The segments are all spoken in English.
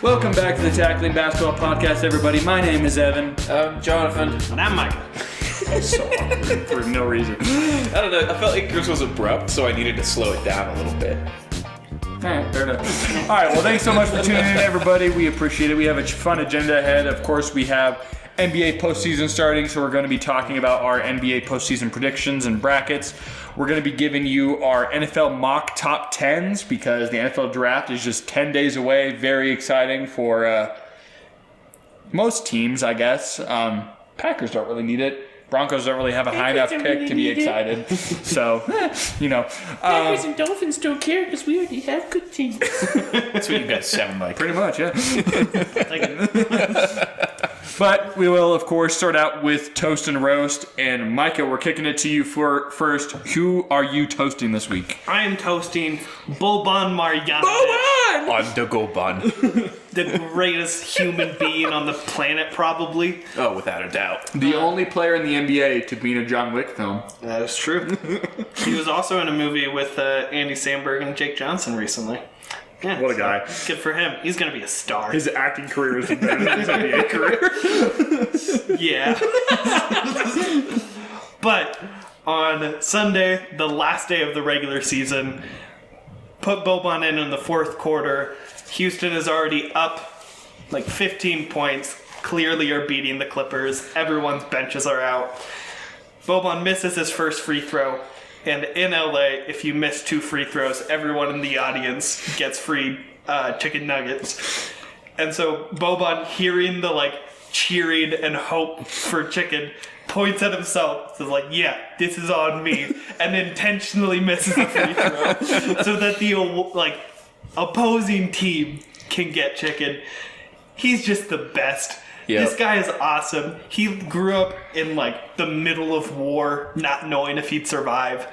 Welcome back to the Tackling Basketball Podcast, everybody. My name is Evan. I'm Jonathan. And I'm Michael. So awkward for no reason. I don't know, I felt like yours was abrupt, so I needed to slow it down a little bit. Alright, fair enough. Alright, well, thanks so much for tuning in, everybody. We appreciate it. We have a fun agenda ahead. Of course, we have NBA Postseason starting, so we're going to be talking about our NBA Postseason predictions and brackets. We're going to be giving you our NFL mock top 10s because the NFL draft is just 10 days away. Very exciting for most teams, I guess. Packers don't really need it. Broncos don't really have a high enough pick to be excited. So, you know. Packers and Dolphins don't care because we already have good teams. That's what you guys sound like. Pretty much, yeah. But we will, of course, start out with Toast and Roast. And Micah, we're kicking it to you for first. Who are you toasting this week? I am toasting Boban Marjanovic. Boban! On the go bun. The greatest human being on the planet, probably. Oh, without a doubt. The only player in the NBA to be in a John Wick film. That is true. He was also in a movie with Andy Samberg and Jake Johnson recently. Yeah, What a guy. Good for him. He's going to be a star. His acting career is better than his NBA career. Yeah. But on Sunday, the last day of the regular season, put Boban in the fourth quarter. Houston is already up like 15 points. Clearly are beating the Clippers. Everyone's benches are out. Boban misses his first free throw. And in LA, if you miss 2 free throws, everyone in the audience gets free chicken nuggets. And so Boban, hearing the cheering and hope for chicken, points at himself, says yeah, this is on me, and intentionally misses a free throw so that the opposing team can get chicken. He's just the best. Yep. This guy is awesome. He grew up in the middle of war, not knowing if he'd survive,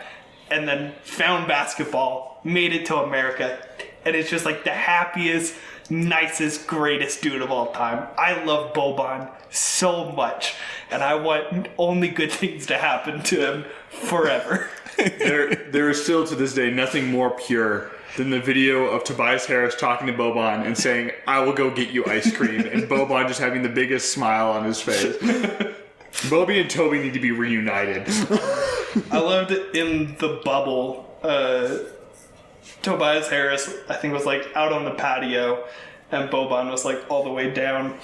and then found basketball, made it to America, and it's just the happiest, nicest, greatest dude of all time. I love Boban so much, and I want only good things to happen to him forever. There is still to this day nothing more pure than the video of Tobias Harris talking to Boban and saying, "I will go get you ice cream," and Boban just having the biggest smile on his face. Bobby and Toby need to be reunited. I loved it in the bubble. Tobias Harris, I think, was out on the patio, and Boban was all the way down.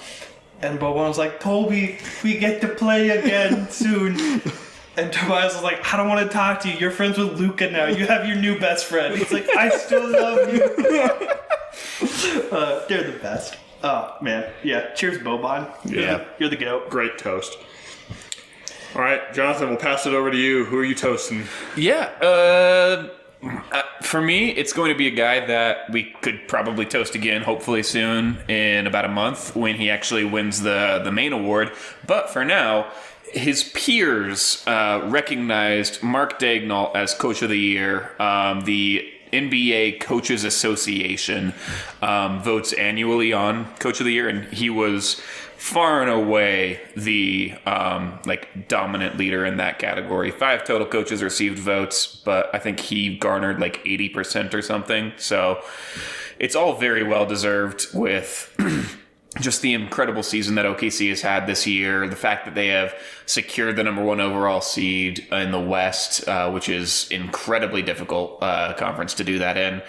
And Boban was like, "Toby, we get to play again soon." And Tobias was like, "I don't want to talk to you. You're friends with Luca now. You have your new best friend." He's like, "I still love you." They're the best. Oh, man. Yeah. Cheers, Boban. Yeah. You're the GOAT. Great toast. All right, Jonathan, we'll pass it over to you. Who are you toasting? Yeah, for me, it's going to be a guy that we could probably toast again, hopefully soon, in about a month, when he actually wins the main award. But for now, his peers recognized Mark Daigneault as Coach of the Year. The NBA Coaches Association votes annually on Coach of the Year, and he was far and away the dominant leader in that category. 5 total coaches received votes, but I think he garnered 80% or something. So it's all very well deserved with just the incredible season that OKC has had this year. The fact that they have secured the number 1 overall seed in the West, which is incredibly difficult conference to do that in.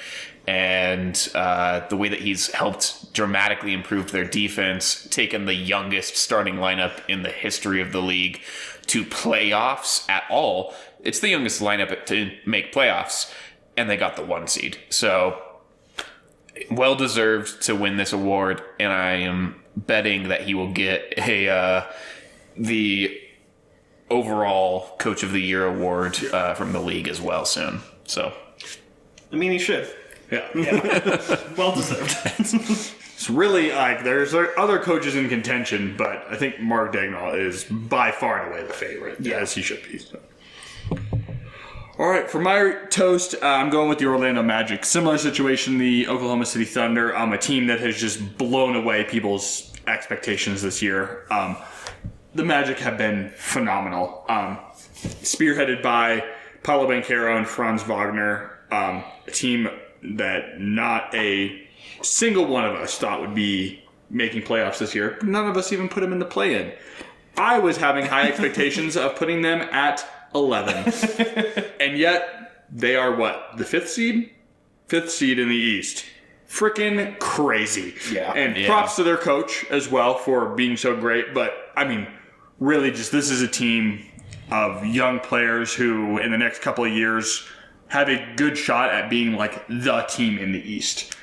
And the way that he's helped dramatically improve their defense, taken the youngest starting lineup in the history of the league to playoffs at all. It's the youngest lineup to make playoffs, and they got the 1 seed. So, well deserved to win this award, and I am betting that he will get the overall Coach of the Year award from the league as well soon. So, I mean, he should. Yeah. Well deserved. It's really there's other coaches in contention, but I think Mark Daigneault is by far and away the favorite, as he should be. So. All right, for my toast, I'm going with the Orlando Magic. Similar situation, the Oklahoma City Thunder, a team that has just blown away people's expectations this year. The Magic have been phenomenal, spearheaded by Paulo Banchero and Franz Wagner, a team that not a single one of us thought would be making playoffs this year. None of us even put them in the play-in. I was having high expectations of putting them at 11. And yet, they are what? The 5th seed? 5th seed in the East. Freaking crazy. Yeah. And props to their coach as well for being so great. But, I mean, really just this is a team of young players who, in the next couple of years, have a good shot at being like the team in the East.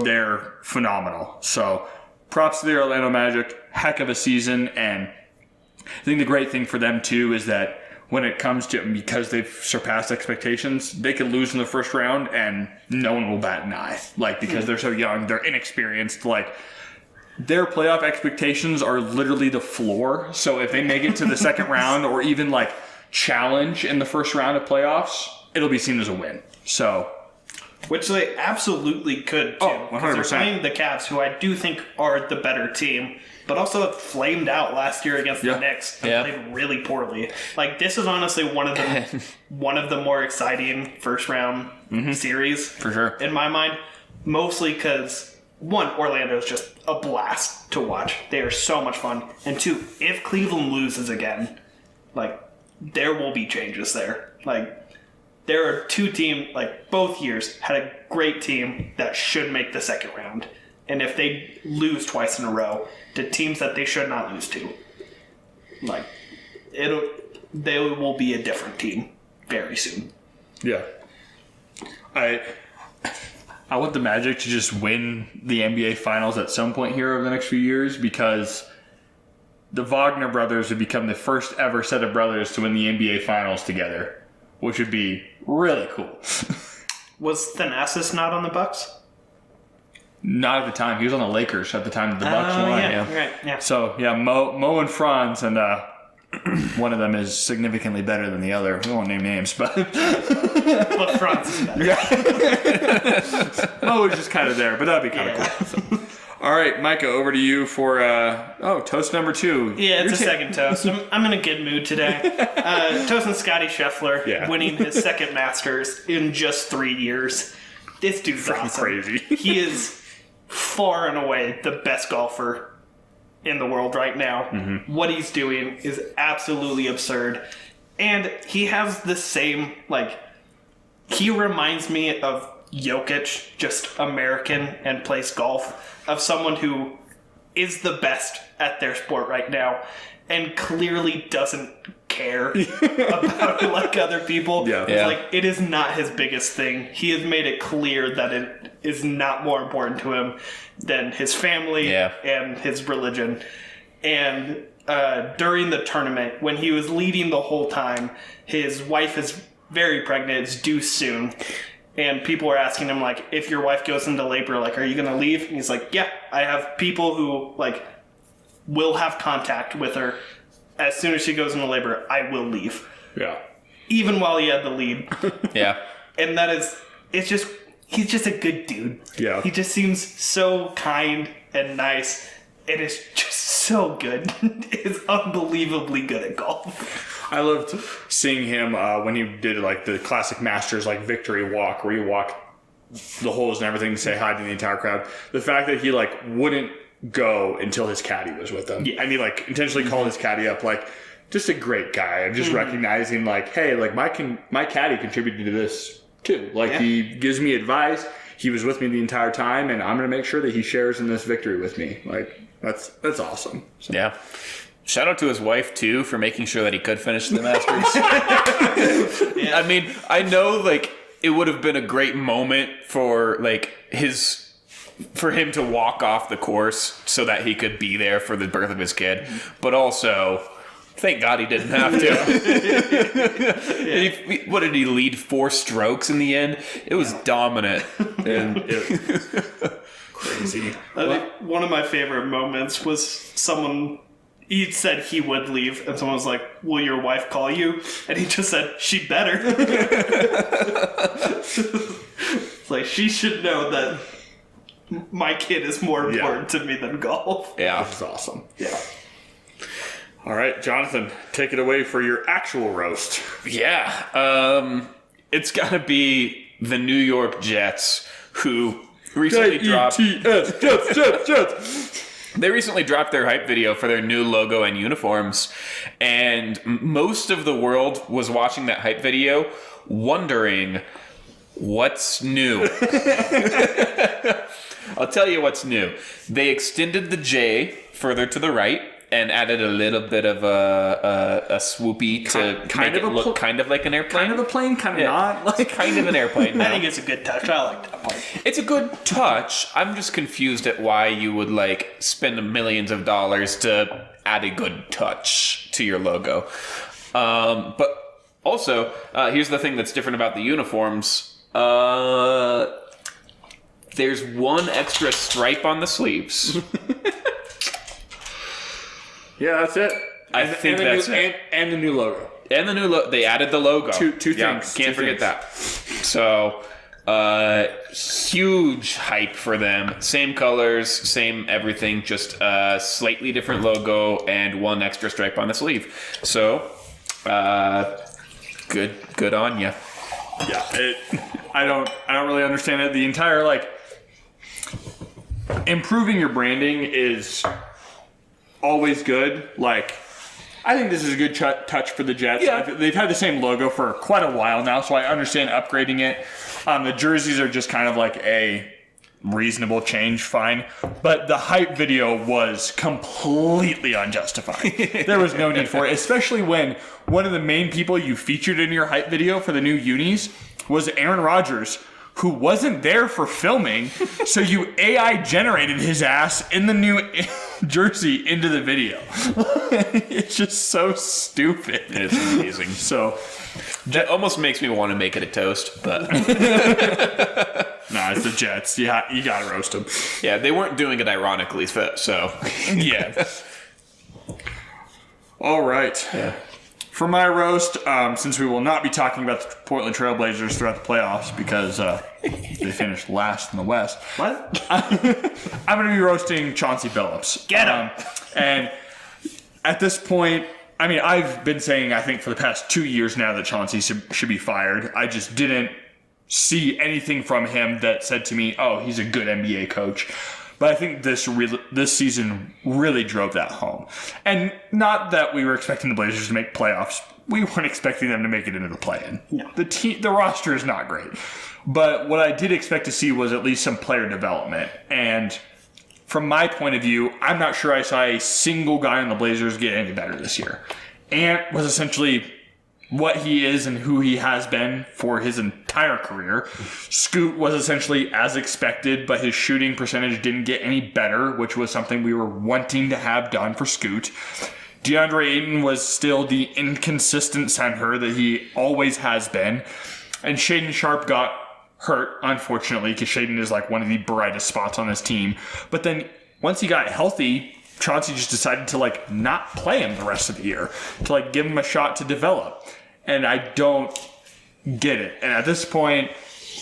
They're phenomenal. So, props to the Orlando Magic. Heck of a season. And I think the great thing for them, too, is that when it comes to, because they've surpassed expectations, they could lose in the first round and no one will bat an eye. Like, because they're so young, they're inexperienced. Like, their playoff expectations are literally the floor. So if they make it to the second round or even like challenge in the first round of playoffs, it'll be seen as a win. So, which they absolutely could too. Oh, 100%. They're playing the Cavs, who I do think are the better team, but also flamed out last year against the Knicks and played really poorly. Like, this is honestly one of the more exciting first round series For sure. in my mind. Mostly because, one, Orlando is just a blast to watch. They are so much fun. And two, if Cleveland loses again, like, there will be changes there. Like, there are two teams, like, both years had a great team that should make the second round. And if they lose twice in a row to teams that they should not lose to, like, they will be a different team very soon. yeah. I want the Magic to just win the NBA Finals at some point here over the next few years, because the Wagner brothers would become the first ever set of brothers to win the NBA Finals together, which would be really cool. Was Thanasis not on the Bucks? Not at the time. He was on the Lakers at the time that the Bucks won. Right, yeah. So, yeah, Mo and Franz, and one of them is significantly better than the other. We won't name names, but... But Franz is better. Mo was just kind of there, but that'd be kind of cool. So. All right, Micah, over to you for, toast number 2. Yeah, it's a second toast. I'm in a good mood today. Toasting Scotty Scheffler, winning his second Masters in just 3 years. This dude's awesome. Crazy. He is far and away the best golfer in the world right now. Mm-hmm. What he's doing is absolutely absurd. And he has the same, like, he reminds me of Jokic, just American and plays golf, of someone who is the best at their sport right now and clearly doesn't care about like other people. Like, it is not his biggest thing. He has made it clear that it is not more important to him than his family and his religion. And during the tournament, when he was leading the whole time, his wife is very pregnant, it's due soon. And people are asking him, like, if your wife goes into labor, like, are you going to leave? And he's like, yeah, I have people who, like, will have contact with her. As soon as she goes into labor, I will leave. Yeah. Even while he had the lead. Yeah. And that is, it's just, he's just a good dude. Yeah. He just seems so kind and nice. And is just so good. Is unbelievably good at golf. I loved seeing him when he did like the classic Masters like victory walk, where you walk the holes and everything to say hi to the entire crowd. The fact that he like wouldn't go until his caddy was with him, and he like intentionally called his caddy up, like just a great guy. I'm just recognizing like, hey, like my caddy contributed to this too. Like he gives me advice. He was with me the entire time, and I'm gonna make sure that he shares in this victory with me. Like that's awesome. So. Yeah. Shout out to his wife, too, for making sure that he could finish the Masters. I mean, I know, like, it would have been a great moment for, like, for him to walk off the course so that he could be there for the birth of his kid. But also, thank God he didn't have to. What did he lead? 4 strokes in the end? It was dominant. And crazy. I think one of my favorite moments was someone... He said he would leave, and someone was like, will your wife call you? And he just said, she better. It's like, she should know that my kid is more important to me than golf. Yeah. This is awesome. Yeah. All right, Jonathan, take it away for your actual roast. Yeah. It's got to be the New York Jets, who recently dropped... Jets. They recently dropped their hype video for their new logo and uniforms, and most of the world was watching that hype video wondering what's new. I'll tell you what's new. They extended the J further to the right and added a little bit of a swoopy to kind make of it a look kind of like an airplane. Kind of a plane, kind of not. Like kind of an airplane. I think it's a good touch. I like that part. It's a good touch. I'm just confused at why you would like spend millions of dollars to add a good touch to your logo. But also, here's the thing that's different about the uniforms. There's one extra stripe on the sleeves. Yeah, that's it. I think that's it. And the new logo. And the new logo. They added the logo. Two Yeah, things. Can't forget that. So, huge hype for them. Same colors, same everything, just a slightly different logo and one extra stripe on the sleeve. So, good on you. Yeah, I don't really understand it. The entire improving your branding is always good. I think this is a good touch for the Jets. Yeah. They've had the same logo for quite a while now, so I understand upgrading it. The jerseys are just kind of like a reasonable change, fine. But the hype video was completely unjustified. There was no need for it, especially when one of the main people you featured in your hype video for the new unis was Aaron Rodgers, who wasn't there for filming, so you AI generated his ass in the new jersey into the video. It's just so stupid. It's amazing. So That almost makes me want to make it a toast, but nah, it's the Jets. Yeah, you gotta roast them. yeah, they weren't doing it ironically, so Yeah. All right. yeah. For my roast, since we will not be talking about the Portland Trailblazers throughout the playoffs because they finished last in the West, What? I'm going to be roasting Chauncey Billups. Get him. And at this point, I mean, I've been saying, I think, for the past 2 years now that Chauncey should be fired. I just didn't see anything from him that said to me, oh, he's a good NBA coach. But I think this season really drove that home. And not that we were expecting the Blazers to make playoffs. We weren't expecting them to make it into the play-in. No. The roster is not great. But what I did expect to see was at least some player development. And from my point of view, I'm not sure I saw a single guy on the Blazers get any better this year. Ant was essentially what he is and who he has been for his entire career. Scoot was essentially as expected, but his shooting percentage didn't get any better, which was something we were wanting to have done for Scoot. DeAndre Ayton was still the inconsistent center that he always has been. And Shaedon Sharpe got hurt, unfortunately, because Shaedon is like one of the brightest spots on this team. But then once he got healthy, Chauncey just decided to not play him the rest of the year, to give him a shot to develop. And I don't get it. And at this point,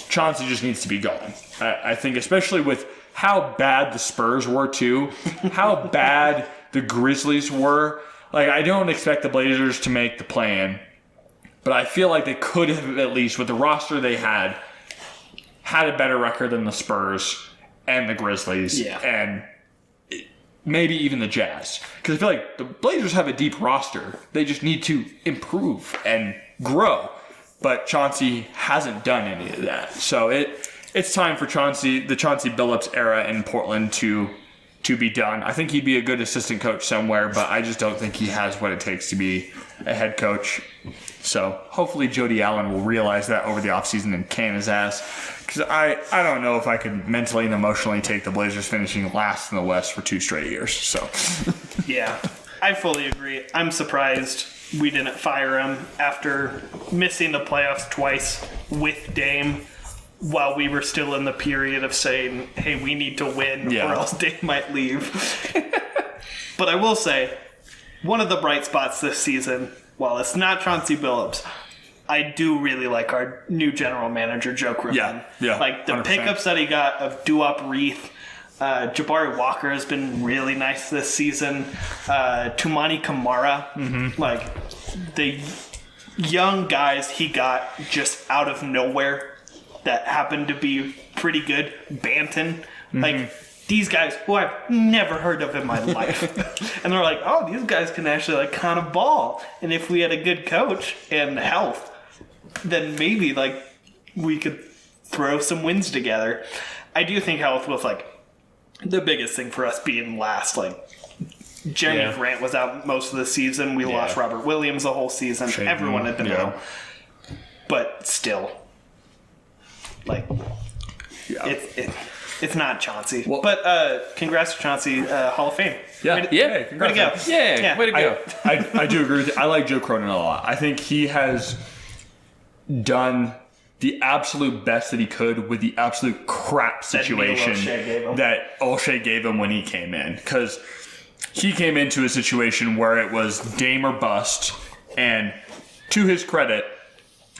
Chauncey just needs to be gone. I think especially with how bad the Spurs were too, how bad the Grizzlies were. I don't expect the Blazers to make the play-in, but I feel like they could have, at least with the roster they had a better record than the Spurs and the Grizzlies. Yeah. And maybe even the Jazz. Because I feel like the Blazers have a deep roster. They just need to improve and grow. But Chauncey hasn't done any of that. So it's time for the Chauncey Billups era in Portland to be done. I think he'd be a good assistant coach somewhere, but I just don't think he has what it takes to be a head coach. So hopefully Jody Allen will realize that over the offseason and can his ass. Because I don't know if I could mentally and emotionally take the Blazers finishing last in the West for 2 straight years. So Yeah, I fully agree. I'm surprised we didn't fire him after missing the playoffs twice with Dame while we were still in the period of saying, hey, we need to win or else Dame might leave. But I will say, one of the bright spots this season, while it's not Chauncey Billups, I do really like our new general manager, Joe Griffin. Yeah, Like the 100%. pickups that he got of Duop Reith, Jabari Walker has been really nice this season. Tumani Kamara, like the young guys he got just out of nowhere that happened to be pretty good. Banton, like these guys who I've never heard of in my life, and they're like, oh, these guys can actually like kind of ball. And if we had a good coach and health, then maybe like we could throw some wins together. I do think health was like the biggest thing for us being last. Like Jeremy Grant was out most of the season. We lost Robert Williams the whole season. Everyone had been out. But still, like it's not Chauncey. Well, but congrats to Chauncey, Hall of Fame. Yeah, way to go. Yeah, way to go. I do agree with you. I like Joe Cronin a lot. I think he has done the absolute best that he could with the absolute crap situation that O'Shea gave him when he came in. Because he came into a situation where it was Dame or bust, and to his credit,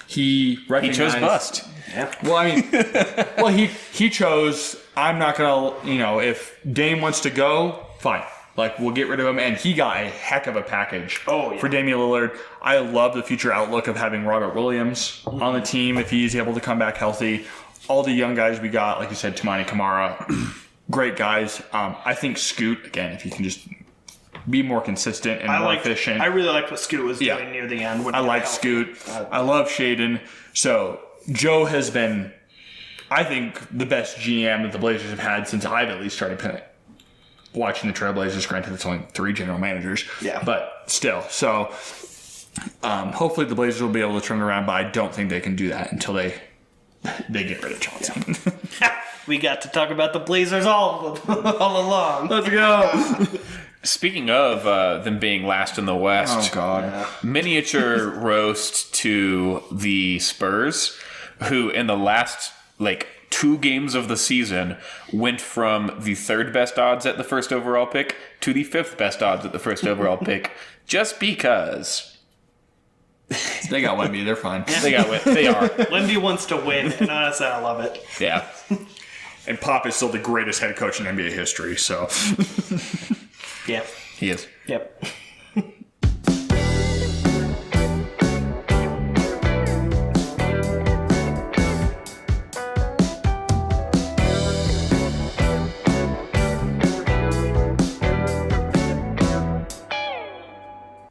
he recognized... He chose bust. Yeah. Well, I mean, he chose, I'm not going to, if Dame wants to go, fine. Like, we'll get rid of him. And he got a heck of a package for Damian Lillard. I love the future outlook of having Robert Williams on the team if he's able to come back healthy. All the young guys we got, like you said, Tumani Kamara, great guys. I think Scoot, again, if he can just be more consistent and more efficient. I really liked what Scoot was doing near the end. I like Scoot. I love Shaden. So Joe has been, I think, the best GM that the Blazers have had since I've at least started watching the Trailblazers. Granted, it's only 3 general managers. Yeah. But still. So hopefully the Blazers will be able to turn it around, but I don't think they can do that until they get rid of Chauncey. Yeah. We got to talk about the Blazers all along. Let's go. Speaking of them being last in the West, Oh, God. Miniature roast to the Spurs, who in the last, 2 games of the season went from the 3rd best odds at the first overall pick to the 5th best odds at the first overall pick, just because. They got Wemby. They're fine. They got win. They are. Wemby wants to win, and honestly, I love it. Yeah. And Pop is still the greatest head coach in NBA history, so. Yeah. He is. Yep.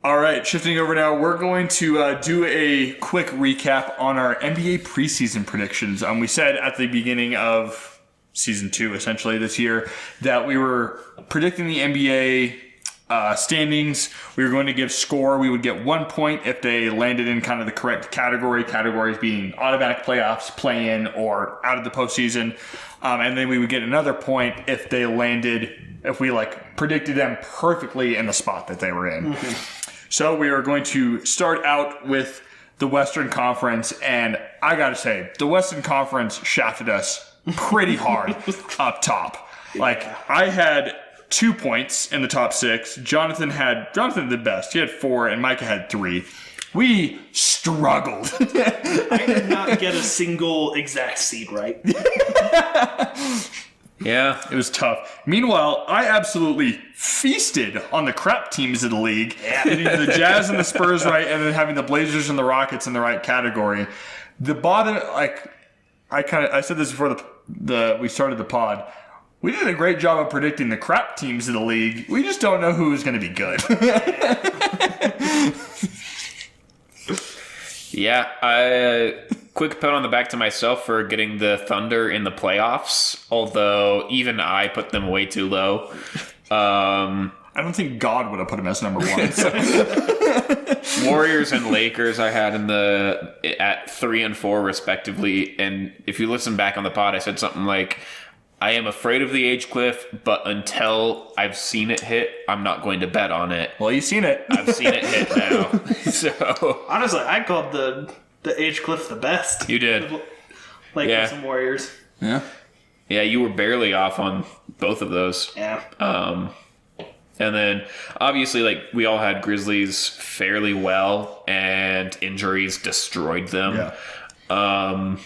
All right, shifting over now, we're going to do a quick recap on our NBA preseason predictions. We said at the beginning of Season 2, essentially, this year, that we were predicting the NBA standings. We were going to give score. We would get 1 point if they landed in kind of the correct categories being automatic playoffs, play-in, or out of the postseason. And then we would get another point if they landed, if we predicted them perfectly in the spot that they were in. Mm-hmm. So we are going to start out with the Western Conference, and I gotta say, the Western Conference shafted us pretty hard up top. I had 2 points in the top 6. Jonathan did best. He had 4, and Micah had 3. We struggled. I did not get a single exact seed right. Yeah. It was tough. Meanwhile, I absolutely feasted on the crap teams of the league. Yeah. Getting the Jazz and the Spurs right, and then having the Blazers and the Rockets in the right category. The bottom, I said this before we started the pod. We did a great job of predicting the crap teams of the league. We just don't know who is going to be good. Yeah, quick pat on the back to myself for getting the Thunder in the playoffs, although even I put them way too low. I don't think God would have put him as number 1. So. Warriors and Lakers I had at 3 and 4 respectively, and if you listen back on the pod, I said something like, I am afraid of the age cliff, but until I've seen it hit, I'm not going to bet on it. Well, you've seen it. I've seen it hit now. So honestly, I called the age cliff the best. You did. Lakers and Warriors. Yeah. Yeah, you were barely off on both of those. Yeah. And then, obviously, we all had Grizzlies fairly well, and injuries destroyed them. Yeah.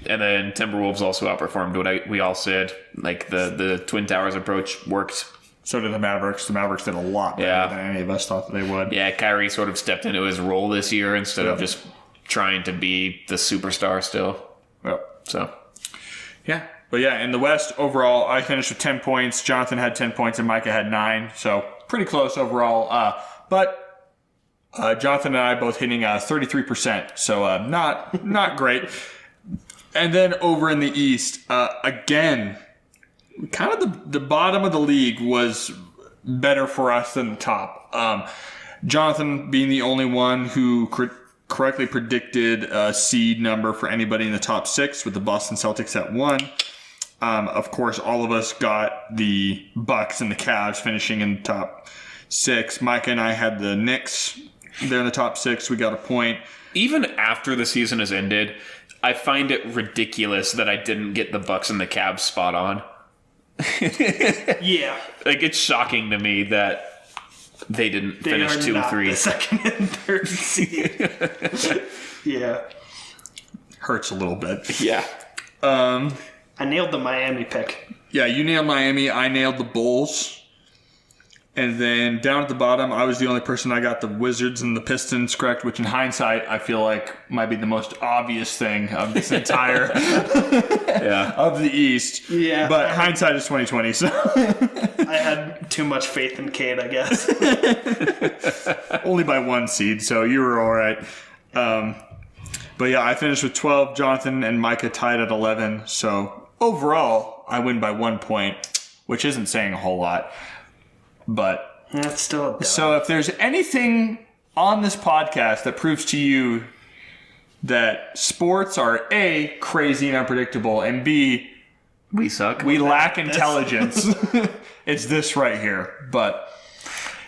And then Timberwolves also outperformed what we all said. Like the Twin Towers approach worked. So did the Mavericks. The Mavericks did a lot better than any of us thought that they would. Yeah, Kyrie sort of stepped into his role this year instead of just trying to be the superstar still. Yep. So, yeah. But yeah, in the West, overall, I finished with 10 points. Jonathan had 10 points and Micah had 9. So pretty close overall. But Jonathan and I both hitting 33%. So not great. And then over in the East, again, kind of the bottom of the league was better for us than the top. Jonathan being the only one who correctly predicted a seed number for anybody in the top 6 with the Boston Celtics at 1. Of course, all of us got the Bucks and the Cavs finishing in the top 6. Micah and I had the Knicks. They're in the top 6. We got a point. even after the season has ended, I find it ridiculous that I didn't get the Bucks and the Cavs spot on. Yeah. Like, it's shocking to me that they didn't finish 2-3. The second and third seed. Yeah. Hurts a little bit. Yeah. I nailed the Miami pick. Yeah, you nailed Miami. I nailed the Bulls. And then down at the bottom, I was the only person I got the Wizards and the Pistons correct, which in hindsight, I feel like might be the most obvious thing of this entire of the East. Yeah. But hindsight is 2020, so I had too much faith in Cade, I guess. only by 1 seed, so you were all right. But yeah, I finished with 12. Jonathan and Micah tied at 11. So overall, I win by 1 point, which isn't saying a whole lot. But That's still a dub. so if there's anything on this podcast that proves to you that sports are A, crazy and unpredictable, and B, We suck. we lack intelligence, it's this right here. But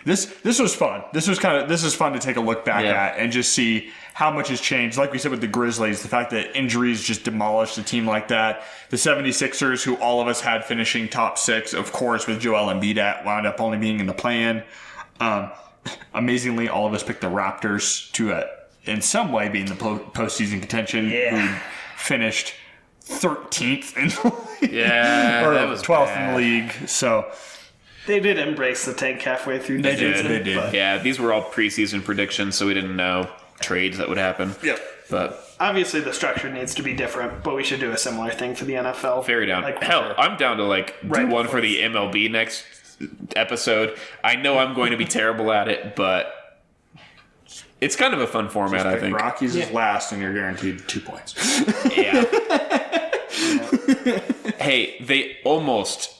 this was fun. This is fun to take a look back at and just see how much has changed. Like we said with the Grizzlies, the fact that injuries just demolished a team like that. The 76ers, who all of us had finishing top 6, of course, with Joel Embiid wound up only being in the play-in. Amazingly, all of us picked the Raptors to, in some way, be in the postseason contention. Yeah. Who finished 13th in the league. Yeah, or that was 12th bad. in the league. So They did embrace the tank halfway through the They did, season. they did. but Yeah, these were all preseason predictions, so we didn't know trades that would happen. Yep. But Obviously, the structure needs to be different, but we should do a similar thing for the NFL. very down. Like, Hell, I'm down to do Right one for the MLB next episode. I know I'm going to be terrible at it, but it's kind of a fun format, I think. Rockies is last, and you're guaranteed 2 points. Yeah. Hey, they almost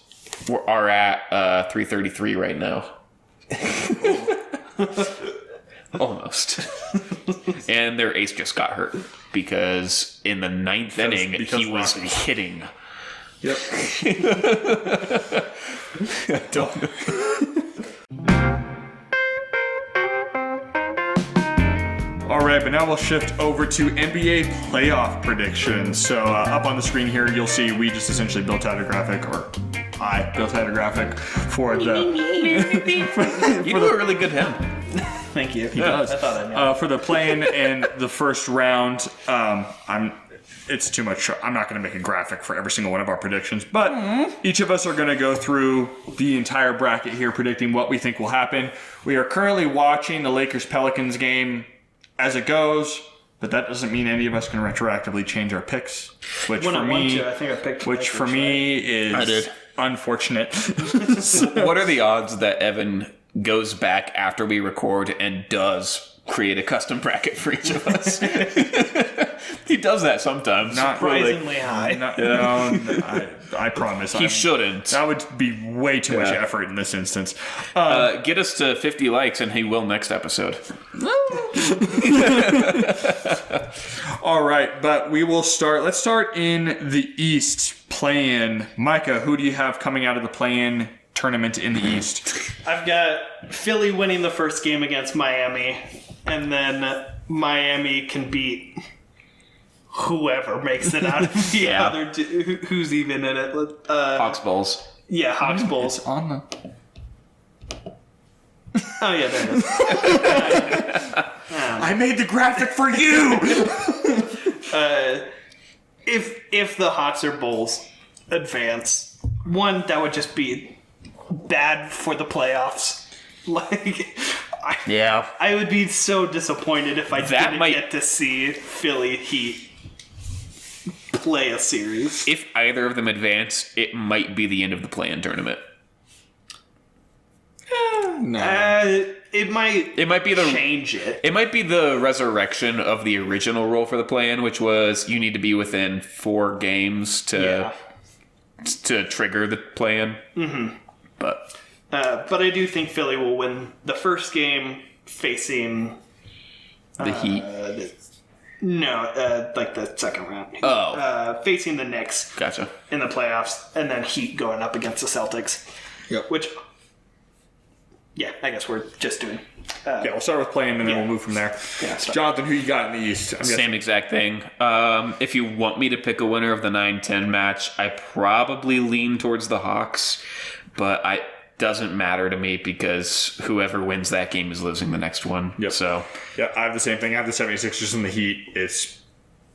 are at 333 right now. Almost. And their ace just got hurt because in the ninth inning because he was Rockies. hitting. Yep. Don't. All right, but now we'll shift over to NBA playoff predictions. So up on the screen here, you'll see we just essentially built out a graphic, or I built out a graphic for the You do a really good hymn. Thank you. He does. I thought I knew. For the play-in and the first round, it's too much. I'm not going to make a graphic for every single one of our predictions, but each of us are going to go through the entire bracket here, predicting what we think will happen. We are currently watching the Lakers-Pelicans game as it goes, but that doesn't mean any of us can retroactively change our picks. Which When for I want me, to, I think I picked which for me is I did. unfortunate. What are the odds that Evan goes back after we record and does create a custom bracket for each of us? He does that sometimes. Not Surprisingly high. No, I promise. He shouldn't. That would be way too much effort in this instance. Get us to 50 likes and he will next episode. All right, but we will start. Let's start in the East play-in. Micah, who do you have coming out of the play-in tournament in the East? I've got Philly winning the first game against Miami, and then Miami can beat whoever makes it out of the Yeah. other two. Who's even in it? Hawks Bulls. Yeah, Hawks Bulls. On the Oh, yeah, there it is. I made the graphic for you. if the Hawks or Bulls advance, one, that would just be bad for the playoffs. Like, I would be so disappointed if I didn't get to see Philly Heat play a series. If either of them advance, it might be the end of the play-in tournament. No. It might change it. It might be the resurrection of the original rule for the play-in, which was you need to be within 4 games to trigger the play-in. Mm-hmm. But I do think Philly will win the first game facing the Heat. Like the second round. Facing the Knicks. Gotcha. In the playoffs, and then Heat going up against the Celtics. Yep. Which, I guess we're just doing. We'll start with playing, and then we'll move from there. Yeah, Jonathan, who you got in the East? Same exact thing. If you want me to pick a winner of the 9-10 match, I probably lean towards the Hawks, but it doesn't matter to me because whoever wins that game is losing the next one. Yep. So, I have the same thing. I have the 76ers and the Heat. It's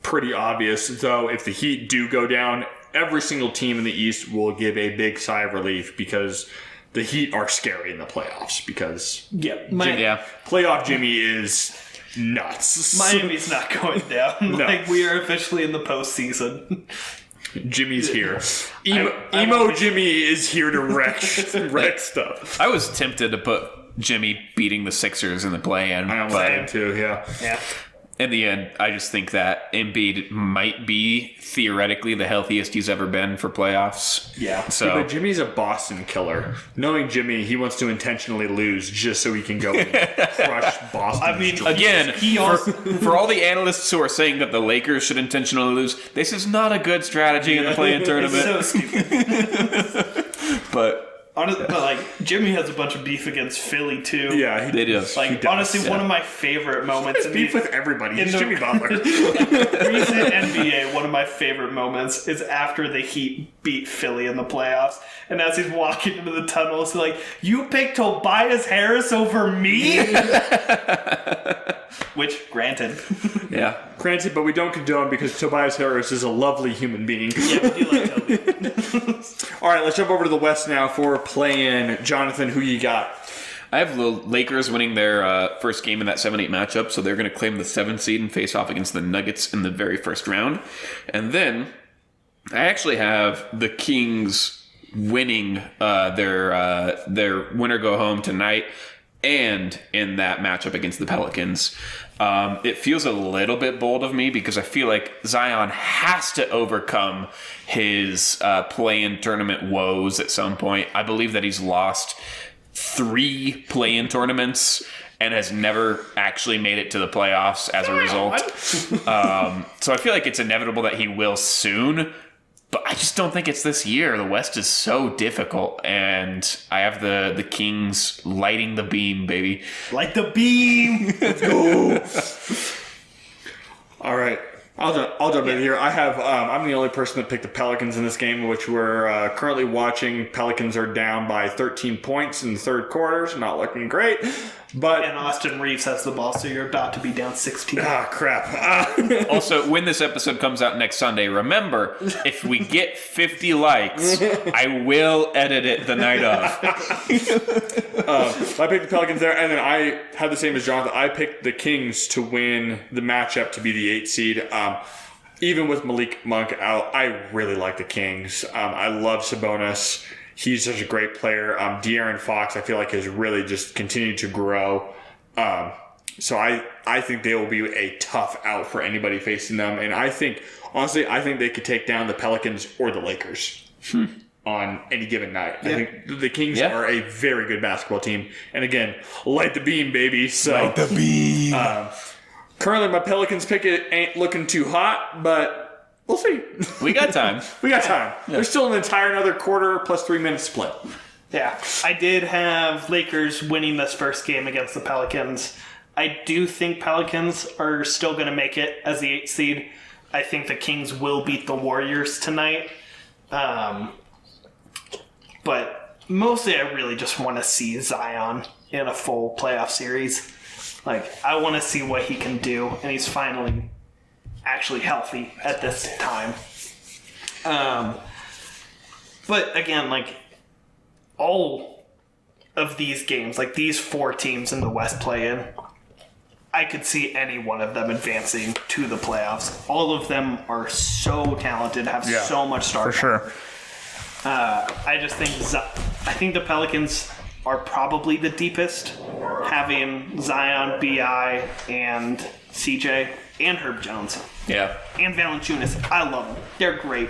pretty obvious, though, if the Heat do go down, every single team in the East will give a big sigh of relief because the Heat are scary in the playoffs because playoff Jimmy is nuts. Miami's not going down. No. Like, we are officially in the postseason. Jimmy's here. Emo Jimmy is here to wreck stuff. I was tempted to put Jimmy beating the Sixers in the play-in. I almost did too, yeah. In the end, I just think that Embiid might be theoretically the healthiest he's ever been for playoffs. Yeah. But Jimmy's a Boston killer. Knowing Jimmy, he wants to intentionally lose just so he can go and crush Boston. I mean, again, for all the analysts who are saying that the Lakers should intentionally lose, this is not a good strategy in the play-in tournament. It's so stupid. But like, Jimmy has a bunch of beef against Philly too. Yeah, he does. Like, honestly, one of my favorite moments. Beef with everybody. He's Jimmy Butler. Recent NBA, one of my favorite moments is after the Heat beat Philly in the playoffs, and as he's walking into the tunnels, he's like, "You picked Tobias Harris over me?" Which, granted. Yeah. Granted, but we don't condone because Tobias Harris is a lovely human being. Yeah, we do like Toby. All right, let's jump over to the West now for play-in. Jonathan, who you got? I have the Lakers winning their first game in that 7-8 matchup, so they're going to claim the 7th seed and face off against the Nuggets in the very first round. And then I actually have the Kings winning their winner-go-home tonight and in that matchup against the Pelicans. It feels a little bit bold of me because I feel like Zion has to overcome his play-in tournament woes at some point. I believe that he's lost 3 play-in tournaments and has never actually made it to the playoffs as a result. So I feel like it's inevitable that he will soon, but I just don't think it's this year. The West is so difficult, and I have the Kings lighting the beam, baby. Light the beam! Let's go! All right. I'll jump in here. I have. I'm the only person that picked the Pelicans in this game, which we're currently watching. Pelicans are down by 13 points in the third quarter. So not looking great. But and Austin Reeves has the ball, so you're about to be down 16. Ah, crap. Also, when this episode comes out next Sunday, remember, if we get 50 likes, I will edit it the night of. I picked the Pelicans there, and then I had the same as Jonathan. I picked the Kings to win the matchup to be the 8th seed. Even with Malik Monk out, I really like the Kings. I love Sabonis. He's such a great player. De'Aaron Fox, I feel like, has really just continued to grow. So I think they will be a tough out for anybody facing them. And I think, honestly, they could take down the Pelicans or the Lakers on any given night. Yeah. I think the Kings are a very good basketball team. And again, light the beam, baby. So, light the beam. Currently, my Pelicans pick ain't looking too hot, but we'll see. We got time. Yeah. There's still an entire another quarter plus 3 minutes split. Yeah. I did have Lakers winning this first game against the Pelicans. I do think Pelicans are still going to make it as the 8th seed. I think the Kings will beat the Warriors tonight. But mostly I really just want to see Zion in a full playoff series. Like, I want to see what he can do, and he's finally actually healthy at this time. But again, like, all of these games, like these 4 teams in the West play in, I could see any one of them advancing to the playoffs. All of them are so talented, have so much star power. For sure. I just think I think the Pelicans are probably the deepest, having Zion, B.I., and CJ, and Herb Jones. Yeah. And Valanciunas. I love them. They're great.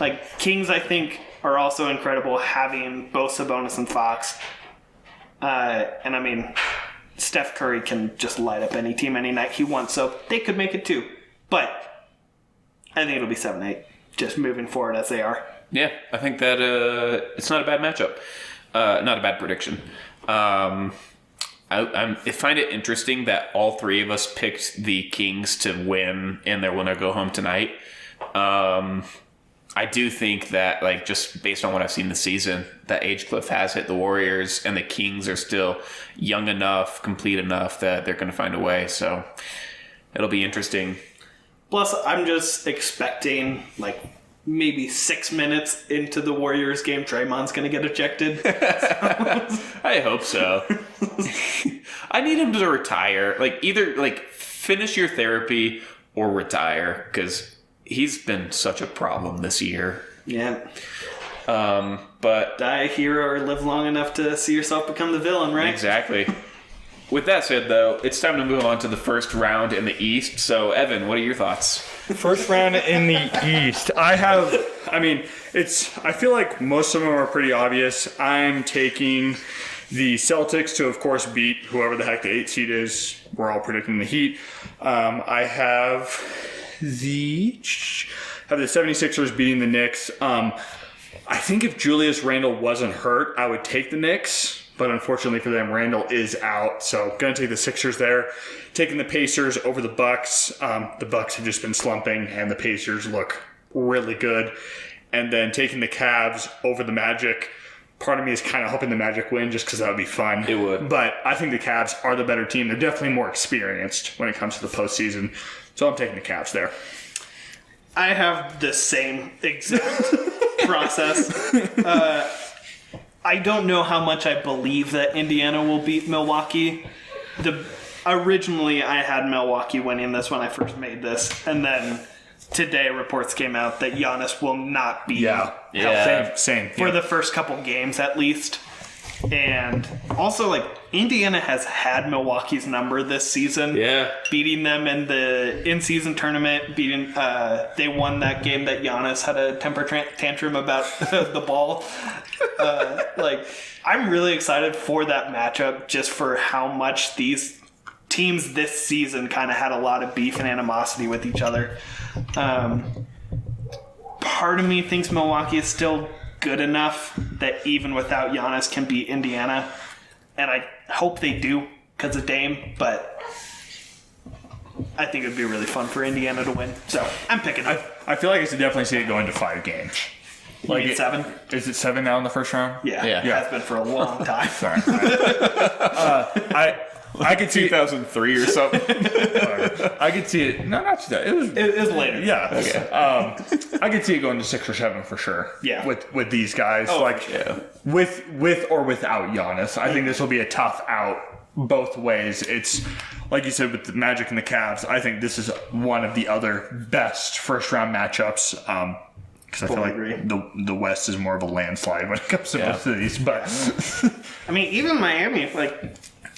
Like, Kings, I think, are also incredible, having both Sabonis and Fox. And I mean, Steph Curry can just light up any team any night he wants, so they could make it too. But I think it'll be 7-8, just moving forward as they are. Yeah, I think that it's not a bad matchup. Not a bad prediction. I find it interesting that all 3 of us picked the Kings to win in their winner go home tonight. I do think that, like, just based on what I've seen this season, that age cliff has hit the Warriors, and the Kings are still young enough, complete enough that they're going to find a way. So it'll be interesting. Plus, I'm just expecting, like, maybe 6 minutes into the Warriors game, Draymond's going to get ejected. I hope so. I need him to retire. Like, either, like, finish your therapy or retire, because he's been such a problem this year. Yeah. But die a hero or live long enough to see yourself become the villain, right? Exactly. With that said, though, it's time to move on to the first round in the East. So, Evan, what are your thoughts? First round in the East. I feel like most of them are pretty obvious. I'm taking the Celtics to, of course, beat whoever the heck the 8 seed is. We're all predicting the Heat. I have the 76ers beating the Knicks. I think if Julius Randle wasn't hurt, I would take the Knicks. But unfortunately for them, Randle is out. So going to take the Sixers there. Taking the Pacers over the Bucks. The Bucks have just been slumping, and the Pacers look really good. And then taking the Cavs over the Magic. Part of me is kind of hoping the Magic win just because that would be fun. It would. But I think the Cavs are the better team. They're definitely more experienced when it comes to the postseason. So I'm taking the Cavs there. I have the same exact process. I don't know how much I believe that Indiana will beat Milwaukee. Originally, I had Milwaukee winning this when I first made this, and then today reports came out that Giannis will not be healthy Same. for the first couple games at least. And also, like, Indiana has had Milwaukee's number this season. Yeah. Beating them in the in-season tournament. They won that game that Giannis had a temper tantrum about the ball. I'm really excited for that matchup just for how much these teams this season kind of had a lot of beef and animosity with each other. Part of me thinks Milwaukee is still good enough that even without Giannis can beat Indiana, and I hope they do because of Dame, but I think it would be really fun for Indiana to win, so I'm picking it. I feel like I could definitely see it going to 5 games. You mean 7? Is it 7 now in the first round? Yeah. It has been for a long time. Sorry. I could see 2003 or something. I could see it. No, not that. It was later. Yeah. Okay. I could see it going to 6 or 7 for sure. Yeah. With these guys, with or without Giannis, I think this will be a tough out both ways. It's like you said with the Magic and the Cavs. I think this is one of the other best first round matchups. Because I feel like the West is more of a landslide when it comes to both of these. But I mean, even Miami,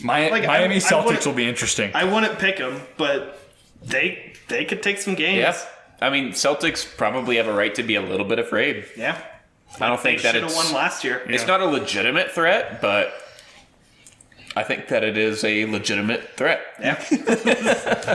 Miami Celtics will be interesting. I wouldn't pick them, but they could take some games. Yeah. I mean, Celtics probably have a right to be a little bit afraid. Yeah. I don't think that should have won last year. It's not a legitimate threat, but I think that it is a legitimate threat. Yeah.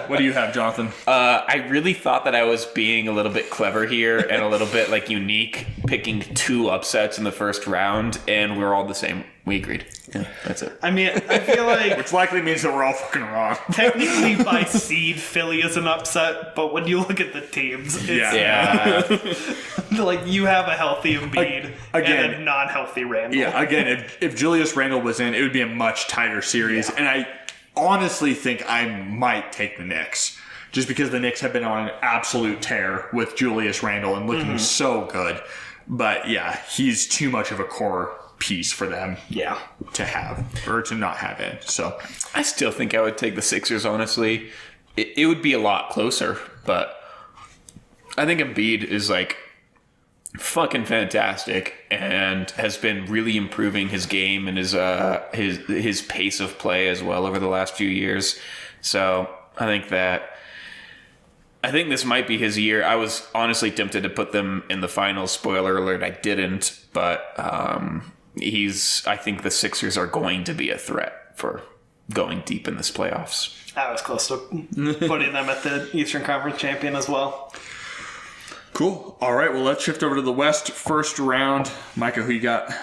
What do you have, Jonathan? I really thought that I was being a little bit clever here and a little bit unique, picking 2 upsets in the first round, and we're all the same. We agreed. Yeah, that's it. I mean, I feel like which likely means that we're all fucking wrong. Technically, by seed, Philly is an upset, but when you look at the teams, it's you have a healthy Embiid and a non-healthy Randle. Yeah, again, if Julius Randle was in, it would be a much tighter series, and I honestly think I might take the Knicks. just because the Knicks have been on an absolute tear with Julius Randle and looking so good. But yeah, he's too much of a core piece for them to have or to not have in. So I still think I would take the Sixers, honestly. It would be a lot closer, but I think Embiid is like fucking fantastic and has been really improving his game and his pace of play as well over the last few years. So I think this might be his year. I was honestly tempted to put them in the finals. Spoiler alert, I didn't. But I think the Sixers are going to be a threat for going deep in this playoffs. I was close to putting them at the Eastern Conference champion as well. Cool. All right, well, let's shift over to the West. First round. Micah, who you got?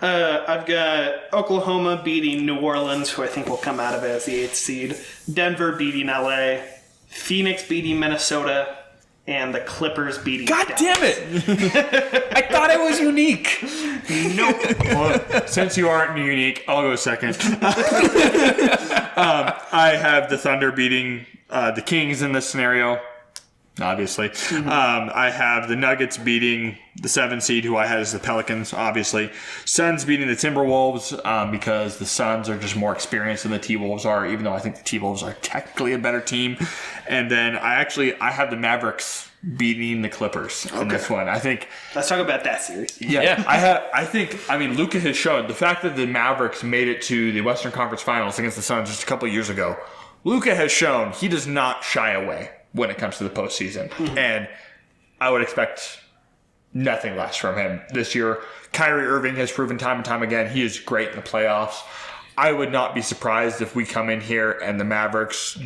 I've got Oklahoma beating New Orleans, who I think will come out of it as the 8th seed. Denver beating LA. Phoenix beating Minnesota. And the Clippers beating God Dallas. damn it! I thought it was unique. Nope. Well, since you aren't unique, I'll go second. I have the Thunder beating the Kings in this scenario, obviously. I have the Nuggets beating the 7 seed, who I had as the Pelicans, obviously. Suns beating the Timberwolves because the Suns are just more experienced than the T-Wolves are, even though I think the T-Wolves are technically a better team. And then I have the Mavericks beating the Clippers in this one. I think. Let's talk about that series. Yeah. I mean, Luka has shown the fact that the Mavericks made it to the Western Conference Finals against the Suns just a couple of years ago. Luka has shown he does not shy away when it comes to the postseason. And I would expect nothing less from him this year. Kyrie Irving has proven time and time again he is great in the playoffs. I would not be surprised if we come in here and the Mavericks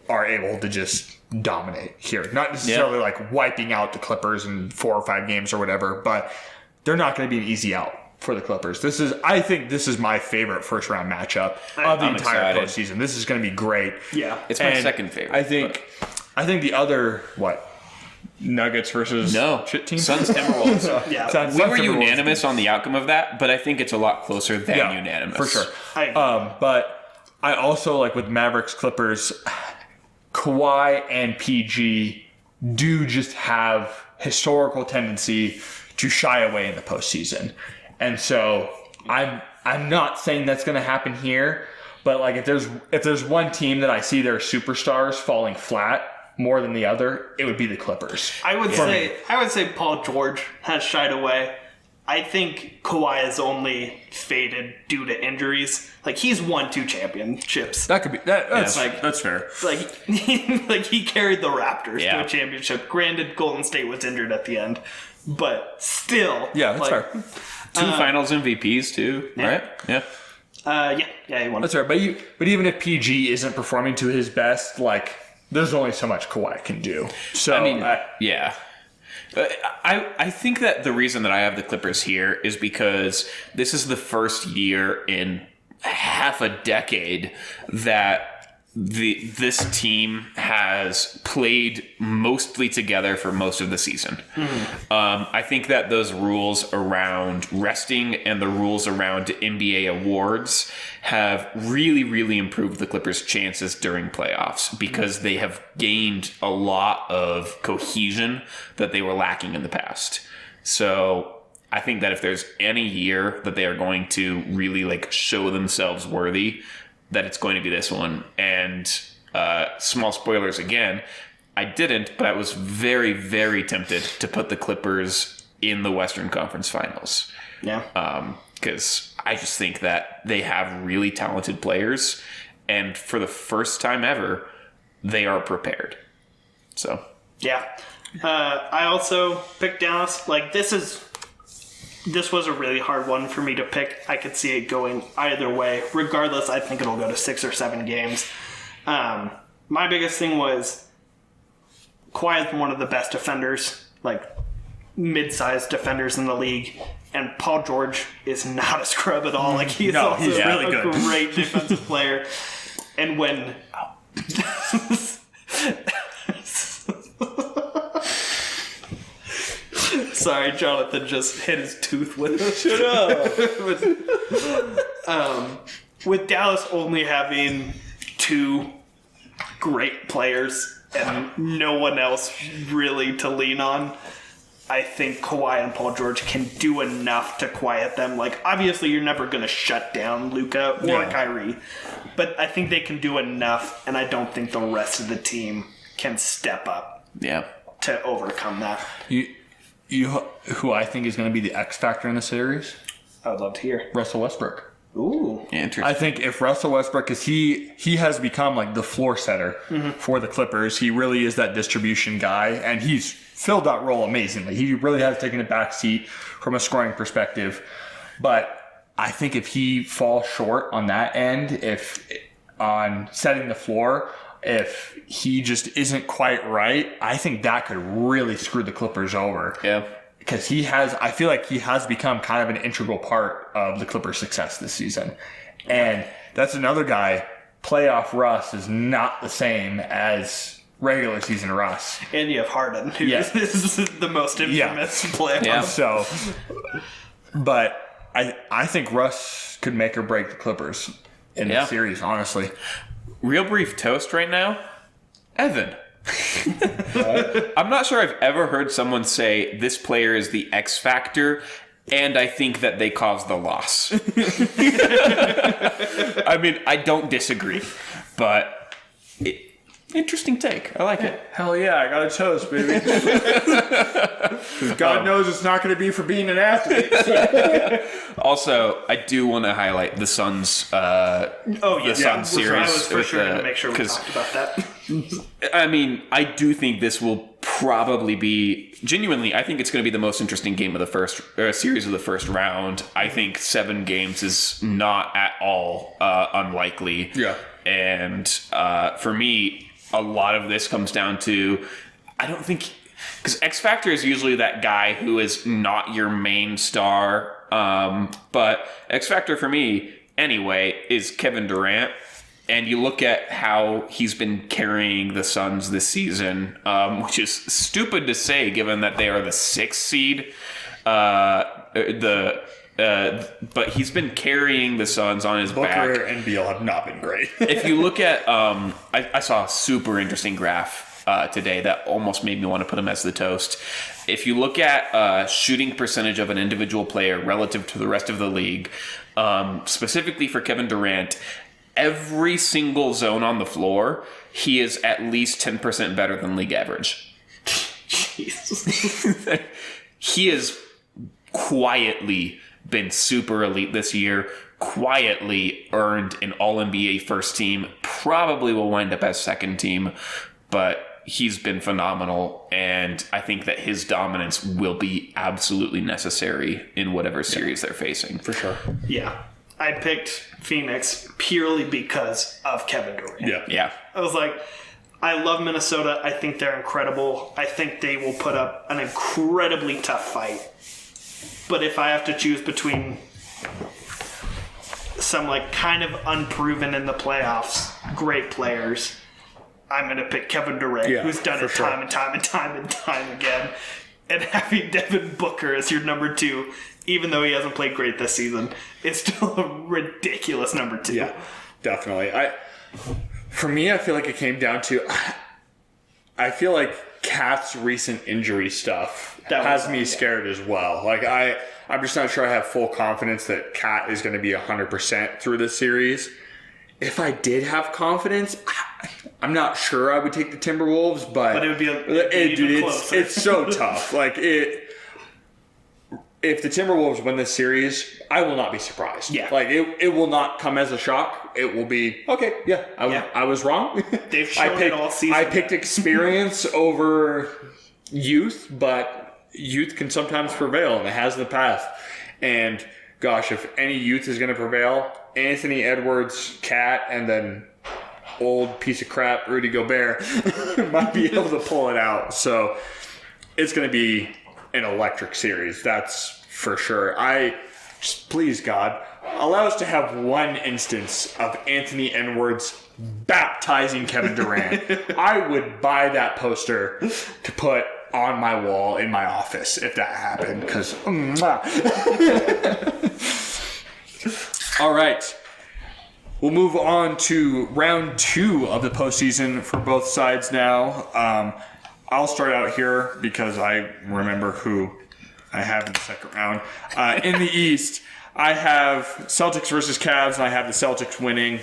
are able to just dominate here. Not necessarily like wiping out the Clippers in 4 or 5 games or whatever, but they're not going to be an easy out for the Clippers. I think this is my favorite first round matchup of the entire postseason. This is going to be great. Yeah. It's my second favorite. I think the other, Nuggets versus shit team? Suns Timberwolves. Yeah. We were unanimous on the outcome of that, but I think it's a lot closer than unanimous. For sure. I But I also, with Mavericks Clippers, Kawhi and PG do just have historical tendency to shy away in the postseason. And so I'm not saying that's going to happen here, but if there's one team that I see their superstars falling flat more than the other, it would be the Clippers. I would say Paul George has shied away. I think Kawhi is only faded due to injuries. He's won 2 championships. That could be that's fair. He carried the Raptors to a championship. Granted, Golden State was injured at the end, but still. Yeah, that's fair. 2 Finals MVPs too, right? Yeah. He won. That's fair. But even if PG isn't performing to his best, there's only so much Kawhi can do. So yeah. I think that the reason that I have the Clippers here is because this is the first year in half a decade that this team has played mostly together for most of the season. I think that those rules around resting and the rules around NBA awards have really, really improved the Clippers' chances during playoffs because they have gained a lot of cohesion that they were lacking in the past. So I think that if there's any year that they are going to really show themselves worthy, that it's going to be this one. And small spoilers again, I didn't, but I was very, very tempted to put the Clippers in the Western Conference Finals. Yeah. Because I just think that they have really talented players, and for the first time ever, they are prepared. So. Yeah. I also picked Dallas. This was a really hard one for me to pick. I could see it going either way. Regardless, I think it'll go to 6 or 7 games. My biggest thing was Kawhi is one of the best defenders, mid-sized defenders in the league. And Paul George is not a scrub at all. He's also really good. Great defensive player. And when... Sorry, Jonathan just hit his tooth with it. Shut up. With Dallas only having 2 great players and no one else really to lean on, I think Kawhi and Paul George can do enough to quiet them. Like, obviously, you're never going to shut down Luka or Kyrie, but I think they can do enough, and I don't think the rest of the team can step up to overcome that. Who I think is going to be the X factor in the series? I would love to hear. Russell Westbrook. Ooh. Interesting. I think if Russell Westbrook, because he has become like the floor setter for the Clippers, he really is that distribution guy, and he's filled that role amazingly. He really has taken a back seat from a scoring perspective. But I think if he falls short on that end, if on setting the floor, if he just isn't quite right, I think that could really screw the Clippers over. Yeah. Because I feel like he has become kind of an integral part of the Clippers' success this season. And that's another guy, playoff Russ is not the same as regular season Russ. And you have Harden, who is the most infamous player. Yeah. So, but I think Russ could make or break the Clippers in the series, honestly. Real brief toast right now. Evan. I'm not sure I've ever heard someone say this player is the X factor, and I think that they caused the loss. I mean, I don't disagree, but interesting take. I like it. Hell yeah, I got a toast, baby. God knows it's not going to be for being an athlete. Also, I do want to highlight the Suns. The Suns series. I was for sure going to make sure we talked about that. I mean, I do think this will probably be genuinely. I think it's going to be the most interesting game of the first series of the first round. I think 7 games is not at all unlikely. Yeah, and for me, a lot of this comes down to I don't think because X Factor is usually that guy who is not your main star. But X Factor for me, anyway, is Kevin Durant. And you look at how he's been carrying the Suns this season, which is stupid to say given that they are the 6th seed. But he's been carrying the Suns on his back. Booker and Beal have not been great. If you look at, I saw a super interesting graph today that almost made me want to put him as the toast. If you look at shooting percentage of an individual player relative to the rest of the league, specifically for Kevin Durant, every single zone on the floor, he is at least 10% better than league average. Jesus. He has quietly been super elite this year, quietly earned an All-NBA first team, probably will wind up as second team, but he's been phenomenal, and I think that his dominance will be absolutely necessary in whatever series they're facing. For sure. Yeah. I picked Phoenix purely because of Kevin Durant. Yeah. I was like, I love Minnesota. I think they're incredible. I think they will put up an incredibly tough fight. But if I have to choose between some like kind of unproven in the playoffs, great players, I'm going to pick Kevin Durant, who's done it time and time and time and time again. And having Devin Booker as your number 2, even though he hasn't played great this season, it's still a ridiculous number 2. Yeah, definitely. For me, I feel like it came down to I feel like Cat's recent injury stuff has me scared as well. Like I'm just not sure I have full confidence that Cat is going to be 100% through this series. If I did have confidence, I'm not sure I would take the Timberwolves, but it would be it's so tough. Like if the Timberwolves win this series, I will not be surprised. Yeah. Like it will not come as a shock. It will be okay. Yeah, I was wrong. They've shown it all season. I picked experience over youth, but youth can sometimes prevail, and it has in the past. And gosh, if any youth is going to prevail, Anthony Edwards, Cat, and then old piece of crap Rudy Gobert might be able to pull it out. So it's going to be an electric series, that's for sure. Just please God, allow us to have one instance of Anthony Edwards baptizing Kevin Durant. I would buy that poster to put on my wall in my office if that happened, because All right. We'll move on to round 2 of the postseason for both sides now. I'll start out here because I remember who I have in the second round. In the East, I have Celtics versus Cavs, and I have the Celtics winning.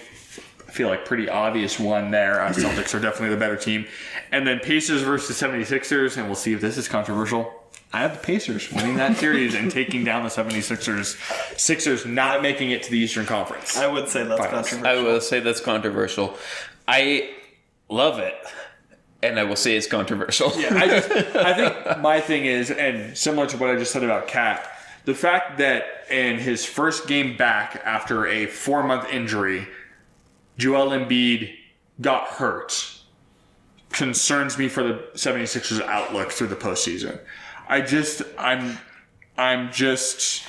I feel like pretty obvious one there. Celtics are definitely the better team. And then Pacers versus 76ers, and we'll see if this is controversial. I have the Pacers winning that series and taking down the 76ers. Sixers not making it to the Eastern Conference. I would say that's controversial. I will say that's controversial. I love it, and I will say it's controversial. Yeah, I think my thing is, and similar to what I just said about Kat, the fact that in his first game back after a 4-month injury, Joel Embiid got hurt concerns me for the 76ers outlook through the postseason. I'm just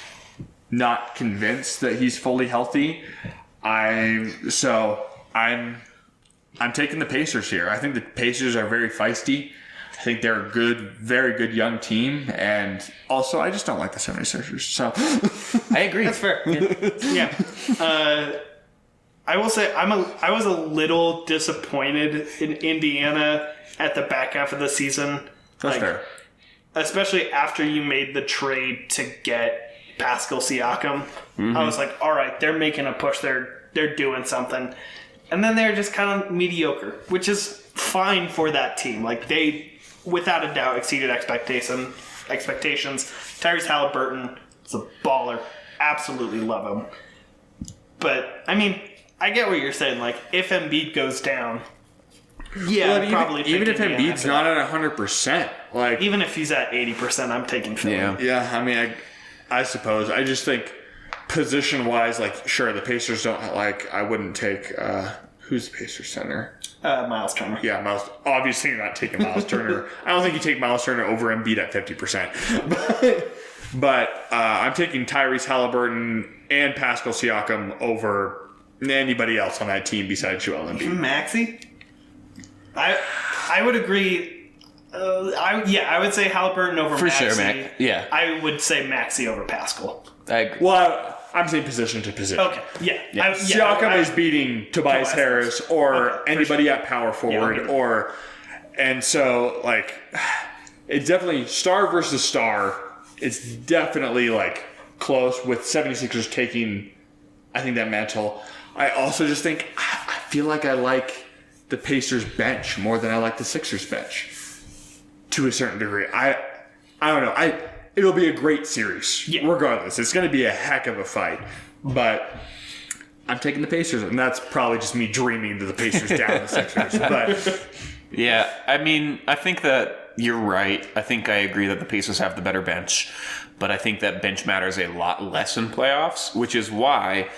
not convinced that he's fully healthy. I'm taking the Pacers here. I think the Pacers are very feisty. I think they're a good, very good young team. And also, I just don't like the 76ers. So I agree. That's fair. Yeah. I will say I was a little disappointed in Indiana at the back half of the season. That's fair. Especially after you made the trade to get Pascal Siakam. Mm-hmm. I was like, all right, they're making a push. They're doing something. And then they're just kind of mediocre, which is fine for that team. Like, they, without a doubt, exceeded expectations. Tyrese Halliburton is a baller. Absolutely love him. But, I mean, I get what you're saying. Like, if Embiid goes down, probably even if Embiid's not at 100%, like even if he's at 80%, I'm taking Philly. Yeah. I mean, I suppose. I just think position-wise, like, sure, the Pacers don't I wouldn't take who's the Pacers center? Miles Turner. Yeah, Miles. Obviously, you're not taking Miles Turner. I don't think you take Miles Turner over Embiid at 50%. But I'm taking Tyrese Halliburton and Pascal Siakam over anybody else on that team besides Joel Embiid. Maxey? I would agree. I would say Halliburton over Maxey. For sure, Mac. Yeah. I would say Maxey over Pascal. I agree. Well, I'm saying position to position. Okay, yeah. Siakam is beating Tobias Harris or anybody at power forward, and so like it's definitely star versus star. It's definitely like close with 76ers taking, I think, that mantle. I also just think I feel like I like the Pacers bench more than I like the Sixers bench to a certain degree. I don't know. It'll be a great series regardless. It's going to be a heck of a fight, but I'm taking the Pacers, and that's probably just me dreaming that the Pacers down the Sixers. But yeah, I mean, I think that you're right. I think I agree that the Pacers have the better bench, but I think that bench matters a lot less in playoffs, which is why,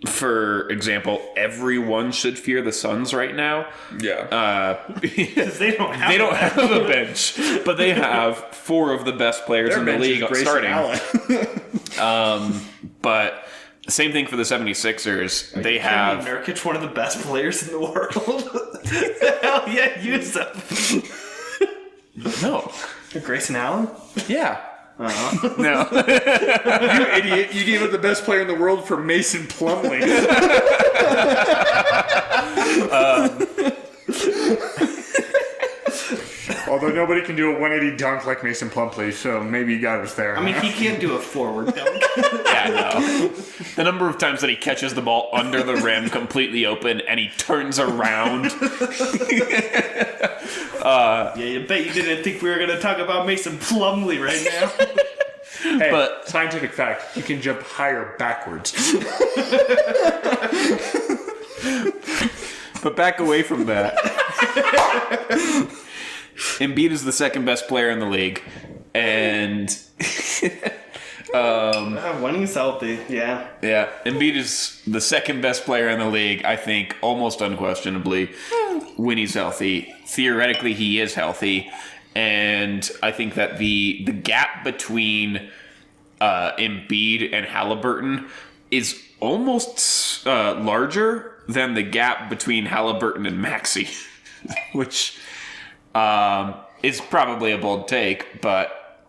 for example, everyone should fear the Suns right now. yeah, Because they don't have a bench, but they have 4 of the best players in the league starting. But same thing for the 76ers. They have Nurkic, one of the best players in the world. Hell yeah, Yusuf. no. Grayson Allen? Yeah. No. you idiot! You gave up the best player in the world for Mason Plumlee. Although nobody can do a 180 dunk like Mason Plumlee, so maybe you got us there. I mean, he can't do a forward dunk. Yeah, no. The number of times that he catches the ball under the rim completely open and he turns around. You bet you didn't think we were going to talk about Mason Plumlee right now. Hey, but scientific fact, you can jump higher backwards. But back away from that. Embiid is the second best player in the league. And when he's healthy, yeah. Yeah, Embiid is the second best player in the league, I think, almost unquestionably, when he's healthy. Theoretically, he is healthy. And I think that the gap between Embiid and Halliburton is almost larger than the gap between Halliburton and Maxey, which is probably a bold take, but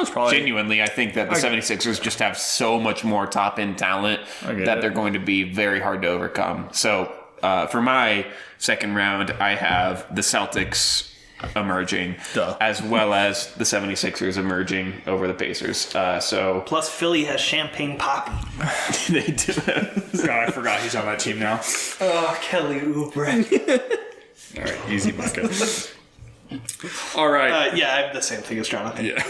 it's probably Genuinely, I think that the 76ers just have so much more top-end talent that they're going to be very hard to overcome. So for my second round, I have the Celtics emerging, as well as the 76ers emerging over the Pacers. Plus, Philly has Champagne Poppy. They do. God, I forgot he's on that team now. Oh, Kelly Oubre. All right, easy bucket. All right. Yeah, I have the same thing as Jonathan. Yeah.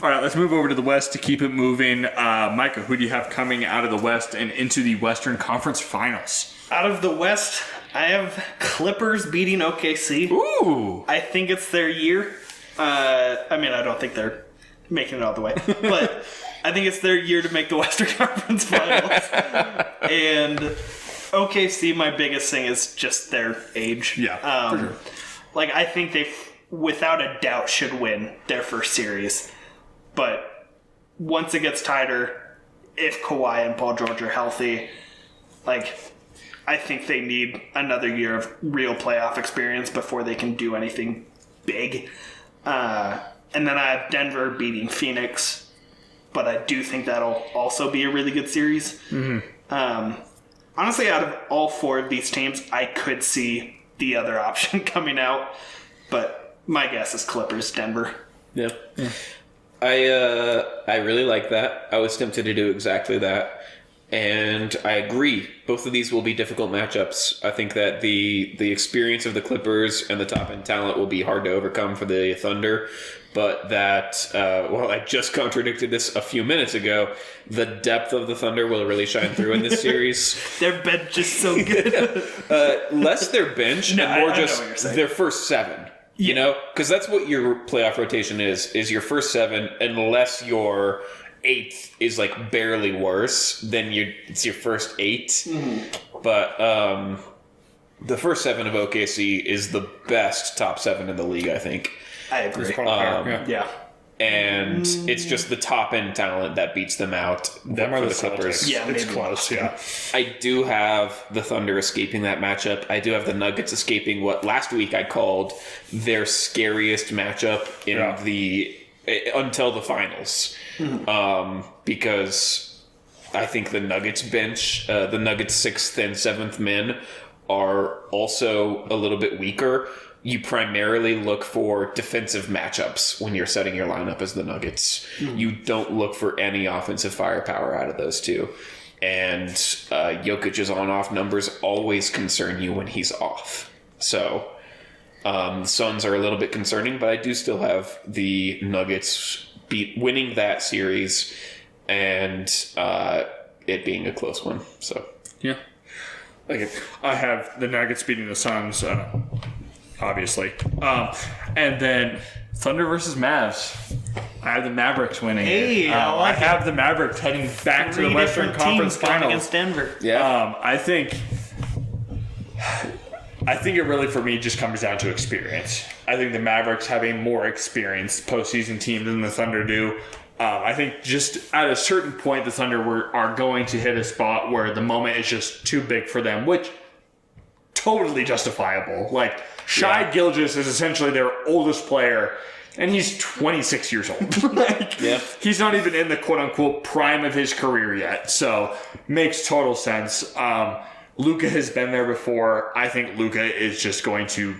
All right, let's move over to the West to keep it moving. Micah, who do you have coming out of the West and into the Western Conference Finals? Out of the West, I have Clippers beating OKC. Ooh. I think it's their year. I mean, I don't think they're making it all the way, but I think it's their year to make the Western Conference Finals. And OKC, my biggest thing is just their age. Yeah, for sure. Like, I think they, without a doubt, should win their first series. But once it gets tighter, if Kawhi and Paul George are healthy, like, I think they need another year of real playoff experience before they can do anything big. And then I have Denver beating Phoenix, but I do think that'll also be a really good series. Mm-hmm. Honestly, out of all four of these teams, I could see the other option coming out, but my guess is Clippers, Denver. Yeah. I really like that. I was tempted to do exactly that. And I agree. Both of these will be difficult matchups. I think that the experience of the Clippers and the top-end talent will be hard to overcome for the Thunder. But that, well, I just contradicted this a few minutes ago. The depth of the Thunder will really shine through in this series. Their bench is so good. Less their bench and more I just know what you're saying. their first seven. You know? Because that's what your playoff rotation is your first seven, unless your eighth is like barely worse, then it's your first eight. Mm-hmm. But the first seven of OKC is the best top seven in the league, I think. I agree. Yeah. And it's just the top end talent that beats them out. Them are the Clippers. Celtics. Yeah, it's close. Yeah. I do have the Thunder escaping that matchup. I do have the Nuggets escaping what last week I called their scariest matchup in until the finals. Mm-hmm. Because I think the Nuggets bench, the Nuggets 6th and 7th men are also a little bit weaker. You primarily look for defensive matchups when you're setting your lineup as the Nuggets. Mm-hmm. You don't look for any offensive firepower out of those two. And Jokic's on-off numbers always concern you when he's off. So the Suns are a little bit concerning, but I do still have the Nuggets winning that series and it being a close one. So yeah. Okay. I have the Nuggets beating the Suns, obviously. And then Thunder versus Mavs. I have the Mavericks winning. Hey, I have the Mavericks heading back to the Western Conference Finals against Denver. Yeah. I think it really, for me, just comes down to experience. I think the Mavericks have a more experienced postseason team than the Thunder do. I think just at a certain point, the Thunder are going to hit a spot where the moment is just too big for them, which totally justifiable. Like, Shai Gilgeous is essentially their oldest player, and he's 26 years old. He's not even in the quote-unquote prime of his career yet, so makes total sense. Luka has been there before. I think Luka is just going to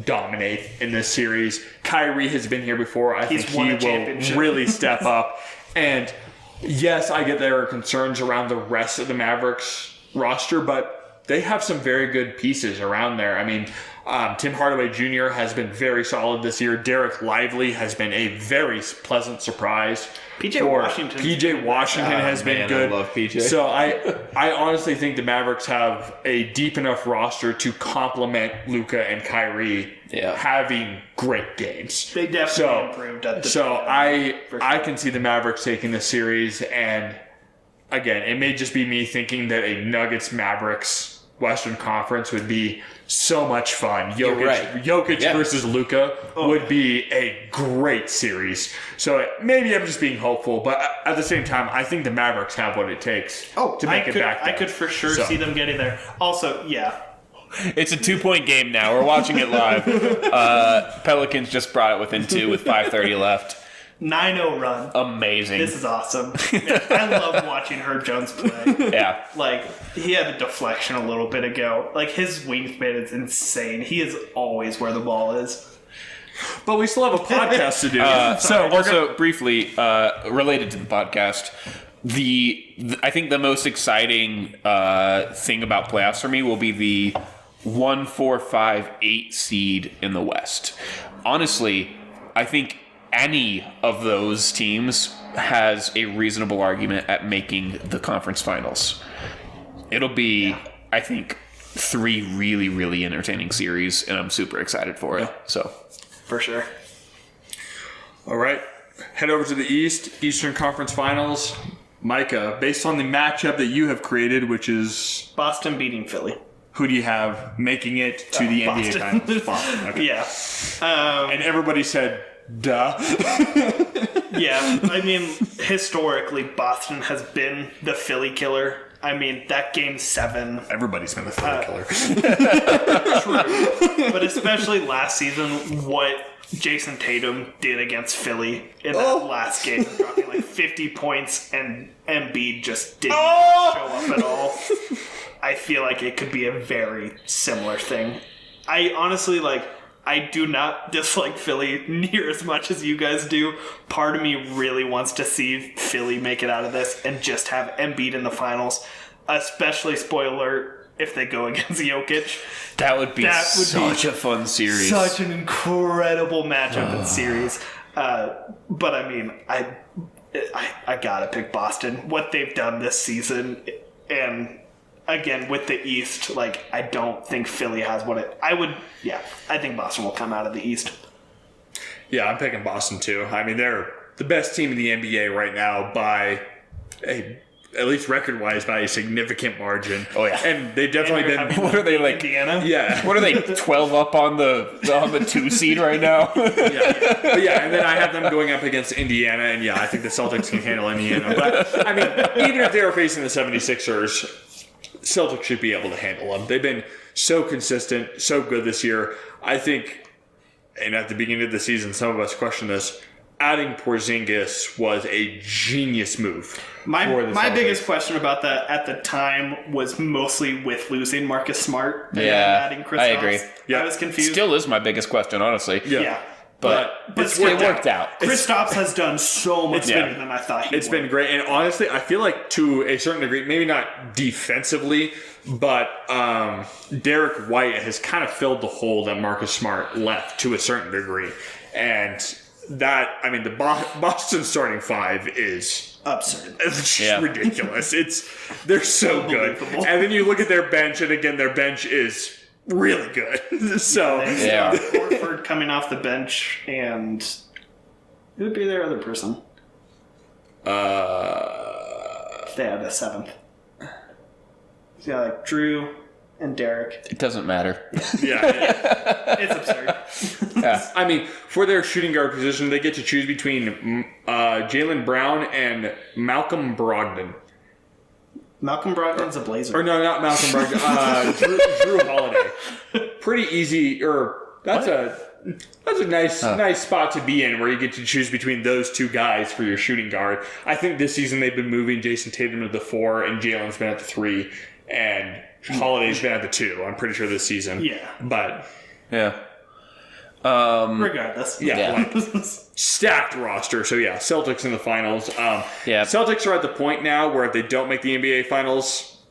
dominate in this series. Kyrie has been here before. I think he will really step up. And yes, I get there are concerns around the rest of the Mavericks roster, but they have some very good pieces around there. I mean, Tim Hardaway Jr. has been very solid this year. Derek Lively has been a very pleasant surprise. PJ Washington has been good. I love PJ. So I honestly think the Mavericks have a deep enough roster to complement Luka and Kyrie having great games. They definitely improved at the I can see the Mavericks taking the series, and again, it may just be me thinking that a Nuggets-Mavericks Western Conference would be so much fun. Jokic versus Luka would be a great series. So maybe I'm just being hopeful, but at the same time, I think the Mavericks have what it takes to make it back there. I could for sure see them getting there. Also, it's a 2-point game now. We're watching it live. Pelicans just brought it within 2 with 5:30 left. 9-0 run. Amazing. This is awesome. I love watching Herb Jones play. Yeah. Like, he had a deflection a little bit ago. Like, his wingspan is insane. He is always where the ball is. But we still have a podcast to do. So also briefly related to the podcast, I think the most exciting thing about playoffs for me will be the 1, 4, 5, 8 seed in the West. Honestly, I think any of those teams has a reasonable argument at making the conference finals. It'll be, I think, 3 really, really entertaining series, and I'm super excited for it. So, For sure. All right. Head over to the East, Eastern Conference Finals. Micah, based on the matchup that you have created, which is... Boston beating Philly. Who do you have making it to the NBA Boston. Finals? Boston. Okay. Yeah. And everybody said, duh. Yeah. I mean, historically, Boston has been the Philly killer. I mean, that game 7. Everybody's been the Philly killer. True. But especially last season, what Jason Tatum did against Philly in that last game, dropping like 50 points, and Embiid just didn't show up at all. I feel like it could be a very similar thing. I honestly, I do not dislike Philly near as much as you guys do. Part of me really wants to see Philly make it out of this and just have Embiid in the finals, especially, spoiler alert, if they go against Jokic. that would be such a fun series. Such an incredible matchup and series. But I mean, I gotta pick Boston. What they've done this season, and again with the East, I don't think Philly has what it. I think Boston will come out of the East. Yeah, I'm picking Boston too. I mean, they're the best team in the NBA right now by at least record-wise, by a significant margin. Oh, yeah. And they've definitely been... What are they, Indiana? Yeah. What are they, 12 up on the 2 seed right now? Yeah. But yeah, and then I have them going up against Indiana, and yeah, I think the Celtics can handle Indiana. But, I mean, even if they were facing the 76ers, Celtics should be able to handle them. They've been so consistent, so good this year. I think, and at the beginning of the season, some of us questioned this, adding Porzingis was a genius move. My biggest question about that at the time was mostly with losing Marcus Smart and adding Kristaps. I agree. Yeah. I was confused. Still is my biggest question, honestly. Yeah. But it's it worked out. Kristaps has done so much better than I thought he would. It's been great. And honestly, I feel like to a certain degree, maybe not defensively, but Derek White has kind of filled the hole that Marcus Smart left to a certain degree. And that, I mean, the Boston starting 5 is absurd. It's ridiculous. They're so good. And then you look at their bench, and again, their bench is really good. So Horford coming off the bench, and who would be their other person? If they had a 7th. Yeah, like Drew and Derek. It doesn't matter. yeah. It's absurd. I mean, for their shooting guard position, they get to choose between Jaylen Brown and Malcolm Brogdon. Malcolm Brogdon's a Blazer. Or no, not Malcolm Brogdon. Drew Holiday. Pretty easy. That's a nice spot to be in, where you get to choose between those two guys for your shooting guard. I think this season they've been moving Jason Tatum to the 4 and Jalen's been at the 3, and Holiday's been at the 2. I'm pretty sure this season. Yeah. But regardless. Stacked roster. So yeah, Celtics in the finals. Celtics are at the point now where if they don't make the NBA finals,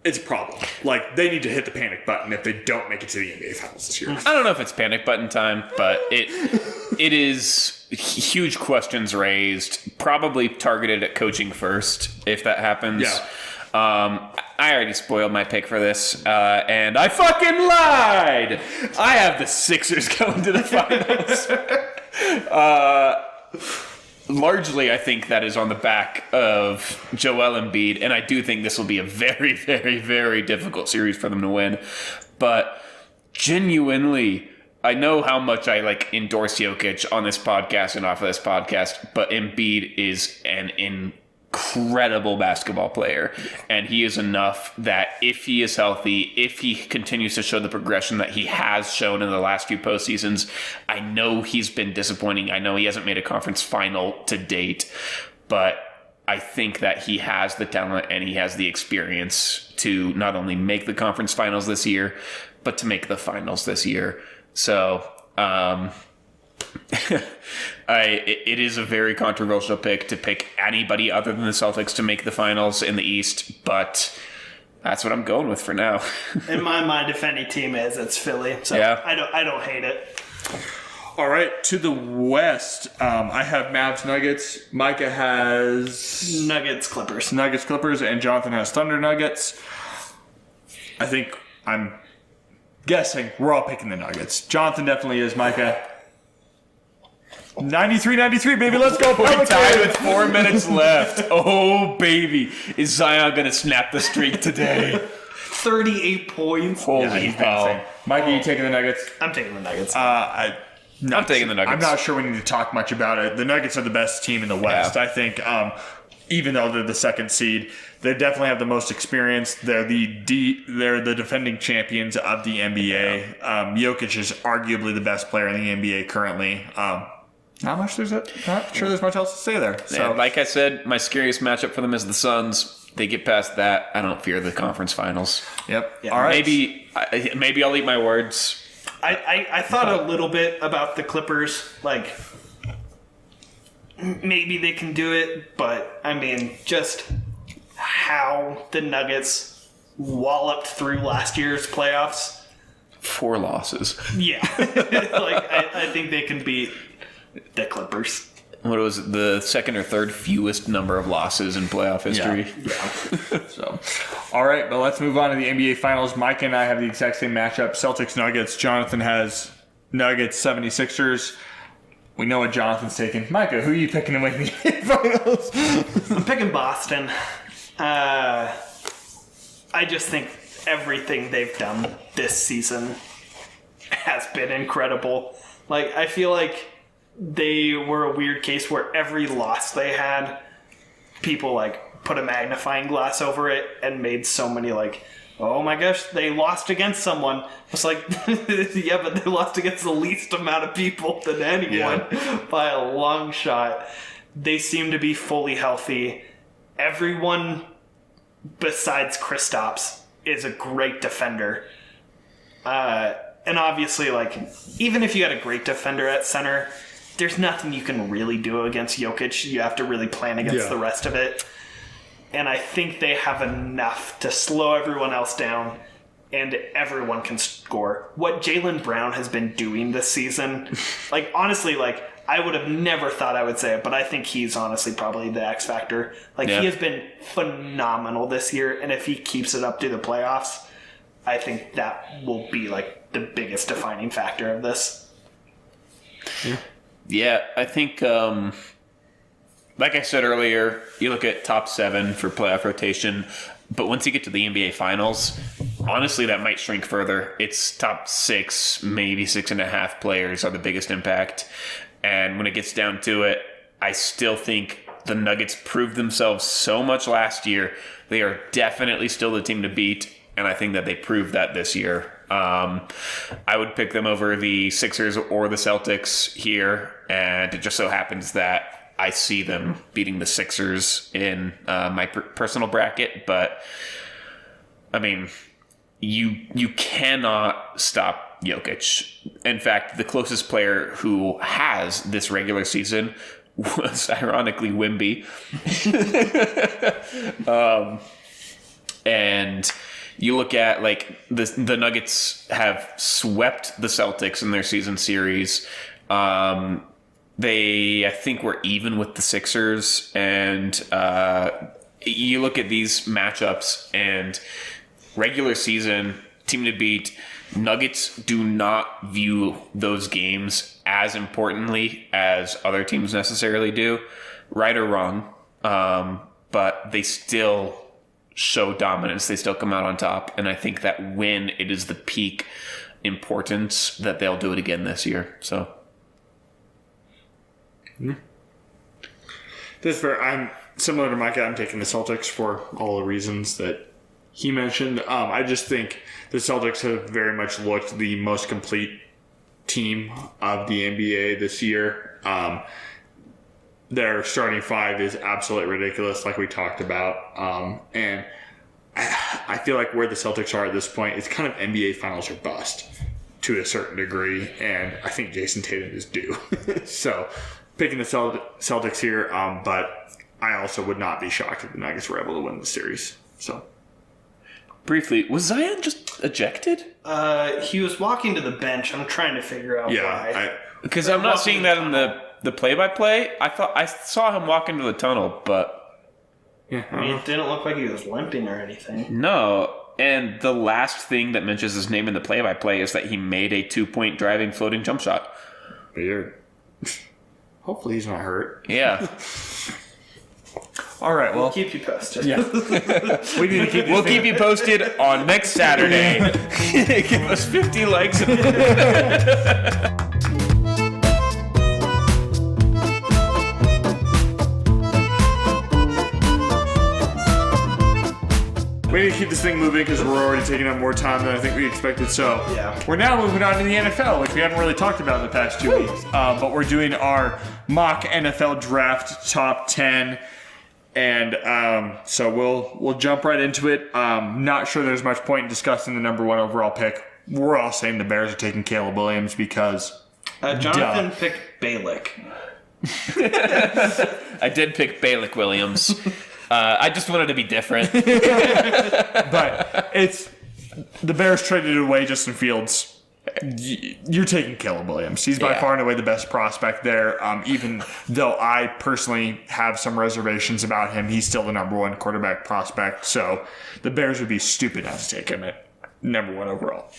it's a problem. Like, they need to hit the panic button if they don't make it to the NBA finals this year. I don't know if it's panic button time, but it is huge questions raised, probably targeted at coaching first, if that happens. Yeah. I already spoiled my pick for this, and I fucking lied! I have the Sixers going to the finals. Largely, I think that is on the back of Joel Embiid, and I do think this will be a very, very, very difficult series for them to win. But genuinely, I know how much I endorse Jokic on this podcast and off of this podcast, but Embiid is an incredible basketball player, and he is enough that if he is healthy, if he continues to show the progression that he has shown in the last few postseasons, I know he's been disappointing. I know he hasn't made a conference final to date, but I think that he has the talent and he has the experience to not only make the conference finals this year, but to make the finals this year. So, it is a very controversial pick to pick anybody other than the Celtics to make the finals in the East, but that's what I'm going with for now. In my mind, if any team is, it's Philly. So Yeah. I don't hate it. All right, to the West, I have Mavs Nuggets. Micah has Nuggets Clippers. Nuggets Clippers, and Jonathan has Thunder Nuggets. I think I'm guessing we're all picking the Nuggets. Jonathan definitely is. Micah, 93-93, baby. Let's go. We're tied with 4 minutes left. Oh, baby. Is Zion going to snap the streak today? 38 points. Holy Yeah, he's been hell. insane. Micah, you taking the Nuggets? I'm taking the Nuggets. I'm taking the Nuggets. I'm not sure we need to talk much about it. The Nuggets are the best team in the West. Yeah. I think, even though they're the second seed, they definitely have the most experience. They're the defending champions of the NBA. Jokic is arguably the best player in the NBA currently. Not sure there's much else to say there. So, Yeah, like I said, my scariest matchup for them is the Suns. They get past that, I don't fear the conference finals. yep. Yeah, All right. Maybe I'll eat my words. I thought a little bit about the Clippers. Like, maybe they can do it, but I mean, just how the Nuggets walloped through last year's playoffs. 4 losses. Yeah. Like, I think they can beat the Clippers. What was it, the second or third fewest number of losses in playoff history? So, all right, but let's move on to the NBA Finals. Mike and I have the exact same matchup. Celtics Nuggets. Jonathan has Nuggets 76ers. We know what Jonathan's taking. Micah, who are you picking to win the NBA Finals? I'm picking Boston. I just think everything they've done this season has been incredible. Like, I feel like they were a weird case where every loss they had, people like put a magnifying glass over it and made so many like, oh my gosh, they lost against someone. It's like, yeah, but they lost against the least amount of people than anyone by a long shot. They seem to be fully healthy. Everyone besides Kristaps is a great defender. And obviously, like, even if you had a great defender at center, there's nothing you can really do against Jokic. You have to really plan against the rest of it. And I think they have enough to slow everyone else down, and everyone can score. What Jaylen Brown has been doing this season, like, honestly, like, I would have never thought I would say it, but I think he's honestly probably the X factor. Like, he has been phenomenal this year, and if he keeps it up to the playoffs, I think that will be, like, the biggest defining factor of this. Yeah, I think, like I said earlier, you look at top 7 for playoff rotation, but once you get to the NBA Finals, honestly, that might shrink further. It's top 6, maybe 6.5 players are the biggest impact. And when it gets down to it, I still think the Nuggets proved themselves so much last year. They are definitely still the team to beat, and I think that they proved that this year. I would pick them over the Sixers or the Celtics here, and it just so happens that I see them beating the Sixers in my personal bracket. But I mean, you cannot stop Jokic. In fact, the closest player who has this regular season was ironically Wemby. And you look at, like, the Nuggets have swept the Celtics in their season series. They, I think, were even with the Sixers. And you look at these matchups and regular season, team to beat, Nuggets do not view those games as importantly as other teams necessarily do, right or wrong. But they still show dominance. They still come out on top. And I think that when it is the peak importance, that they'll do it again this year. So this is where similar to Micah, I'm taking the Celtics for all the reasons that he mentioned. I just think the Celtics have very much looked the most complete team of the NBA this year. Their starting five is absolutely ridiculous, like we talked about. And I feel like where the Celtics are at this point, it's kind of NBA Finals or bust to a certain degree. And I think Jason Tatum is due. So picking the Celtics here, but I also would not be shocked if the Nuggets were able to win the series. So Briefly, was Zion just ejected? He was walking to the bench. I'm trying to figure out why. Because I'm not seeing that in the play-by-play. I thought I saw him walk into the tunnel, but I mean, it didn't look like he was limping or anything. no. And the last thing that mentions his name in the play-by-play is that he made a 2-point driving floating jump shot. Weird. Hopefully he's not hurt. Yeah. All right, well, We'll keep you posted. yeah. We need to keep We'll keep you posted on next Saturday. Give us 50 likes. We need to keep this thing moving because we're already taking up more time than I think we expected. So Yeah. we're now moving on to the NFL, which we haven't really talked about in the past 2 weeks. But we're doing our mock NFL draft top 10. And so we'll jump right into it. Not sure there's much point in discussing the number 1 overall pick. We're all saying the Bears are taking Caleb Williams because Jonathan picked Balick. I did pick Balick Williams. I just wanted to be different. but it's the Bears traded away Justin Fields. You're taking Caleb Williams. He's by far and away the best prospect there. Even though I personally have some reservations about him, he's still the number 1 quarterback prospect. So the Bears would be stupid not to take him at number 1 overall.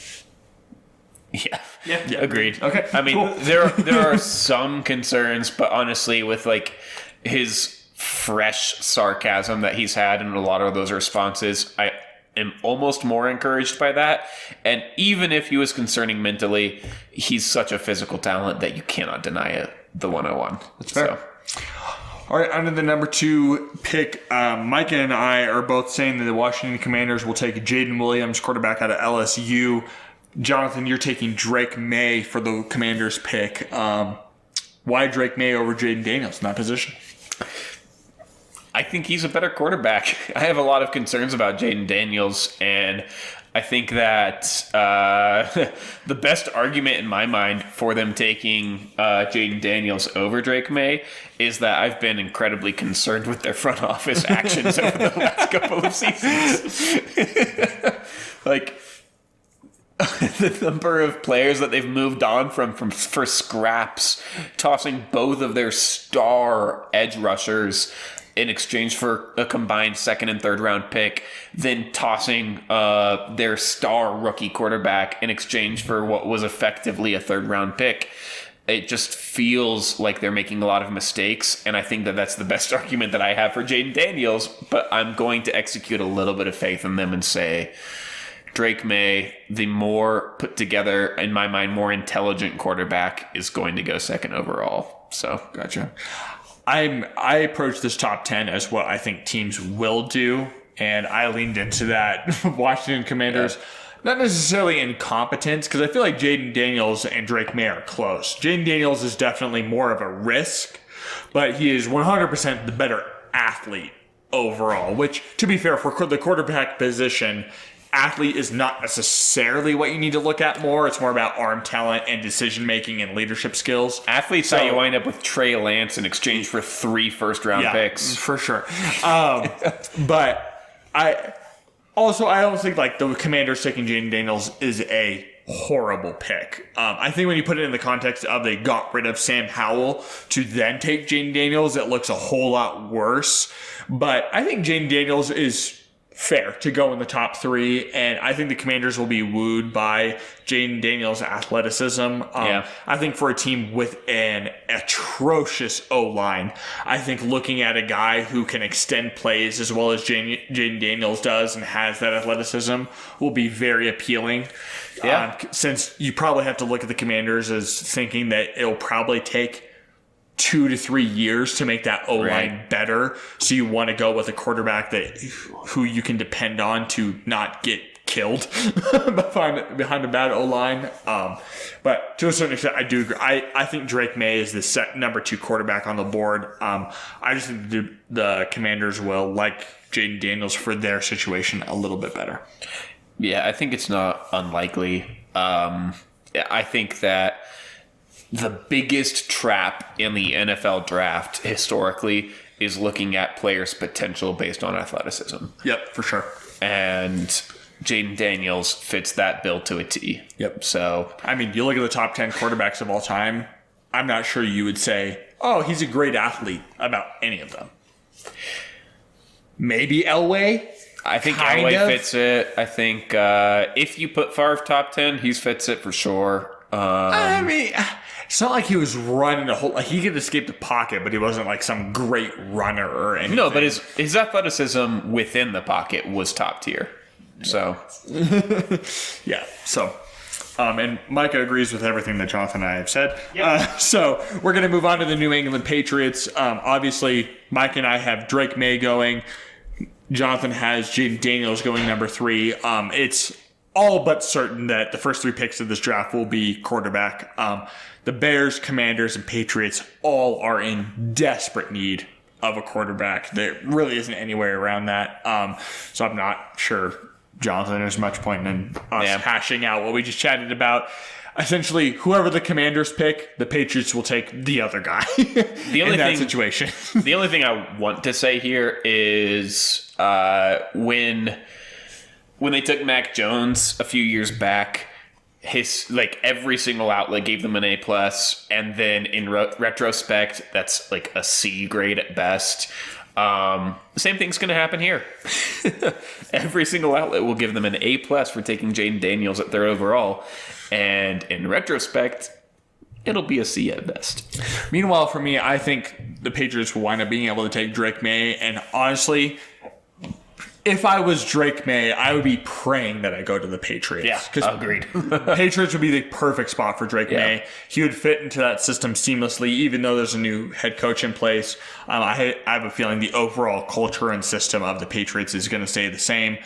Yeah. Yeah. Agreed. Okay, I mean, cool. there are some concerns, but honestly, with like his fresh sarcasm that he's had in a lot of those responses, I am almost more encouraged by that. And even if he was concerning mentally, he's such a physical talent that you cannot deny it. The 101. That's fair. All right, under the number 2 pick, Micah and I are both saying that the Washington Commanders will take Jaden Williams, quarterback out of LSU. Jonathan, you're taking Drake May for the Commanders pick. Why Drake May over Jaden Daniels in that position? I think he's a better quarterback. I have a lot of concerns about Jaden Daniels, and I think that the best argument in my mind for them taking Jaden Daniels over Drake May is that I've been incredibly concerned with their front office actions over the last couple of seasons. Like, the number of players that they've moved on from for scraps, tossing both of their star edge rushers in exchange for a combined 2nd and 3rd round pick, then tossing their star rookie quarterback in exchange for what was effectively a 3rd round pick. It just feels like they're making a lot of mistakes, and I think that that's the best argument that I have for Jaden Daniels, but I'm going to execute a little bit of faith in them and say Drake May, the more put together, in my mind, more intelligent quarterback, is going to go 2nd overall. So, gotcha. I approach this top 10 as what I think teams will do, and I leaned into that. Washington Commanders, not necessarily incompetence, because I feel like Jaden Daniels and Drake May are close. Jaden Daniels is definitely more of a risk, but he is 100% the better athlete overall, which, to be fair, for the quarterback position, athlete is not necessarily what you need to look at more. It's more about arm talent and decision-making and leadership skills. Athletes, how you wind up with Trey Lance in exchange for 3 first-round picks. For sure. But I don't think like the Commanders taking Jaden Daniels is a horrible pick. I think when you put it in the context of they got rid of Sam Howell to then take Jaden Daniels, it looks a whole lot worse. But I think Jaden Daniels is fair to go in the top 3, and I think the Commanders will be wooed by Jaden Daniels' athleticism. I think for a team with an atrocious O-line, I think looking at a guy who can extend plays as well as Jaden Daniels does and has that athleticism will be very appealing. Since you probably have to look at the Commanders as thinking that it'll probably take 2 to 3 years to make that O-line Right. better. So you want to go with a quarterback who you can depend on to not get killed behind a bad O-line. But to a certain extent, I do agree. I think Drake May is the number 2 quarterback on the board. I just think the Commanders will like Jaden Daniels for their situation a little bit better. Yeah, I think it's not unlikely. I think that the biggest trap in the NFL draft historically is looking at players' potential based on athleticism. Yep, for sure. And Jaden Daniels fits that bill to a T. Yep. So, I mean, you look at the top 10 quarterbacks of all time, I'm not sure you would say, oh, he's a great athlete about any of them. Maybe Elway? I think Kind Elway of. fits it. I think if you put Favre top 10, he fits it for sure. I mean, it's not like he was running a whole... Like, he could escape the pocket, but he wasn't like some great runner or anything. No, but his athleticism within the pocket was top tier. So, Yeah, so... and Micah agrees with everything that Jonathan and I have said. Yep. So we're going to move on to the New England Patriots. Obviously, Mike and I have Drake May going. Jonathan has Jaden Daniels going number 3. It's all but certain that the first 3 picks of this draft will be quarterback. The Bears, Commanders, and Patriots all are in desperate need of a quarterback. There really isn't any way around that. So I'm not sure, Jonathan, there's much point in us hashing out what we just chatted about. Essentially, whoever the Commanders pick, the Patriots will take the other guy in that situation. The only thing I want to say here is when they took Mac Jones a few years back, his every single outlet gave them an A+, and then in retrospect, that's like a C grade at best. The same thing's going to happen here. Every single outlet will give them an A+ for taking Jaden Daniels at 3rd overall, and in retrospect, it'll be a C at best. Meanwhile, for me, I think the Patriots will wind up being able to take Drake May, and honestly, if I was Drake May, I would be praying that I go to the Patriots. Yeah, agreed. Patriots would be the perfect spot for Drake May. He would fit into that system seamlessly, even though there's a new head coach in place. I have a feeling the overall culture and system of the Patriots is going to stay the same,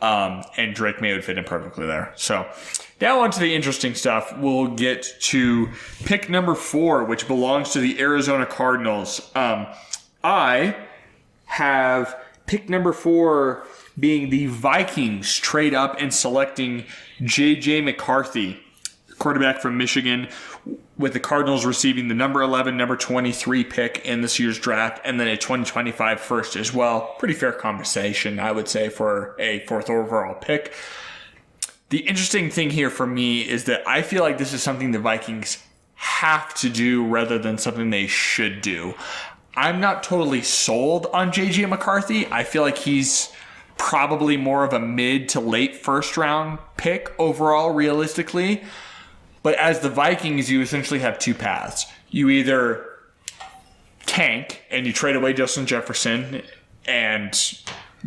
and Drake May would fit in perfectly there. So now on to the interesting stuff. We'll get to pick number 4, which belongs to the Arizona Cardinals. I have pick number 4 being the Vikings trade up and selecting J.J. McCarthy, quarterback from Michigan, with the Cardinals receiving the number 11, number 23 pick in this year's draft, and then a 2025 first as well. Pretty fair compensation, I would say, for a 4th overall pick. The interesting thing here for me is that I feel like this is something the Vikings have to do rather than something they should do. I'm not totally sold on J.J. McCarthy. I feel like he's probably more of a mid to late first round pick overall, realistically. But as the Vikings, you essentially have 2 paths. You either tank and you trade away Justin Jefferson and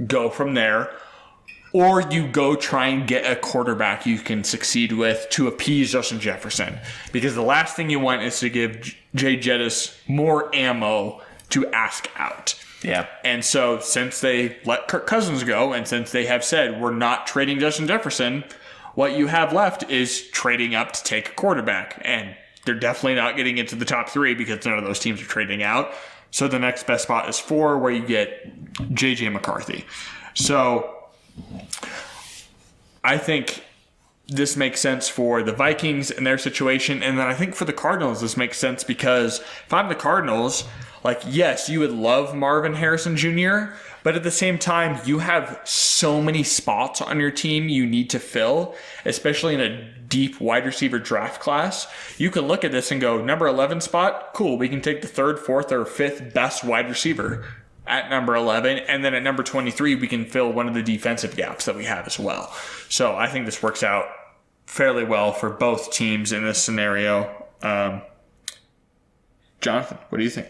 go from there, or you go try and get a quarterback you can succeed with to appease Justin Jefferson. Because the last thing you want is to give Jay Jettis more ammo to ask out. Yeah. And so since they let Kirk Cousins go, and since they have said we're not trading Justin Jefferson, what you have left is trading up to take a quarterback. And they're definitely not getting into the top 3 because none of those teams are trading out. So the next best spot is 4, where you get J.J. McCarthy. So I think this makes sense for the Vikings and their situation. And then I think for the Cardinals, this makes sense because if I'm the Cardinals, yes, you would love Marvin Harrison Jr., but at the same time, you have so many spots on your team you need to fill, especially in a deep wide receiver draft class. You can look at this and go, number 11 spot, cool, we can take the 3rd, 4th, or 5th best wide receiver at number 11, and then at number 23, we can fill one of the defensive gaps that we have as well. So I think this works out fairly well for both teams in this scenario. Jonathan, what do you think?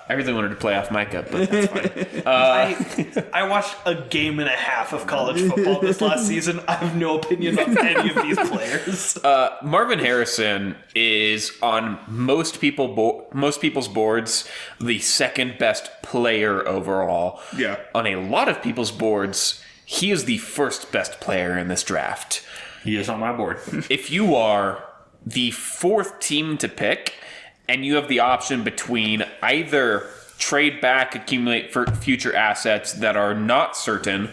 I really wanted to play off Micah, but that's fine. I watched a game and a half of college football this last season. I have no opinion on any of these players. Marvin Harrison is on most people's boards the second best player overall. Yeah. On a lot of people's boards, he is the first best player in this draft. He is on my board. If you are the fourth team to pick, and you have the option between either trade back, accumulate for future assets that are not certain,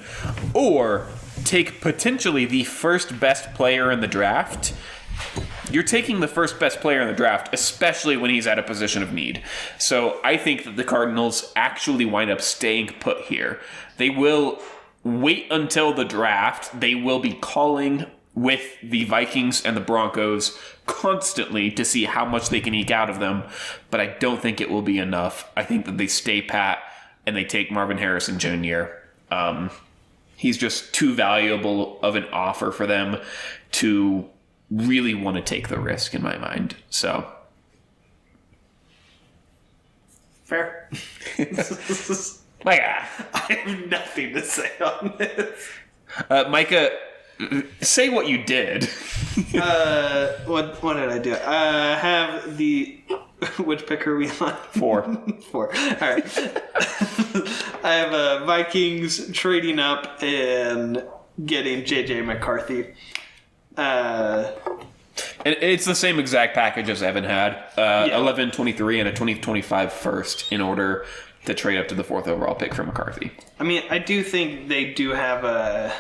or take potentially the first best player in the draft, you're taking the first best player in the draft, especially when he's at a position of need. So I think that the Cardinals actually wind up staying put here. They will wait until the draft. They will be calling with the Vikings and the Broncos constantly to see how much they can eke out of them, but I don't think it will be enough. I think that they stay pat and they take Marvin Harrison Jr. He's just too valuable of an offer for them to really want to take the risk, in my mind. So, Fair. Micah, I have nothing to say on this. Micah, say what you did. What did I do? I have the... Which pick are we on? 4. 4. All right. I have Vikings trading up and getting J.J. McCarthy. And it's the same exact package as Evan had. 11, 23, and a 2025 first in order to trade up to the 4th overall pick for McCarthy. I mean, I do think they do have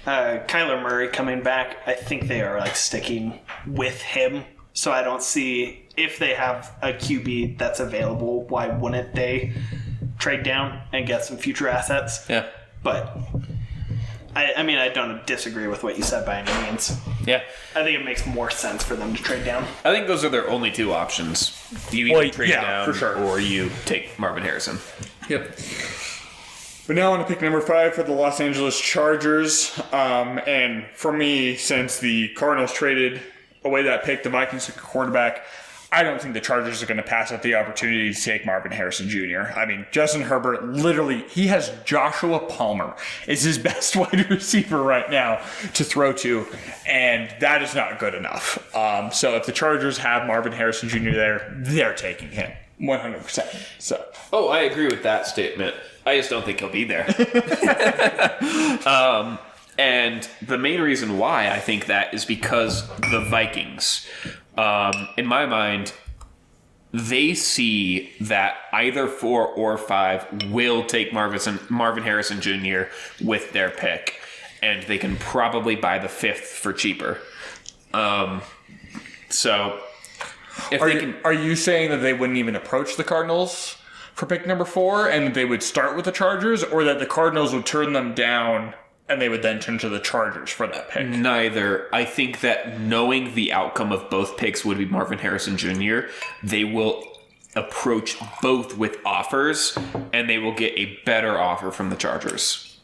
Kyler Murray coming back. I think they are sticking with him. So I don't see, if they have a QB that's available, why wouldn't they trade down and get some future assets? Yeah. But I mean, I don't disagree with what you said by any means. Yeah. I think it makes more sense for them to trade down. I think those are their only 2 options. You either trade down for sure, or you take Marvin Harrison. Yep. But now on to pick number 5 for the Los Angeles Chargers. And for me, since the Cardinals traded away that pick, the Vikings took a quarterback, I don't think the Chargers are going to pass up the opportunity to take Marvin Harrison Jr. I mean, Justin Herbert, literally, he has Joshua Palmer is his best wide receiver right now to throw to, and that is not good enough. So if the Chargers have Marvin Harrison Jr. there, they're taking him 100%. So. Oh, I agree with that statement. I just don't think he'll be there. And the main reason why I think that is because the Vikings, in my mind, they see that either 4 or 5 will take Marvin Harrison Jr. with their pick, and they can probably buy the 5th for cheaper. So, if Are you saying that they wouldn't even approach the Cardinals for pick number 4, and they would start with the Chargers, or that the Cardinals would turn them down and they would then turn to the Chargers for that pick? Neither. I think that knowing the outcome of both picks would be Marvin Harrison Jr., they will approach both with offers, and they will get a better offer from the Chargers.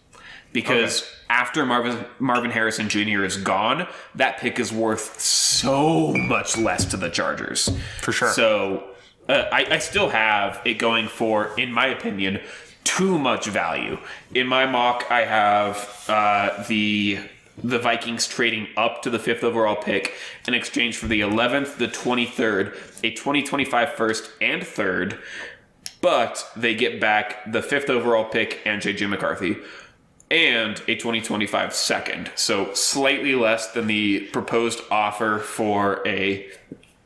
Because after Marvin Harrison Jr. is gone, that pick is worth so much less to the Chargers. For sure. So I still have it going for, in my opinion, too much value. In my mock, I have the Vikings trading up to the 5th overall pick in exchange for the 11th, the 23rd, a 2025 first and 3rd, but they get back the 5th overall pick and J.J. McCarthy and a 2025 second. So slightly less than the proposed offer for the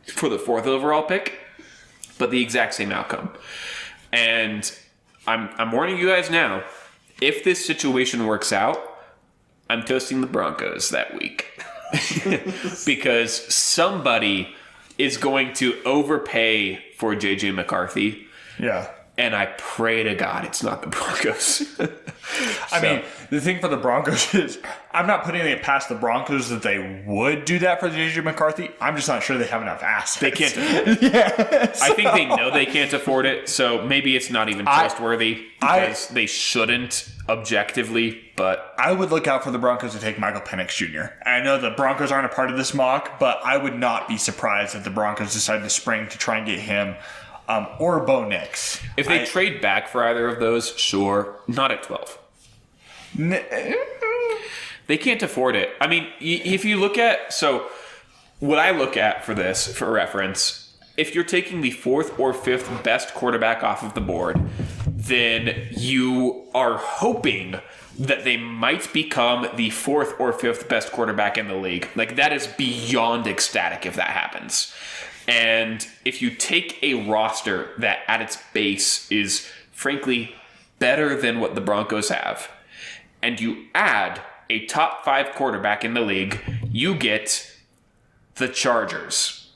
4th overall pick, but the exact same outcome. And I'm warning you guys now, if this situation works out, I'm toasting the Broncos that week. Because somebody is going to overpay for J.J. McCarthy. Yeah. And I pray to God it's not the Broncos. I mean, the thing for the Broncos is, I'm not putting it past the Broncos that they would do that for J.J. McCarthy. I'm just not sure they have enough assets. They can't afford it. I think they know they can't afford it, so maybe it's not even trustworthy because they shouldn't objectively, but I would look out for the Broncos to take Michael Penix Jr. I know the Broncos aren't a part of this mock, but I would not be surprised if the Broncos decide to spring to try and get him or Bo Nix. If they trade back for either of those, sure. Not at 12. They can't afford it. I mean, if you look at... So, what I look at for this, for reference, if you're taking the 4th or 5th best quarterback off of the board, then you are hoping that they might become the 4th or 5th best quarterback in the league. Like, that is beyond ecstatic if that happens. And if you take a roster that at its base is, frankly, better than what the Broncos have, and you add a top 5 quarterback in the league, you get the Chargers.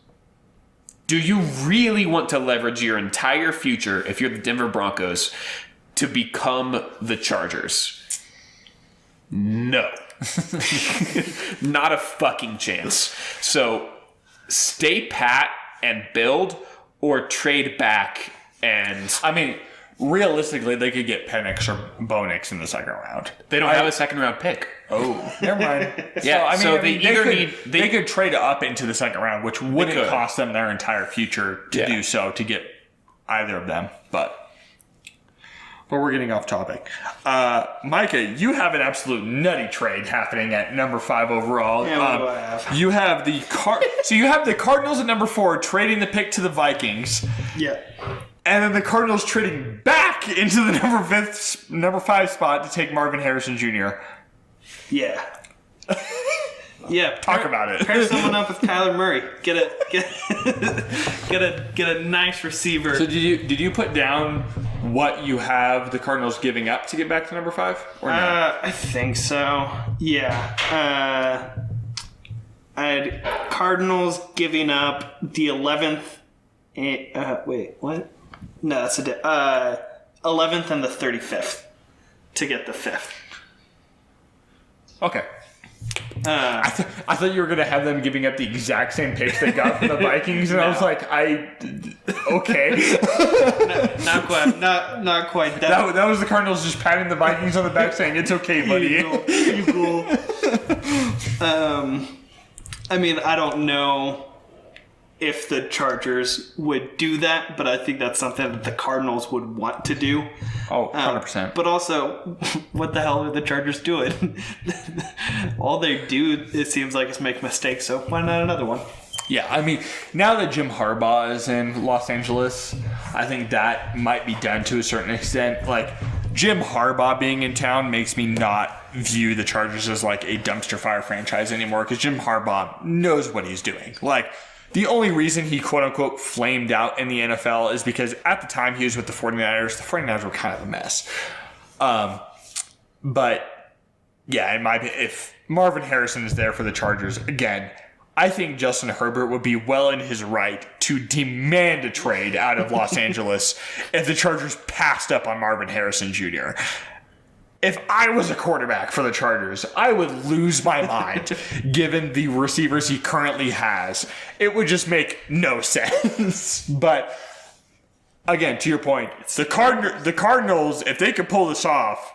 Do you really want to leverage your entire future, if you're the Denver Broncos, to become the Chargers? No. Not a fucking chance. So stay pat and build, or trade back and... I mean, realistically, they could get Penix or Bo Nix in the second round. They don't have a second round pick. Oh, never mind. Yeah, They could trade up into the second round, which wouldn't cost them their entire future to do so, to get either of them. But we're getting off topic. Micah, you have an absolute nutty trade happening at number 5 overall. Yeah, what do I have? You have you have the Cardinals at number 4 trading the pick to the Vikings. Yeah. And then the Cardinals trading back into the number 5 spot to take Marvin Harrison Jr. Yeah. Yeah. Talk about it. Pair someone up with Kyler Murray. Get a nice receiver. So did you put down what you have the Cardinals giving up to get back to number 5? Or no? I think so. Yeah. I had Cardinals giving up the 11th. Wait, what? No, that's 11th and the 35th to get the 5th. Okay. I thought you were going to have them giving up the exact same picks they got from the Vikings, and I was like, okay. Not quite. That was the Cardinals just patting the Vikings on the back saying, it's okay, buddy. You go. I mean, I don't know if the Chargers would do that, but I think that's something that the Cardinals would want to do. Oh, 100%. But also, what the hell are the Chargers doing? All they do, it seems like, is make mistakes, so why not another one? Yeah, I mean, now that Jim Harbaugh is in Los Angeles, I think that might be done to a certain extent. Like, Jim Harbaugh being in town makes me not view the Chargers as like a dumpster fire franchise anymore, because Jim Harbaugh knows what he's doing. Like, the only reason he quote-unquote flamed out in the NFL is because at the time he was with the 49ers. The 49ers were kind of a mess. But, yeah, if Marvin Harrison is there for the Chargers, again, I think Justin Herbert would be well in his right to demand a trade out of Los Angeles if the Chargers passed up on Marvin Harrison Jr. If I was a quarterback for the Chargers, I would lose my mind given the receivers he currently has. It would just make no sense. But again, to your point, the Cardinals, if they could pull this off,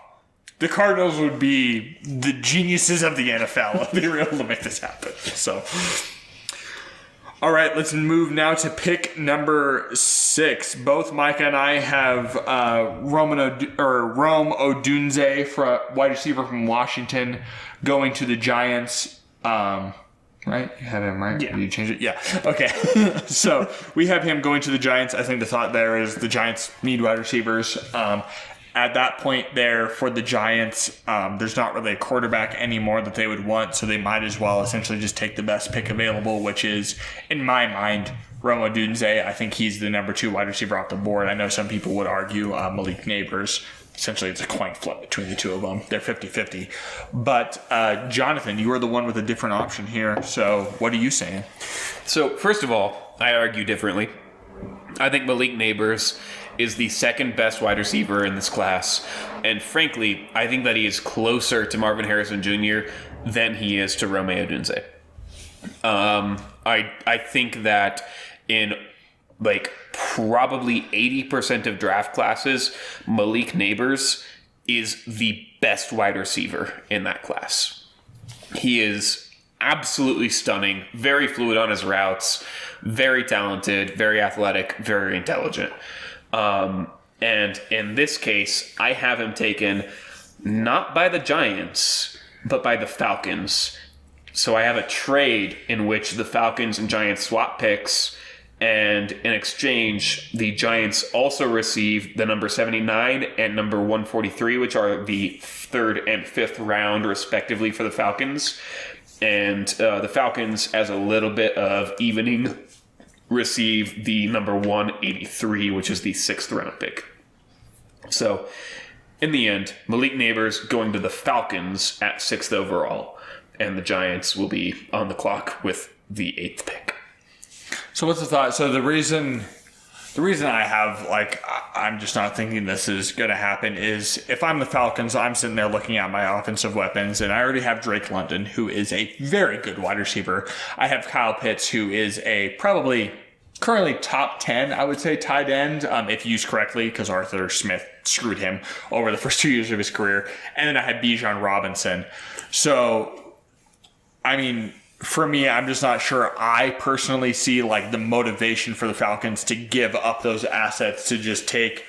the Cardinals would be the geniuses of the NFL if they were able to make this happen. So, all right, let's move now to pick number 6. Both Micah and I have Rome Odunze, for wide receiver from Washington, going to the Giants. Right? You have him, right? Yeah. Did you change it? Yeah. Okay. So we have him going to the Giants. I think the thought there is the Giants need wide receivers. At that point there for the Giants, there's not really a quarterback anymore that they would want, so they might as well essentially just take the best pick available, which is, in my mind, Rome Odunze. I think he's the number 2 wide receiver off the board. I know some people would argue Malik Neighbors. Essentially, it's a coin flip between the two of them. They're 50-50. But, Jonathan, you are the one with a different option here, so what are you saying? So, first of all, I argue differently. I think Malik Neighbors is the second best wide receiver in this class. And frankly, I think that he is closer to Marvin Harrison Jr. than he is to Rome Odunze. I think that in probably 80% of draft classes, Malik Neighbors is the best wide receiver in that class. He is absolutely stunning, very fluid on his routes, very talented, very athletic, very intelligent. And in this case, I have him taken not by the Giants, but by the Falcons. So I have a trade in which the Falcons and Giants swap picks, and in exchange, the Giants also receive the number 79 and number 143, which are the 3rd and 5th round, respectively, for the Falcons. And the Falcons, as a little bit of evening, receive the number 183, which is the 6th round pick. So, in the end, Malik Neighbors going to the Falcons at 6th overall, and the Giants will be on the clock with the 8th pick. So what's the thought? So the reason I have, I'm just not thinking this is going to happen is if I'm the Falcons, I'm sitting there looking at my offensive weapons, and I already have Drake London, who is a very good wide receiver. I have Kyle Pitts, who is a probably currently top 10, I would say, tight end, if used correctly, because Arthur Smith screwed him over the first 2 years of his career. And then I had Bijan Robinson. So, I mean, for me, I'm just not sure I personally see the motivation for the Falcons to give up those assets to just take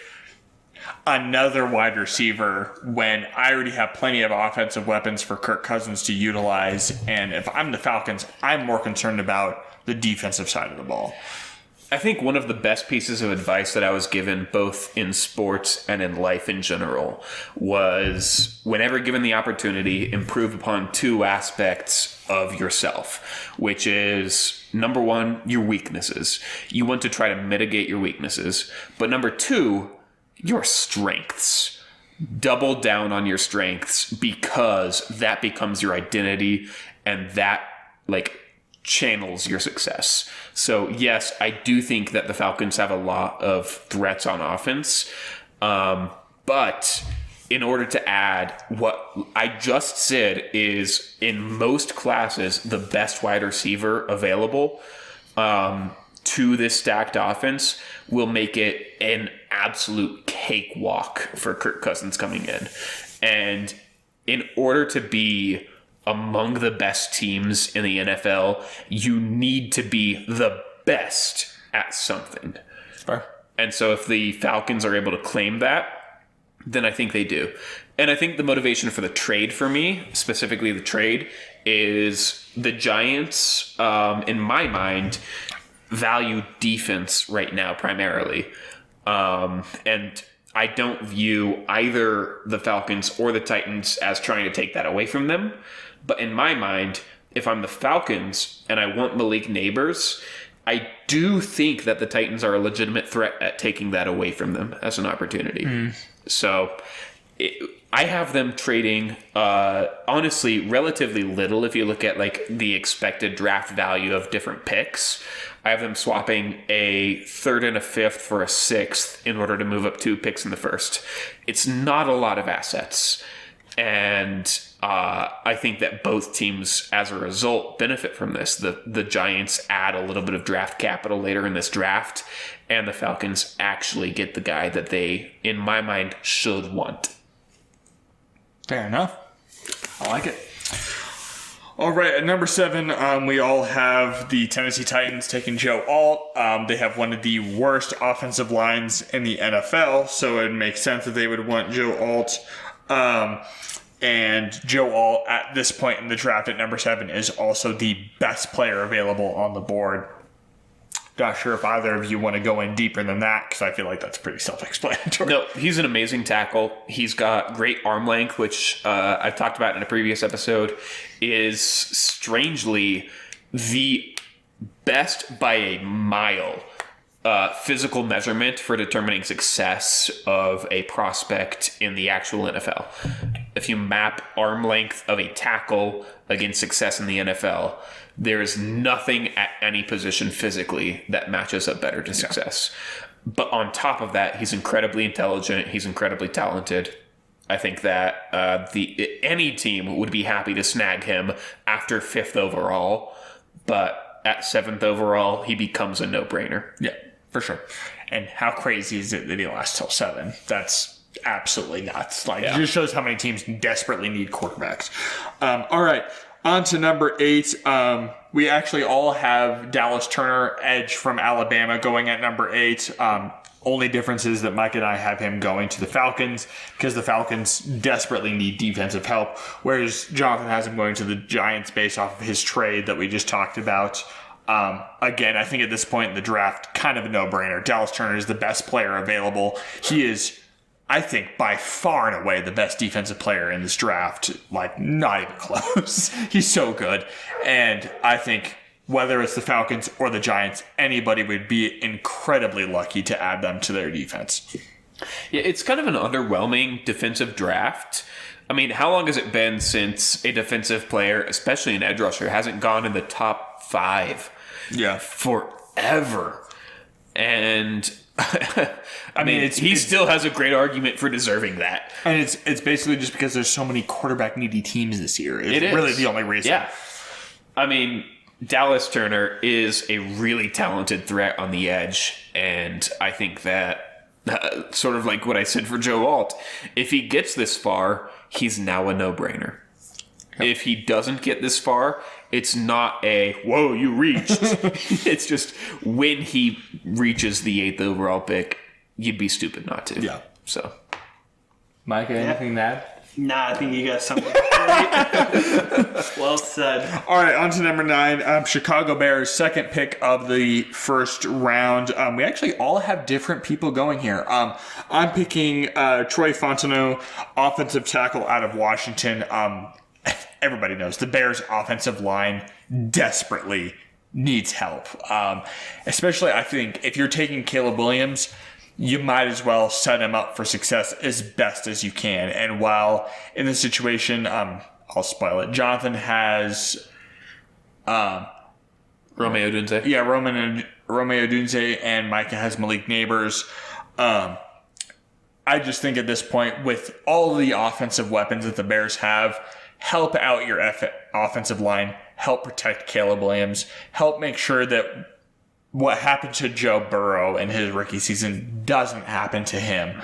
another wide receiver when I already have plenty of offensive weapons for Kirk Cousins to utilize. And if I'm the Falcons, I'm more concerned about the defensive side of the ball. I think one of the best pieces of advice that I was given both in sports and in life in general was whenever given the opportunity, improve upon 2 aspects of yourself, which is number 1, your weaknesses. You want to try to mitigate your weaknesses. But number 2, your strengths. Double down on your strengths because that becomes your identity and that channels your success. So yes, I do think that the Falcons have a lot of threats on offense, but in order to add what I just said is in most classes the best wide receiver available to this stacked offense will make it an absolute cakewalk for Kirk Cousins coming in. And in order to be among the best teams in the NFL, you need to be the best at something. Fair. And so if the Falcons are able to claim that, then I think they do. And I think the motivation for the trade for me, specifically the trade, is the Giants, in my mind, value defense right now primarily. And I don't view either the Falcons or the Titans as trying to take that away from them. But in my mind, if I'm the Falcons and I want Malik Neighbors, I do think that the Titans are a legitimate threat at taking that away from them as an opportunity. So I have them trading, honestly, relatively little if you look at the expected draft value of different picks. I have them swapping a 3rd and a 5th for a 6th in order to move up 2 picks in the 1st. It's not a lot of assets. And I think that both teams, as a result, benefit from this. The Giants add a little bit of draft capital later in this draft, and the Falcons actually get the guy that they, in my mind, should want. Fair enough. I like it. All right, at number 7, we all have the Tennessee Titans taking Joe Alt. They have one of the worst offensive lines in the NFL, so it makes sense that they would want Joe Alt. And Joe Alt, at this point in the draft at number 7, is also the best player available on the board. Not sure if either of you want to go in deeper than that, because I feel like that's pretty self-explanatory. No, he's an amazing tackle. He's got great arm length, which I've talked about in a previous episode, is strangely the best by a mile physical measurement for determining success of a prospect in the actual NFL. If you map arm length of a tackle against success in the NFL, there is nothing at any position physically that matches up better to success. Yeah. But on top of that, he's incredibly intelligent. He's incredibly talented. I think that any team would be happy to snag him after 5th overall. But at 7th overall, he becomes a no-brainer. Yeah, for sure. And how crazy is it that he lasts till 7? That's absolutely nuts. It just shows how many teams desperately need quarterbacks. All right. On to number 8. We actually all have Dallas Turner, edge from Alabama, going at number 8. Only difference is that Mike and I have him going to the Falcons because the Falcons desperately need defensive help, whereas Jonathan has him going to the Giants based off of his trade that we just talked about. Again, I think at this point in the draft, kind of a no-brainer. Dallas Turner is the best player available. He is, I think, by far and away the best defensive player in this draft. Like, not even close. He's so good. And I think whether it's the Falcons or the Giants, anybody would be incredibly lucky to add them to their defense. Yeah, it's kind of an underwhelming defensive draft. I mean, how long has it been since a defensive player, especially an edge rusher, hasn't gone in the top 5? Yeah. Forever. And I mean, he still has a great argument for deserving that. And it's basically just because there's so many quarterback needy teams this year. It's It is really the only reason. Yeah. I mean, Dallas Turner is a really talented threat on the edge, and I think that sort of like what I said for Joe Alt, if he gets this far, he's now a no-brainer. Yep. If he doesn't get this far, it's not a, whoa, you reached. It's just when he reaches the 8th overall pick, you'd be stupid not to. Yeah. So, Micah, anything to add? Nah, I think you got something. Well said. All right, on to number 9. Chicago Bears, second pick of the first round. We actually all have different people going here. I'm picking Troy Fontenot, offensive tackle out of Washington. Everybody knows the Bears' offensive line desperately needs help. Especially, I think, if you're taking Caleb Williams, you might as well set him up for success as best as you can. And while in this situation, I'll spoil it, Jonathan has Romeo Dunze. Yeah, Romeo Dunze, and Micah has Malik Neighbors. I just think at this point, with all of the offensive weapons that the Bears have, help out your offensive line, help protect Caleb Williams, help make sure that what happened to Joe Burrow in his rookie season doesn't happen to him.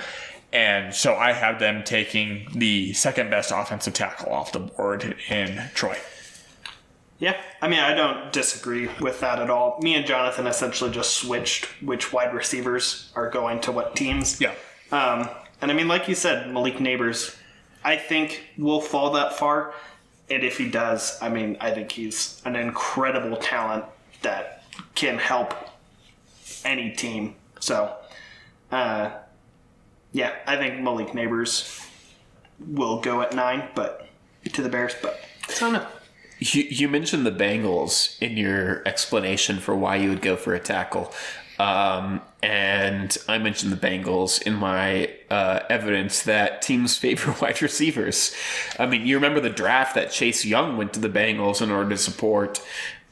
And so I have them taking the second best offensive tackle off the board in Troy. Yeah, I mean, I don't disagree with that at all. Me and Jonathan essentially just switched which wide receivers are going to what teams. Yeah. And I mean, like you said, Malik Neighbors, I think will fall that far. And if he does, I mean, I think he's an incredible talent that can help any team. So, yeah, I think Malik Neighbors will go at 9, but to the Bears. But I don't know. You mentioned the Bengals in your explanation for why you would go for a tackle. And I mentioned the Bengals in my evidence that teams favor wide receivers. I mean, you remember the draft that Chase Young went to the Bengals in order to support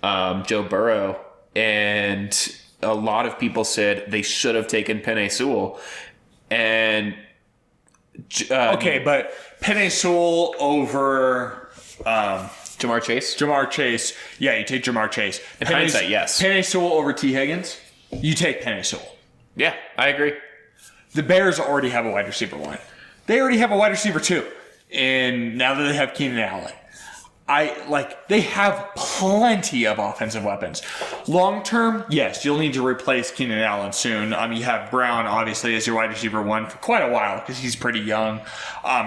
Joe Burrow. And a lot of people said they should have taken Penei Sewell. And okay, but Penei Sewell over Jamar Chase? Jamar Chase. Yeah, you take Jamar Chase. In hindsight, yes. Penei Sewell over T. Higgins. You take Penei Sewell. Yeah, I agree. The Bears already have a wide receiver one. They already have a wide receiver 2. And now that they have Keenan Allen, they have plenty of offensive weapons. Long term, yes, you'll need to replace Keenan Allen soon. You have Brown, obviously, as your wide receiver 1 for quite a while because he's pretty young.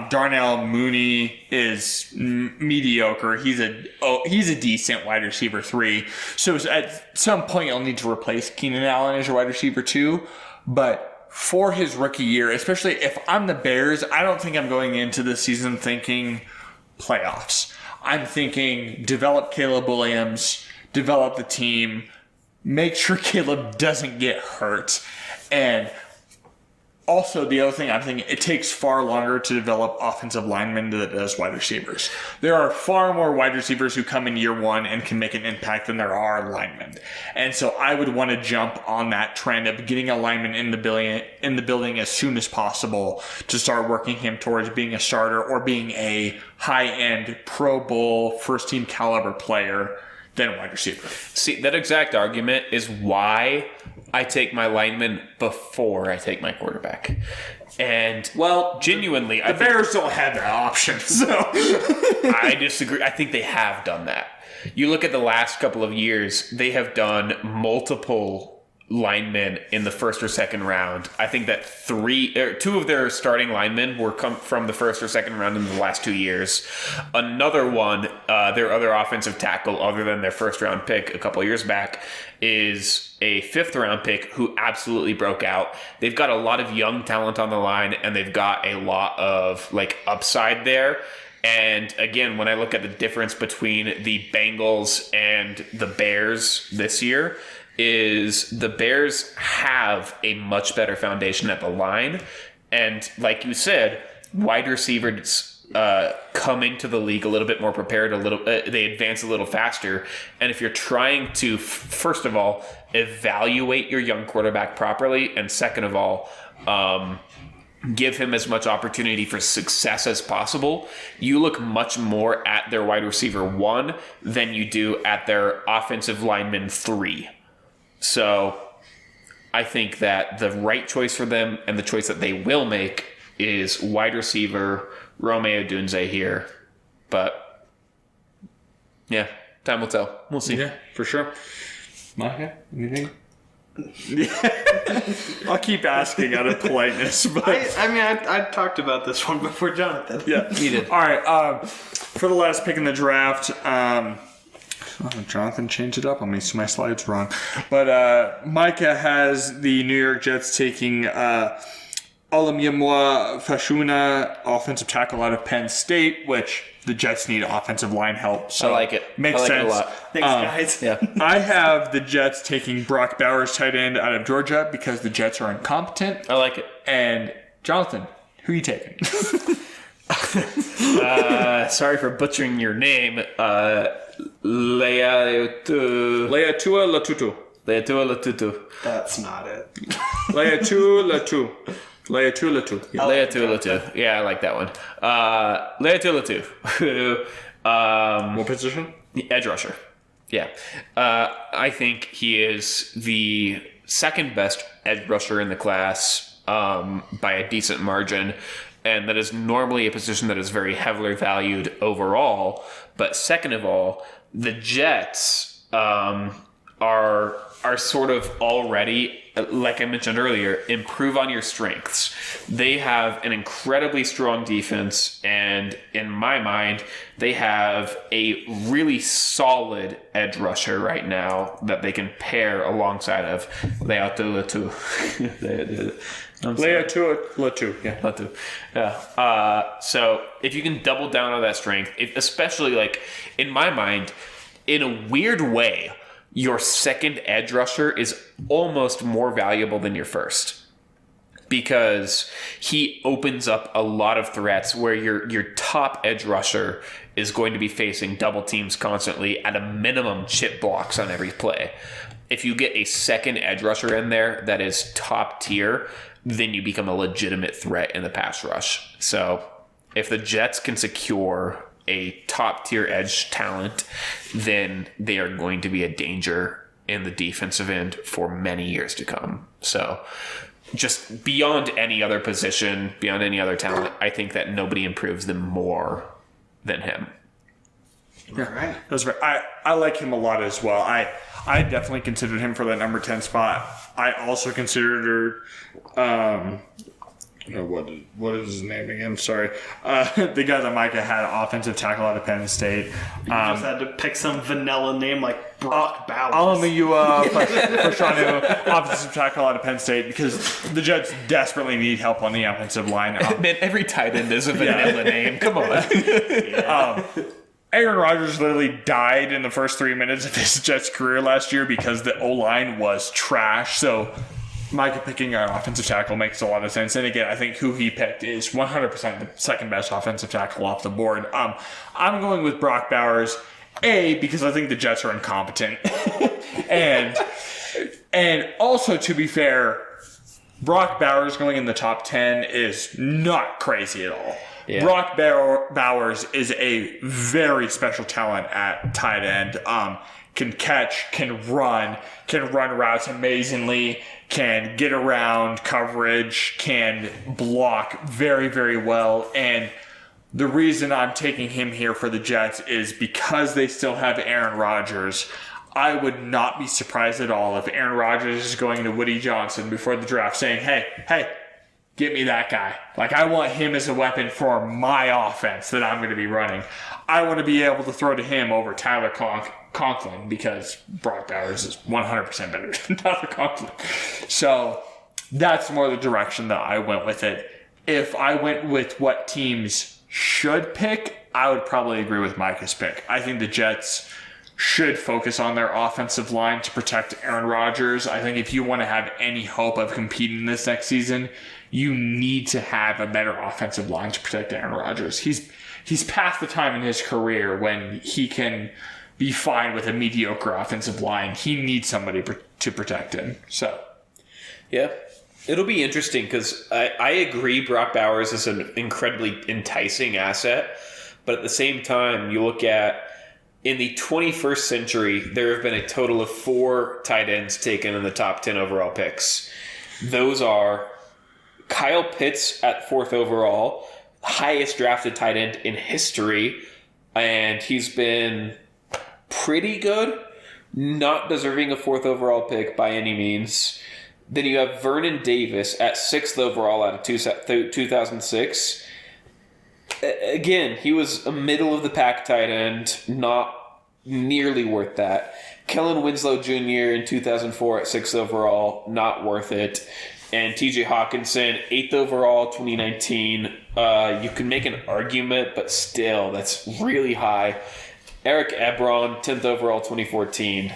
Darnell Mooney is mediocre. He's a decent wide receiver 3. So at some point, you'll need to replace Keenan Allen as your wide receiver 2. But for his rookie year, especially if I'm the Bears, I don't think I'm going into the season thinking playoffs. I'm thinking develop Caleb Williams, develop the team, make sure Caleb doesn't get hurt. And also the other thing I'm thinking, it takes far longer to develop offensive linemen than it does wide receivers. There are far more wide receivers who come in year 1 and can make an impact than there are linemen. And so I would want to jump on that trend of getting a lineman in the building as soon as possible to start working him towards being a starter or being a high-end Pro Bowl first-team caliber player than a wide receiver. See, that exact argument is why I take my lineman before I take my quarterback. And, genuinely, The Bears don't have that option, so. I disagree. I think they have done that. You look at the last couple of years, they have done multiple linemen in the first or second round. I think that two of their starting linemen were come from the first or second round in the last 2 years. Another one, their other offensive tackle, other than their first round pick a couple of years back, is a 5th round pick who absolutely broke out. They've got a lot of young talent on the line, and they've got a lot of upside there. And again, when I look at the difference between the Bengals and the Bears this year, is the Bears have a much better foundation at the line. And like you said, wide receivers come into the league a little bit more prepared, they advance a little faster. And if you're trying to, first of all, evaluate your young quarterback properly, and second of all, give him as much opportunity for success as possible, you look much more at their wide receiver 1 than you do at their offensive lineman 3. So I think that the right choice for them, and the choice that they will make, is wide receiver Romeo Dunze here. But yeah, time will tell. We'll see. Yeah, for sure. Micah, anything? I'll keep asking out of politeness, but I talked about this one before Jonathan. yeah, You did. All right, for the last pick in the draft, Jonathan changed it up on me, so my slide's wrong. But Micah has the New York Jets taking Olamiamwa Fashuna, offensive tackle out of Penn State, which the Jets need offensive line help. So I like it. Makes I like sense. it a lot. Thanks, guys. Yeah. I have the Jets taking Brock Bowers, tight end, out of Georgia because the Jets are incompetent. I like it. And Jonathan, who are you taking? Sorry for butchering your name. Leatua Latutu. Latutu. That's not it. Latu. Yeah. Latu. Yeah, I like that one. Latu. What position? Edge rusher. Yeah. I think he is the second best edge rusher in the class by a decent margin. And that is normally a position that is very heavily valued overall. But second of all, the Jets are sort of already, like I mentioned earlier, improve on your strengths. They have an incredibly strong defense, and in my mind, they have a really solid edge rusher right now that they can pair alongside of Latu. Yeah. So if you can double down on that strength, especially in my mind, in a weird way, your second edge rusher is almost more valuable than your first, because he opens up a lot of threats where your top edge rusher is going to be facing double teams constantly, at a minimum chip blocks on every play. If you get a second edge rusher in there that is top tier, then you become a legitimate threat in the pass rush. So if the Jets can secure a top tier edge talent, then they are going to be a danger in the defensive end for many years to come. So just beyond any other position, beyond any other talent, I think that nobody improves them more than him. Yeah, right. That's right. I like him a lot as well. I definitely considered him for that number 10 spot. I also considered what is his name again? Sorry. The guy that Micah had, offensive tackle out of Penn State. You just had to pick some vanilla name like Brock Bowers. Olamiamwa Fashanu, offensive tackle out of Penn State, because the Jets desperately need help on the offensive line. Man, every tight end is a vanilla name. Come on. Aaron Rodgers literally died in the first 3 minutes of his Jets career last year because the O-line was trash. So Micah picking our offensive tackle makes a lot of sense. And again, I think who he picked is 100% the second best offensive tackle off the board. I'm going with Brock Bowers, because I think the Jets are incompetent. and also, to be fair, Brock Bowers going in the top 10 is not crazy at all. Yeah. Brock Bowers is a very special talent at tight end. Can catch, can run routes amazingly, can get around coverage, can block very, very well. And the reason I'm taking him here for the Jets is because they still have Aaron Rodgers. I would not be surprised at all if Aaron Rodgers is going to Woody Johnson before the draft saying, hey, get me that guy. Like, I want him as a weapon for my offense that I'm going to be running. I want to be able to throw to him over Tyler Conklin because Brock Bowers is 100% better than Tyler Conklin. So that's more the direction that I went with it. If I went with what teams should pick, I would probably agree with Micah's pick. I think the Jets should focus on their offensive line to protect Aaron Rodgers. I think if you want to have any hope of competing this next season, you need to have a better offensive line to protect Aaron Rodgers. He's past the time in his career when he can be fine with a mediocre offensive line. He needs somebody to protect him. So, yeah. It'll be interesting because I agree Brock Bowers is an incredibly enticing asset, but at the same time, you look at in the 21st century, there have been a total of 4 tight ends taken in the top 10 overall picks. Those are Kyle Pitts at 4th overall, highest drafted tight end in history, and he's been pretty good, not deserving a 4th overall pick by any means. Then you have Vernon Davis at 6th overall out of 2006. Again, he was a middle-of-the-pack tight end, not nearly worth that. Kellen Winslow Jr. in 2004 at 6th overall, not worth it. And TJ Hawkinson, 8th overall, 2019. You can make an argument, but still, that's really high. Eric Ebron, 10th overall, 2014.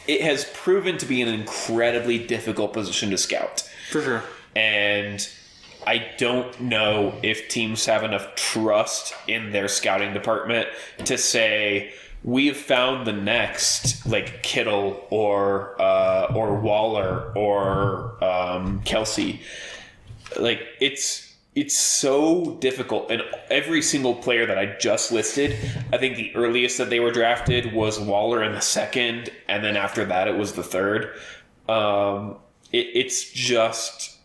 It has proven to be an incredibly difficult position to scout. for sure. And I don't know if teams have enough trust in their scouting department to say, we have found the next, like, Kittle or Waller or Kelsey. Like, it's so difficult. And every single player that I just listed, I think the earliest that they were drafted was Waller in the 2nd, and then after that it was the 3rd. It's just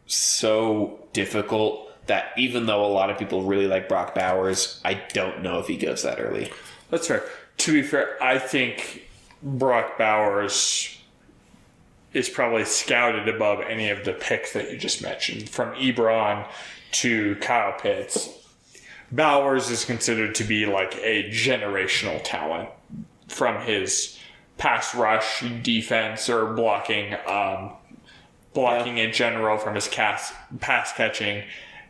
so difficult that even though a lot of people really like Brock Bowers, I don't know if he goes that early. That's fair. To be fair, I think Brock Bowers is probably scouted above any of the picks that you just mentioned, from Ebron to Kyle Pitts. Bowers is considered to be like a generational talent from his pass rush, defense, or blocking in general, from his pass catching.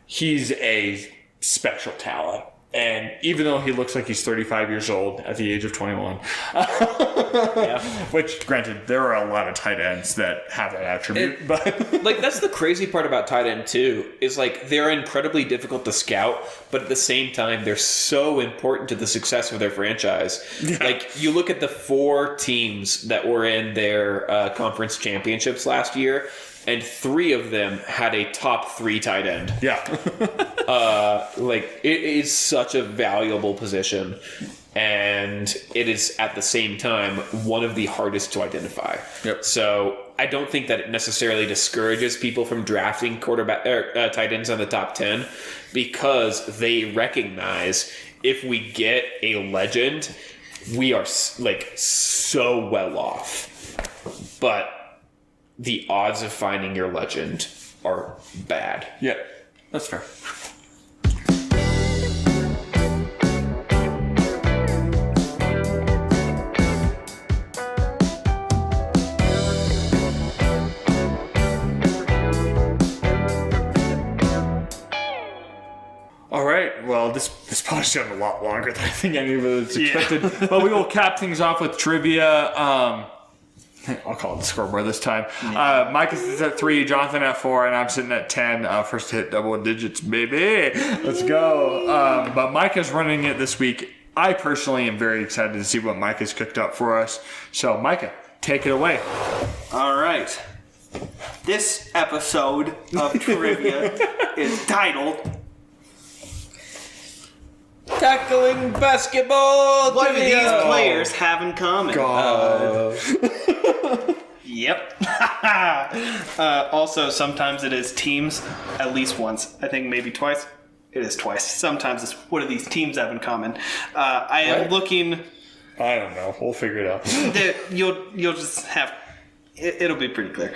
He's a special talent. And even though he looks like he's 35 years old at the age of 21, which, granted, there are a lot of tight ends that have that attribute. But like, that's the crazy part about tight end, too, is like they're incredibly difficult to scout, but at the same time, they're so important to the success of their franchise. Yeah. Like, you look at the 4 teams that were in their conference championships last year, and 3 of them had a top 3 tight end. Yeah. Like, it is such a valuable position, and it is at the same time one of the hardest to identify. Yep. So I don't think that it necessarily discourages people from drafting tight ends on the top 10, because they recognize if we get a legend, we are like so well off. But the odds of finding your legend are bad. Yeah, that's fair. All right, well, this podcast's gotten a lot longer than I think any of us expected. Yeah. But we will cap things off with trivia. I'll call it the scoreboard this time. Mike is at 3, Jonathan at 4, and I'm sitting at 10. First to hit double digits, baby. Let's go. But Mike is running it this week. I personally am very excited to see what Mike has cooked up for us. So, Micah, take it away. All right. This episode of Trivia is titled Tackling basketball. What do trivia. these players have in common? God. Yep. Also, sometimes it is teams, at least once. I think maybe twice. It is twice. Sometimes it's what do these teams have in common? I am looking. I don't know. We'll figure it out. You'll just have. It'll be pretty clear.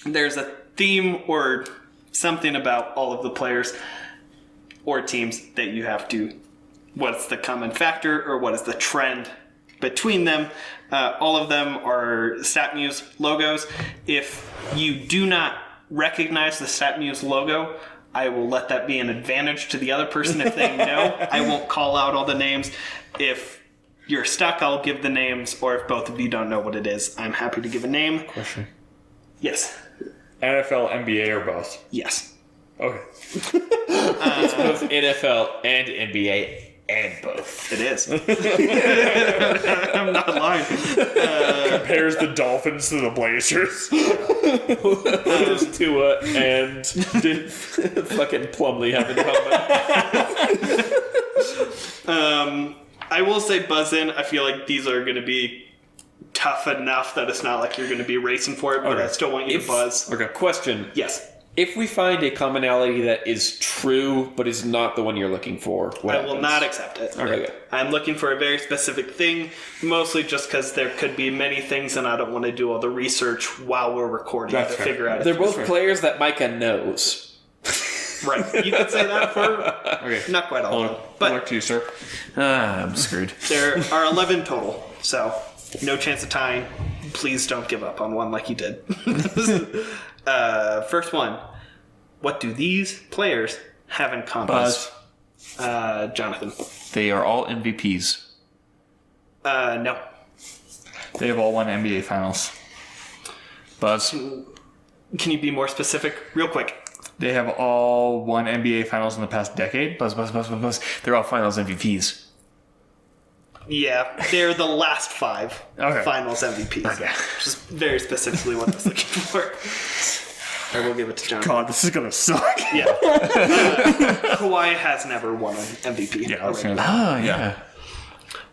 There's a theme or something about all of the players or teams that you have to. What's the common factor or what is the trend between them? All of them are StatMuse logos. If you do not recognize the StatMuse logo, I will let that be an advantage to the other person if they know. I won't call out all the names. If you're stuck, I'll give the names, or if both of you don't know what it is, I'm happy to give a name. Question. Yes. NFL, NBA, or both? Yes. Okay. It's both NFL and NBA and both. It is. I'm not lying. Compares the Dolphins to the Blazers. What does Tua and fucking Plumlee have in common? I will say buzz in. I feel like these are going to be tough enough that it's not like you're going to be racing for it, but Okay. I still want you to buzz. Okay. Question. Yes. If we find a commonality that is true but is not the one you're looking for, what I will happens? not accept it. Okay. I'm looking for a very specific thing, mostly just because there could be many things and I don't want to do all the research while we're recording That's to fair. figure out They're if both players that Micah knows. right. You could say that for Okay. not quite all Hold of on. them. Good But luck to you, sir. I'm screwed. there are 11 total, so no chance of tying. Please don't give up on one like you did. First one. What do these players have in common? Buzz. Jonathan. They are all MVPs. No. They have all won NBA Finals. Buzz. Can you be more specific? Real quick. They have all won NBA Finals in the past decade. Buzz. They're all finals MVPs. Yeah, they're the last 5 Okay. finals MVPs. Okay. Which is very specifically what I was looking for. I will give it to Jonathan. God, this is gonna suck. Yeah. Kawhi has never won an MVP. Yeah, I was already. gonna. Oh, yeah.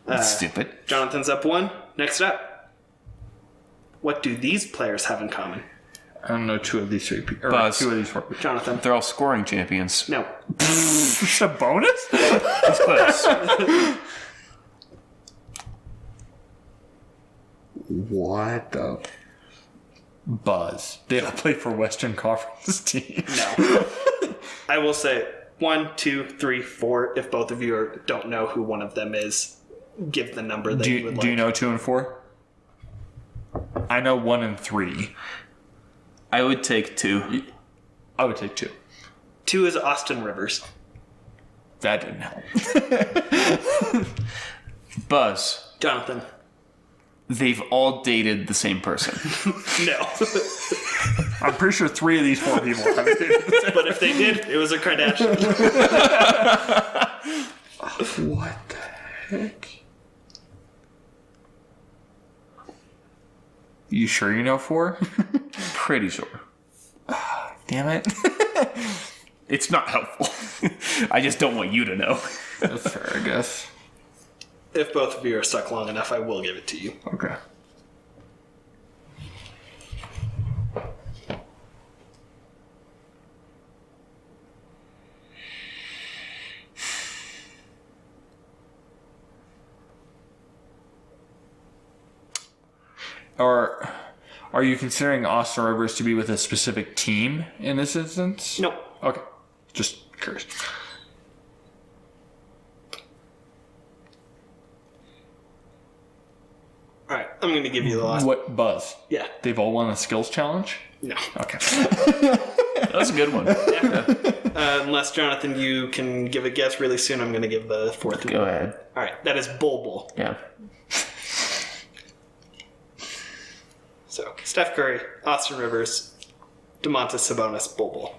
That's stupid. Jonathan's up 1. Next up. What do these players have in common? I don't know 2 of these 3 people. Buzz. 2 of these 4 people. Jonathan. They're all scoring champions. No. Just a bonus? That's close. What the? Buzz. They all play for Western Conference teams. No. I will say 1, 2, 3, 4. If both of you don't know who one of them is, give the number that you would like. Do you know 2 and 4? I know 1 and 3. I would take 2. I would take 2. 2 is Austin Rivers. That didn't help. Buzz. Jonathan. They've all dated the same person. No. I'm pretty sure 3 of these 4 people have it. But if they did, it was a Kardashian. What the heck? You sure you know 4? Pretty sure. Damn it. It's not helpful. I just don't want you to know. That's fair, I guess. If both of you are stuck long enough, I will give it to you. Okay. Or are you considering Austin Rivers to be with a specific team in this instance? Nope. Okay. Just curious. All right, I'm going to give you the last. What Buzz? Yeah. They've all won a skills challenge? No. Okay. That was a good one. Unless, Jonathan, you can give a guess really soon, I'm going to give the fourth one. Go ahead. All right, that is Bol. Yeah. So, Steph Curry, Austin Rivers, DeMontis Sabonis, Bol.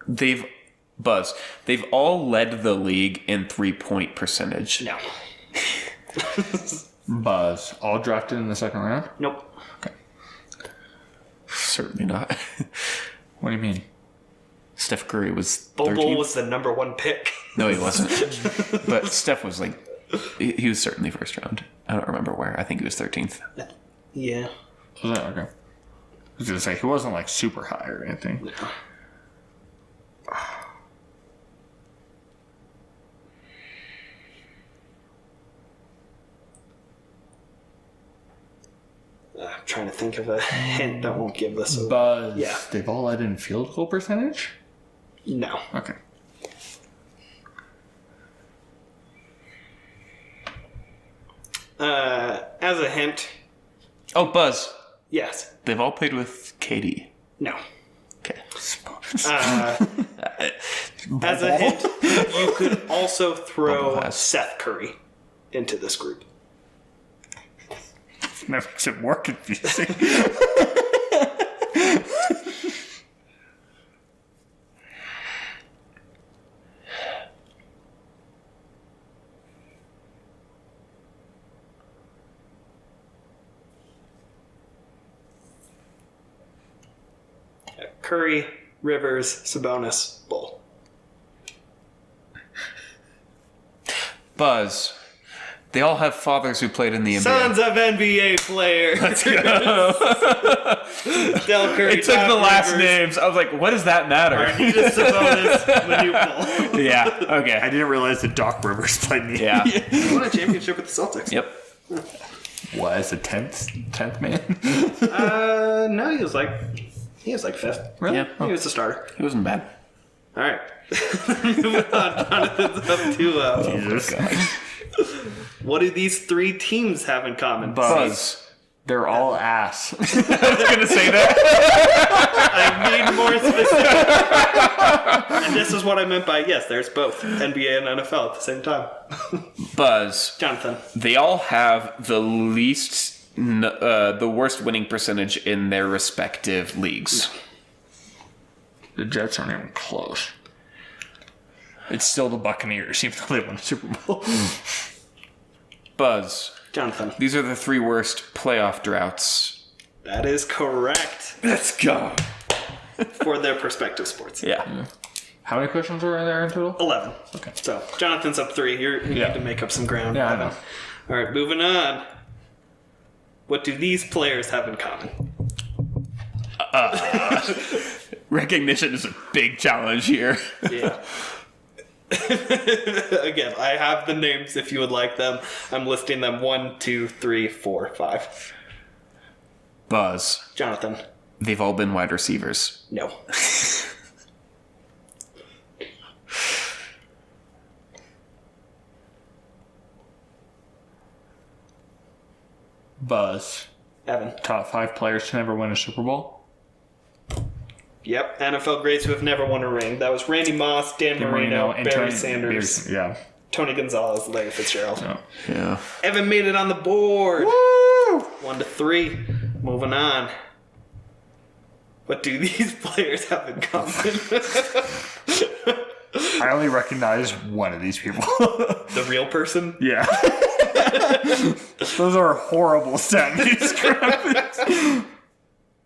They've Buzz, they've all led the league in 3-point percentage. No. Buzz. All drafted in the second round? Nope. Certainly not. What do you mean? Steph Curry was Bol 13th. was the number 1 pick. No, he wasn't. But Steph was like, he was certainly first round. I don't remember where. I think he was 13th. Yeah. Was that okay? I was gonna say he wasn't like super high or anything. No. I'm trying to think of a hint that won't give this away. Buzz. Yeah. They've all led in field goal percentage? No. Okay. As a hint, Oh, Buzz. yes. They've all played with Katie. No. Okay. As a hint, you could also throw Bubble has. Seth Curry into this group. That makes it more confusing. Curry, Rivers, Sabonis, Bull. Buzz. They all have fathers who played in the NBA. Sons of NBA players. Let's go. Del Curry. It took Doc the last Rivers, names. I was like, what does that matter? Arnita Sabonis, Manute Bull. Yeah, okay. I didn't realize that Doc Rivers played in the Yeah. He won a championship with the Celtics. Yep. Was the 10th man? No, he was like fifth. Really? Yeah. He was the starter. He wasn't bad. All right. Moving on. Jonathan's up to Jesus. what do these 3 teams have in common? Buzz. They're all ass. I was going to say that. I need more specific. And this is what I meant by yes, there's both NBA and NFL at the same time. Buzz. Jonathan. They all have the the worst winning percentage in their respective leagues. The Jets aren't even close. It's still the Buccaneers, even though they won the Super Bowl. Buzz. Jonathan. These are the 3 worst playoff droughts. That is correct Let's go. for their respective sports. Yeah. How many questions were there in total? 11. Okay. So Jonathan's up 3. You need Yeah. to make up some ground. Yeah, I know. All right, moving on. What do these players have in common? Recognition is a big challenge here. Yeah. Again, I have the names if you would like them. I'm listing them 1, 2, 3, 4, 5. Buzz. Jonathan. They've all been wide receivers. No. Buzz. Evan. Top 5 players to never win a Super Bowl. Yep, NFL greats who have never won a ring. That was Randy Moss, Dan Marino, and Barry Tony- Sanders, Yeah. Tony Gonzalez, Larry Fitzgerald. No. Yeah. Evan made it on the board. Woo! 1 to 3. Moving on. What do these players have in common? I only recognize one of these people. The real person? Yeah. Those are horrible stat graphics.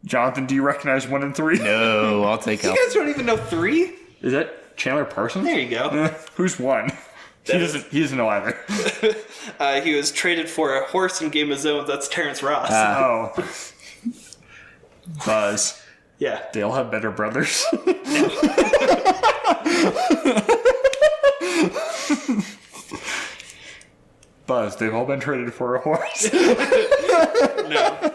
Jonathan, do you recognize 1 and 3? No, I'll take You out. guys don't even know 3? Is that Chandler Parsons? There you go. Who's 1? He doesn't know either. He was traded for a horse in Game of Zones. That's Terrence Ross. Oh. Buzz. Yeah. They all have better brothers. Buzz, they've all been traded for a horse. No.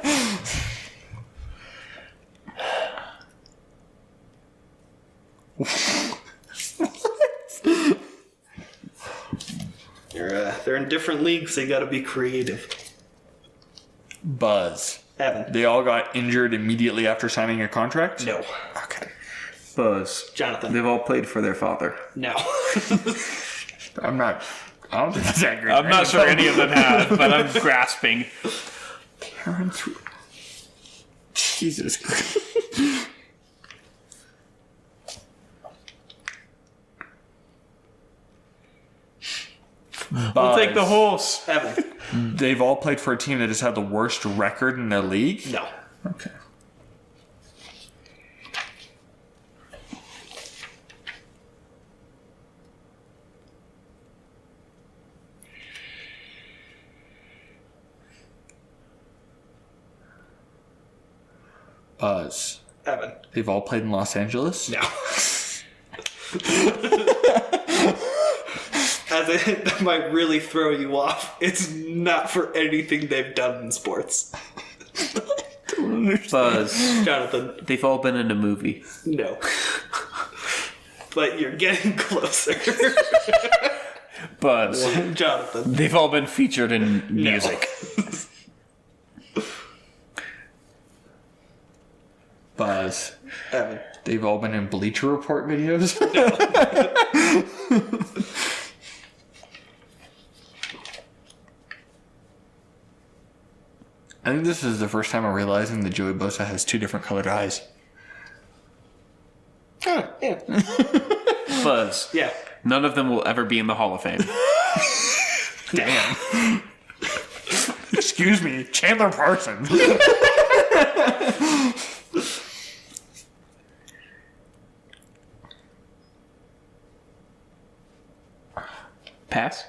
They're in different leagues, so you gotta be creative. Buzz. Evan. They all got injured immediately after signing a contract? No. Okay. Buzz. Jonathan. They've all played for their father. No. I don't think that's accurate. I'm not sure any of them have, but I'm grasping. Parents. Jesus Christ. I'll take the horse. Evan. They've all played for a team that has had the worst record in their league? No. Okay. Buzz. Evan. They've all played in Los Angeles? No. As it might really throw you off, it's not for anything they've done in sports. Buzz. Jonathan. They've all been in a movie. No. But you're getting closer. Buzz. Jonathan. They've all been featured in music. Buzz. Evan. They've all been in Bleacher Report videos? I think this is the first time I'm realizing that Joey Bosa has two different colored eyes. Oh, yeah. Buzz. Yeah. None of them will ever be in the Hall of Fame. Damn. Excuse me, Chandler Parsons. Pass?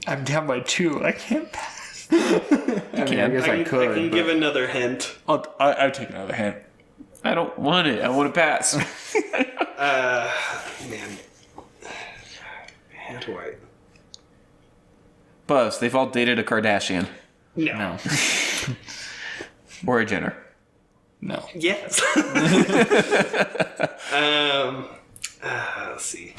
I'm down by 2. I can't pass. I guess I could. I can but give another hint. I'll take another hint. I don't want it. I want to pass. Man. How do I? Buzz. They've all dated a Kardashian. No. Or a Jenner. No. Yes. Let's see.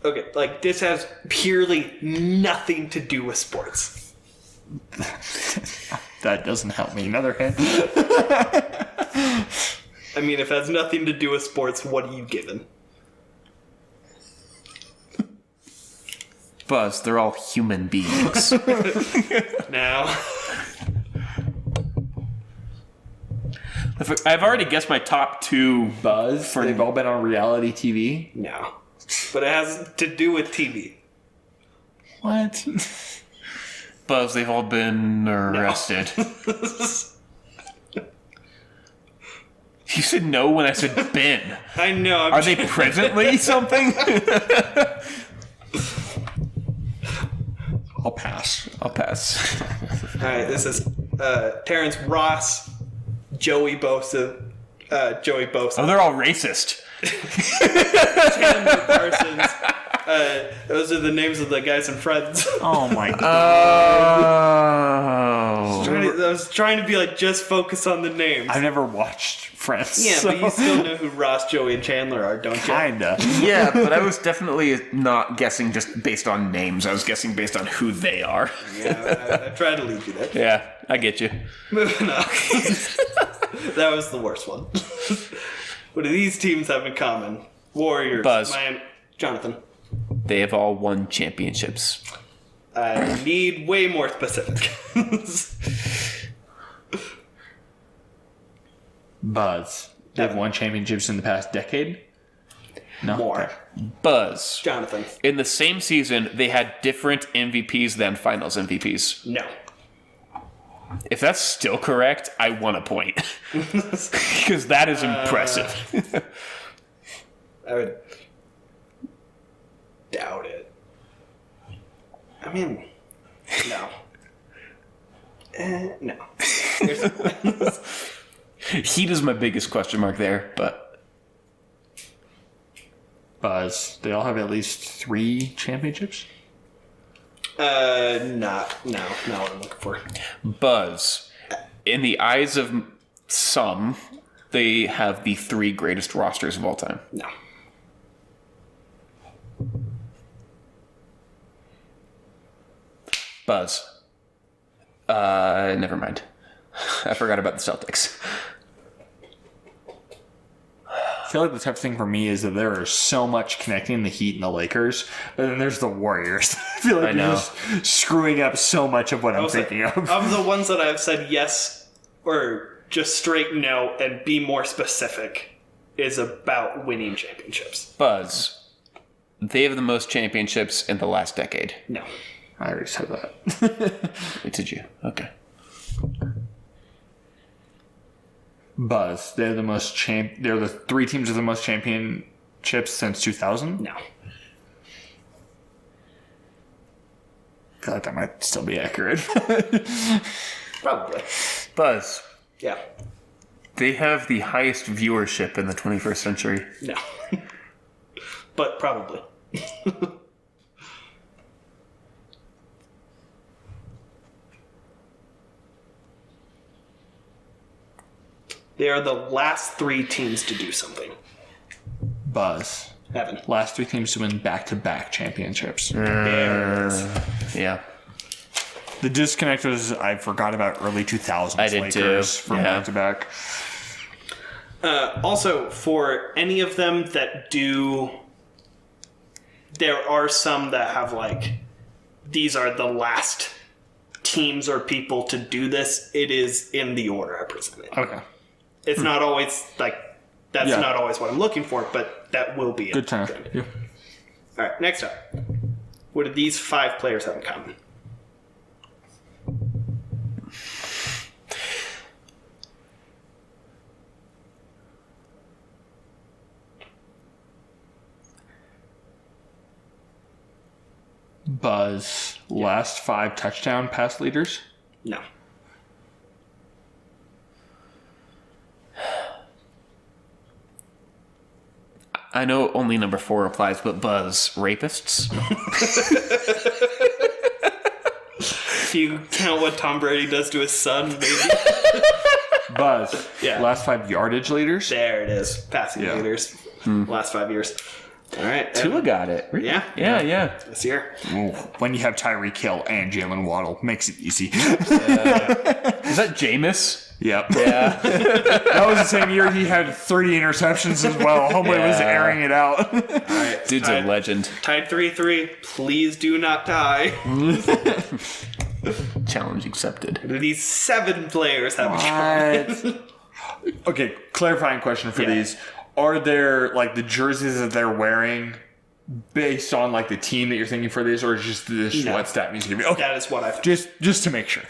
Okay, like this has purely nothing to do with sports. That doesn't help me. Another hint. I mean, if it has nothing to do with sports, what are you given? Buzz. They're all human beings. Now, I've already guessed my top 2. Buzz. They've all been on reality TV. no. But it has to do with TV. What? Buzz. They've all been arrested. You said no when I said been. I know. Are they presently something? I'll pass. I'll pass. All right, this is Terrence Ross, Joey Bosa, Oh, they're all racist. Chandler Parsons. Those are the names of the guys in Friends. Oh my god. Oh. I was trying to be like just focus on the names. I've never watched Friends. Yeah, so. but you still know who Ross, Joey, and Chandler are, don't you? Kinda. Yeah, but I was definitely not guessing just based on names. I was guessing based on who they are. Yeah, I tried to lead you there. Yeah, I get you. Moving on. That was the worst one. What do these teams have in common? Warriors. Buzz. Miami. Jonathan. They have all won championships. I need way more specific. Buzz. They've won championships in the past decade? No. More. Okay. Buzz. Jonathan. In the same season, they had different MVPs than finals MVPs. No. If that's still correct, I want a point. Because that is impressive. I would doubt it. I mean, no. No. Heat is my biggest question mark there, but Buzz. They all have at least 3 championships? Not what I'm looking for. Buzz. In the eyes of some, they have the 3 greatest rosters of all time. No. Buzz. Never mind. I forgot about the Celtics. feel like the tough thing for me is that there is so much connecting the Heat and the Lakers, and then there's the Warriors. I feel like you're just screwing up so much of what I'm thinking of. Of the ones that I've said yes or just straight no and be more specific is about winning championships. Buzz. They have the most championships in the last decade. No. I already said that. Did you? Okay. Buzz. They're the 3 teams with the most championships since 2000? No. I feel like that might still be accurate. Probably. Buzz. Yeah. They have the highest viewership in the 21st century. No. But probably. They are the last 3 teams to do something. Buzz. Evan. Last 3 teams to win back-to-back championships. There it is. Yeah. The disconnect was I forgot about early 2000s I did Lakers too. from Yeah. back-to-back. Also, for any of them that do, there are some that have like, these are the last teams or people to do this. It is in the order I presented. Okay. It's not always like, that's Yeah. not always what I'm looking for, but that will be Good it. time. Yeah. All right, next up. What do these 5 players have in common? Buzz. Last 5 touchdown pass leaders? No. I know only number 4 applies, but Buzz, rapists? If you count what Tom Brady does to his son, maybe. Buzz. Yeah. Last 5 yardage leaders? There it is. Passing Yeah. leaders. Last 5 years. All right. Tua got it. Yeah. Yeah. This year. Ooh, when you have Tyreek Hill and Jalen Waddle, makes it easy. Is that Jameis? Yep. Yeah. That was the same year he had 30 interceptions as well. Homeboy was airing it out. All right. Dude's a legend. Tied 3-3. Please do not tie. Challenge accepted. These 7 players have a Okay, clarifying question for Yeah. these. Are there, like, the jerseys that they're wearing based on, like, the team that you're thinking for these, or just this No. what stat means to me? Okay, That is what I've. just to make sure.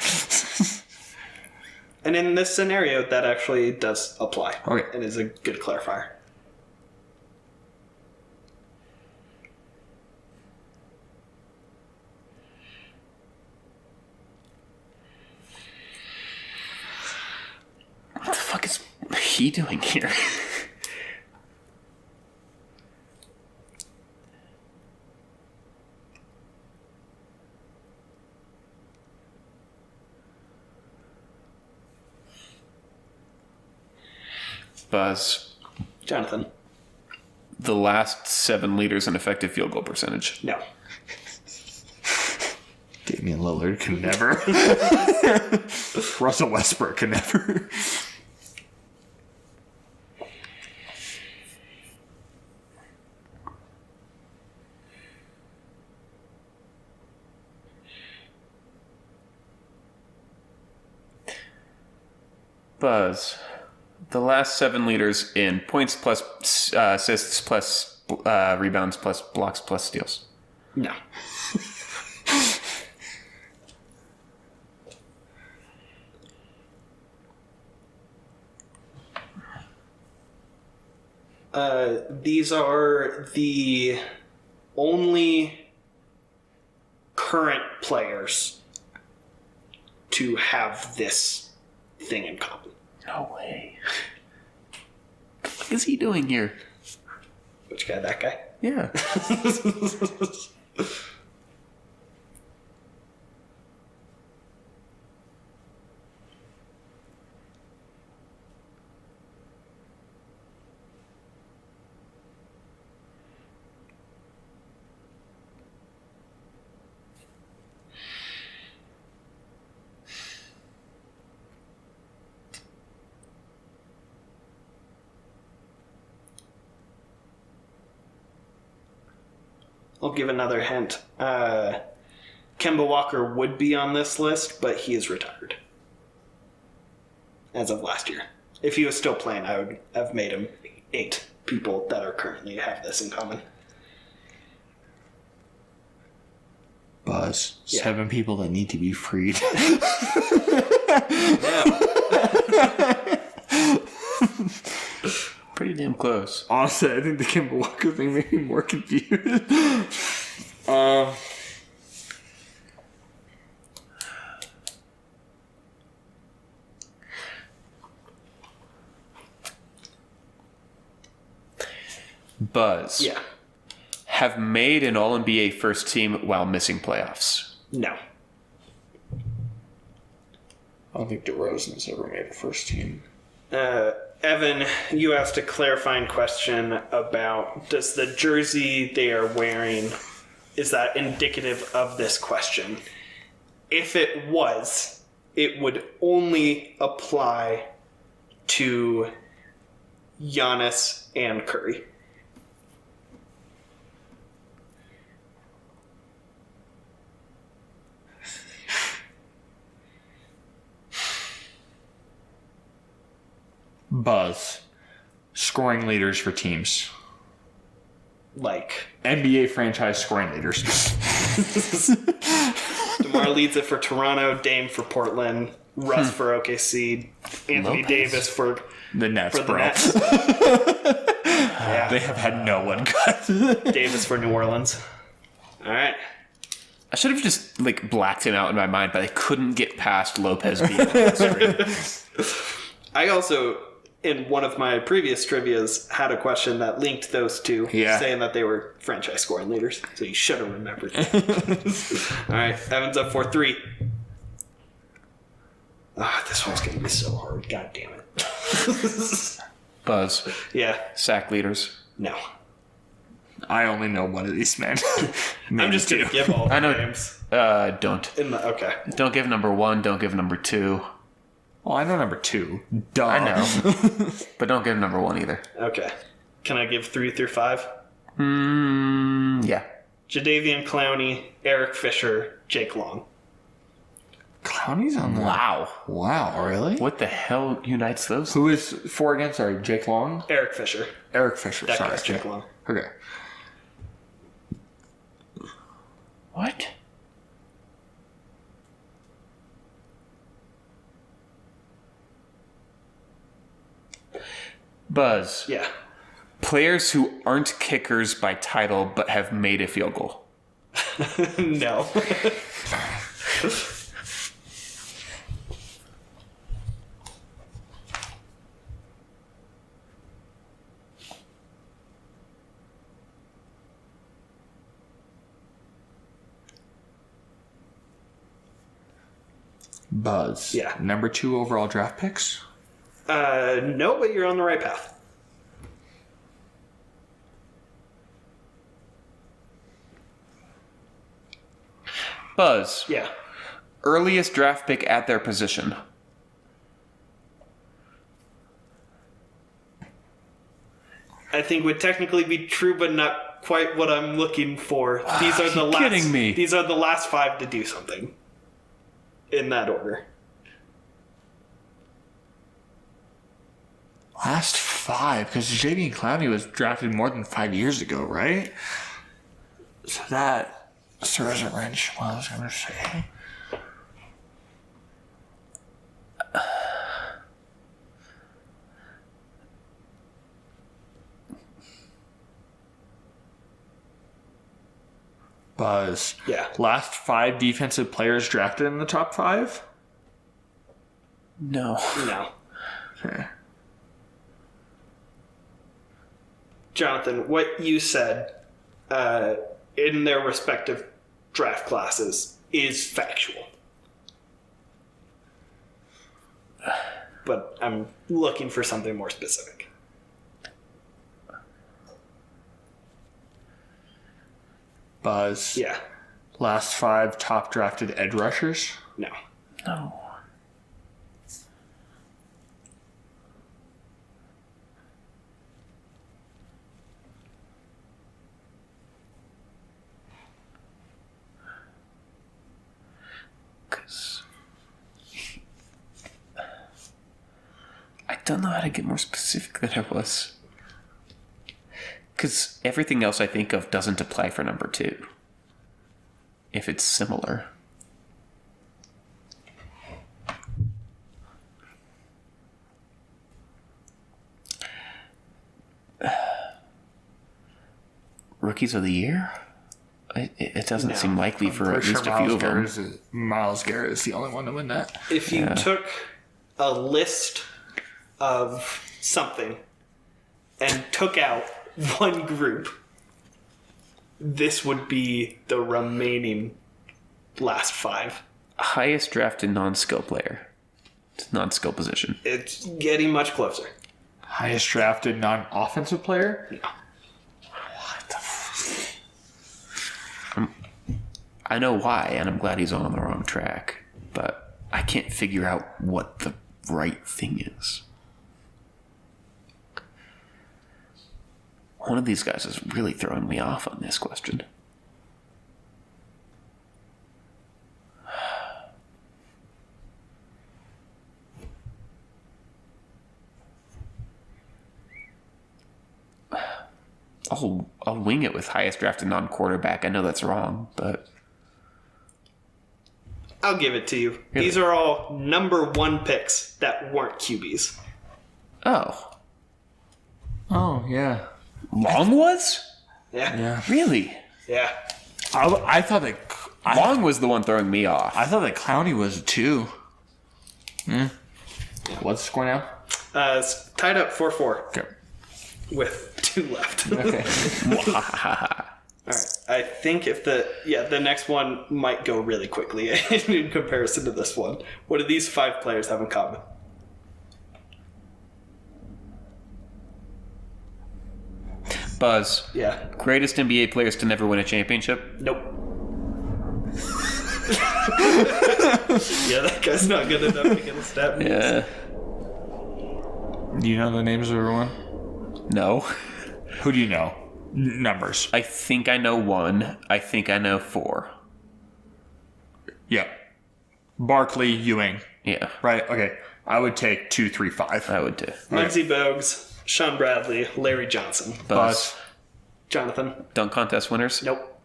And in this scenario, that actually does apply. Okay. And is a good clarifier. What the fuck is he doing here? Buzz. Jonathan. The last 7 leaders in effective field goal percentage. No. Damian Lillard can never. Russell Westbrook can never. Buzz. The last 7 leaders in points plus assists plus rebounds plus blocks plus steals. No. These are the only current players to have this thing in common. No way. What is he doing here? Which guy? That guy? Yeah. I'll give another hint. Kemba Walker would be on this list, but he is retired as of last year. If he was still playing, I would have made him 8 people that are currently have this in common. Buzz. Yeah. 7 people that need to be freed. Pretty damn close. Honestly, I think the Kemba Walker thing made me more confused. Buzz. Yeah. Have made an All-NBA first team while missing playoffs. No. I don't think DeRozan has ever made a first team. Evan, you asked a clarifying question about does the jersey they are wearing, is that indicative of this question? If it was, it would only apply to Giannis and Curry. Buzz. Scoring leaders for teams. Like, NBA franchise scoring leaders. DeMar leads it for Toronto, Dame for Portland, Russ for OKC, Anthony Lopez? Davis for The Nets, the bro. Nets. Yeah. They have had no one cut. Davis for New Orleans. All right. I should have just blacked him out in my mind, but I couldn't get past Lopez being on the screen. I also, in one of my previous trivias, had a question that linked those two, saying that they were franchise scoring leaders. So you should have remembered. All right, Evan's up 4-3. This one's going to be so hard. God damn it. Buzz. Yeah, Sack leaders. no. I only know one of these men. I'm just going to give all the I know. names. Don't. Okay. Don't give number 1. Don't give number 2. Well, I know number 2. Duh. I know. But don't give number 1 either. Okay. Can I give 3 through 5? Yeah. Jadeveon Clowney, Eric Fisher, Jake Long. Clowney's on the... Wow. Wow, really? What the hell unites those? Who is 4 again? Sorry, Jake Long? Eric Fisher. Eric Fisher, That sorry. guy's Jake Long. Okay. What? Buzz. Yeah. Players who aren't kickers by title but have made a field goal. No. Buzz. Yeah. Number 2 overall draft picks? No, but you're on the right path. Buzz. Yeah. Earliest draft pick at their position. I think would technically be true, but not quite what I'm looking for. These are the last. kidding me? These are the last 5 to do something. In that order. Last 5, because Jadeveon Clowney was drafted more than 5 years ago, right? So that throws a wrench. What I was going to say. Buzz. Yeah. Last 5 defensive players drafted in the top 5? No. No. Okay. Jonathan, what you said in their respective draft classes is factual. But I'm looking for something more specific. Buzz. Yeah. Last 5 top drafted edge rushers? No. No. don't know how to get more specific than I was. Because everything else I think of doesn't apply for number 2. If it's similar. Rookies of the year? It doesn't seem likely for at least a few of them. Miles Garrett is the only one to win that. If you took a list of something and took out one group, this would be the remaining last 5. Highest drafted non-skill player. It's non-skill position. It's getting much closer. Highest drafted non-offensive player? No. I know why, and I'm glad he's on the wrong track, but I can't figure out what the right thing is. One of these guys is really throwing me off on this question. I'll wing it with highest drafted non-quarterback. I know that's wrong, but... I'll give it to you. Really? These are all number 1 picks that weren't QBs. Oh. Oh, yeah. Long was? Yeah. Yeah. Really? Yeah. I thought that... Long was the one throwing me off. I thought that Clowney was a 2. Yeah. What's the score now? It's tied up 4-4 Okay. with 2 left. Okay. All right. I think if the next one might go really quickly in comparison to this one. What do these 5 players have in common? Buzz. Yeah. Greatest NBA players to never win a championship? Nope. Yeah, that guy's not good enough to get a stat. Yeah. Do you know the names of everyone? No. Who do you know? Numbers. I think I know 1. I think I know 4. Yeah. Barkley, Ewing. Yeah. Right? Okay. I would take 2, 3, 5. I would too. Muggsy Bogues, Sean Bradley, Larry Johnson. Buzz. Jonathan. Dunk contest winners? Nope.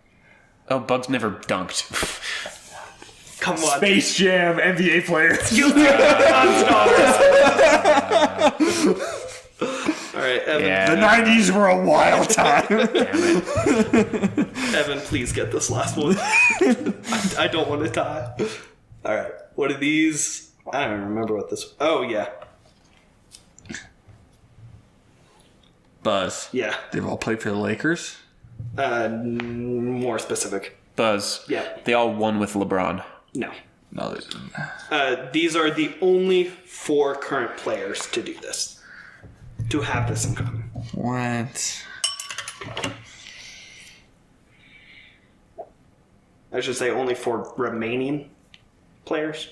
Oh, Bugs never dunked. Come on. Space Jam NBA players. You All right, Evan. Yeah. The 90s were a wild time. Damn it. Evan, please get this last one. I don't want to die. All right. What are these? I don't remember what this. Oh yeah, Buzz. yeah. They've all played for the Lakers? More specific. Buzz. Yeah. They all won with LeBron. No. No, they didn't. These are the only 4 current players to do this. To have this in common. What? I should say only 4 remaining players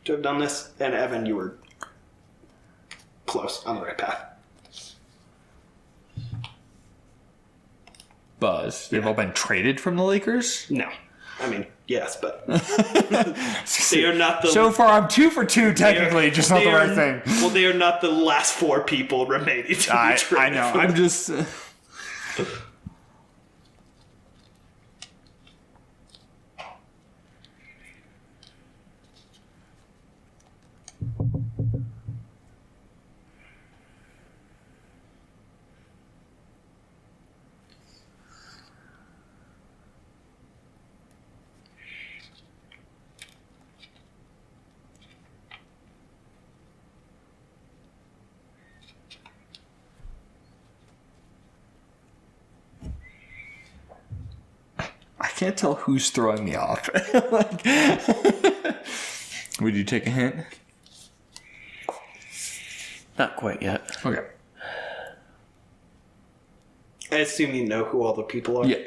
to have done this. And Evan, you were close, on the right path. Buzz. They've all been traded from the Lakers? No. I mean, yes, but they are not the... So far, I'm 2 for 2, technically, just not the right thing. Well, they are not the last 4 people remaining to be I traded. know. I'm just... I can't tell who's throwing me off. Would you take a hint? Not quite yet. Okay. I assume you know who all the people are. Yeah.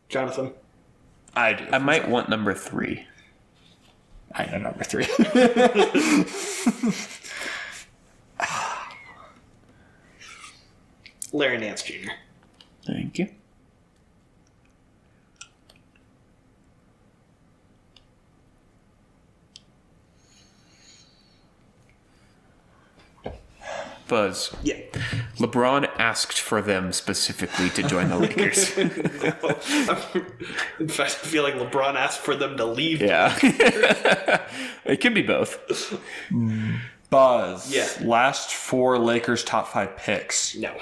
Jonathan? I do. I might want number 3. I know number 3. Larry Nance Jr. Thank you. Buzz. Yeah. LeBron asked for them specifically to join the Lakers. In fact, I feel like LeBron asked for them to leave. Yeah. It can be both. Buzz. Yeah. Last 4 Lakers top 5 picks. No.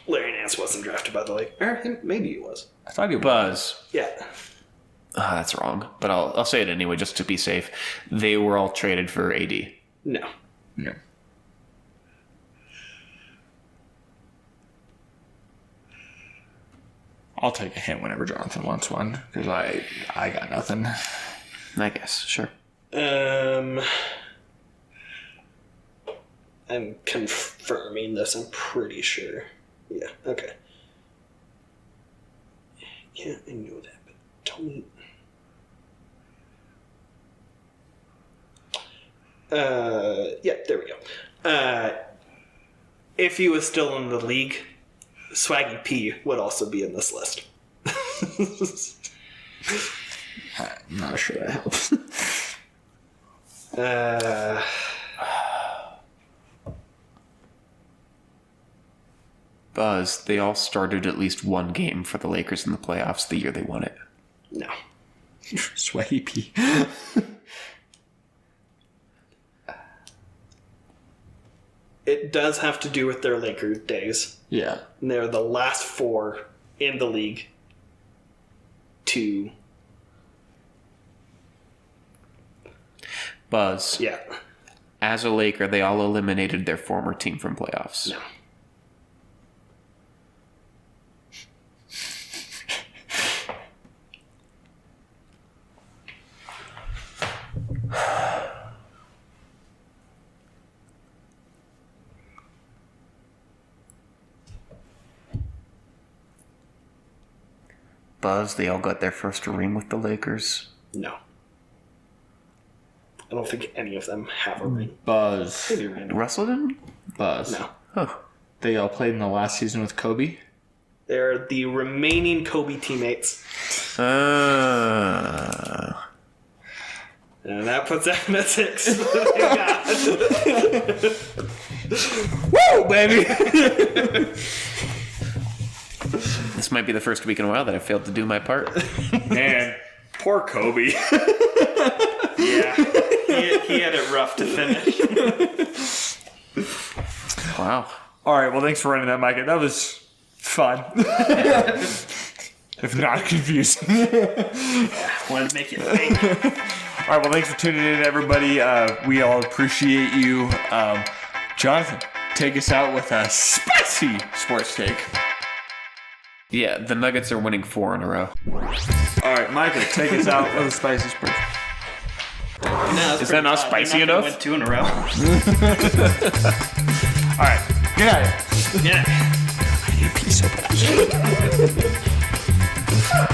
Larry Nance wasn't drafted by the Lakers. Maybe he was. I thought he was. Buzz. Yeah. That's wrong, but I'll say it anyway just to be safe. They were all traded for AD. No. No. I'll take a hint whenever Jonathan wants one, because I got nothing. I guess, sure. I'm confirming this. I'm pretty sure. Yeah. Okay. Yeah, I know that, but tell me. Yeah, there we go. If he was still in the league, Swaggy P would also be in this list. I'm not sure that helps. Buzz, they all started at least one game for the Lakers in the playoffs the year they won it. No. Sweaty pea. It does have to do with their Lakers days. Yeah. And they're the last 4 in the league to... Buzz, Yeah. as a Laker, they all eliminated their former team from playoffs. No. Buzz, they all got their first ring with the Lakers. No. I don't think any of them have a ring. Buzz. Maybe Randall. Russell didn't? Buzz. No. Oh. They all played in the last season with Kobe. They're the remaining Kobe teammates. And that puts them at 6. Woo, baby! This might be the first week in a while that I failed to do my part. Man, poor Kobe. Yeah. He had it rough to finish. Wow. All right, well, thanks for running that, Micah. That was fun. If not confusing. Wanted to make you think. All right, well, thanks for tuning in, everybody. We all appreciate you. Jonathan, take us out with a spicy sports take. Yeah, the Nuggets are winning 4 in a row. All right, Micah, take us out with a spicy sports. No, Is that not spicy enough? Went 2 in a row. All right, good night. Yeah. Peace out.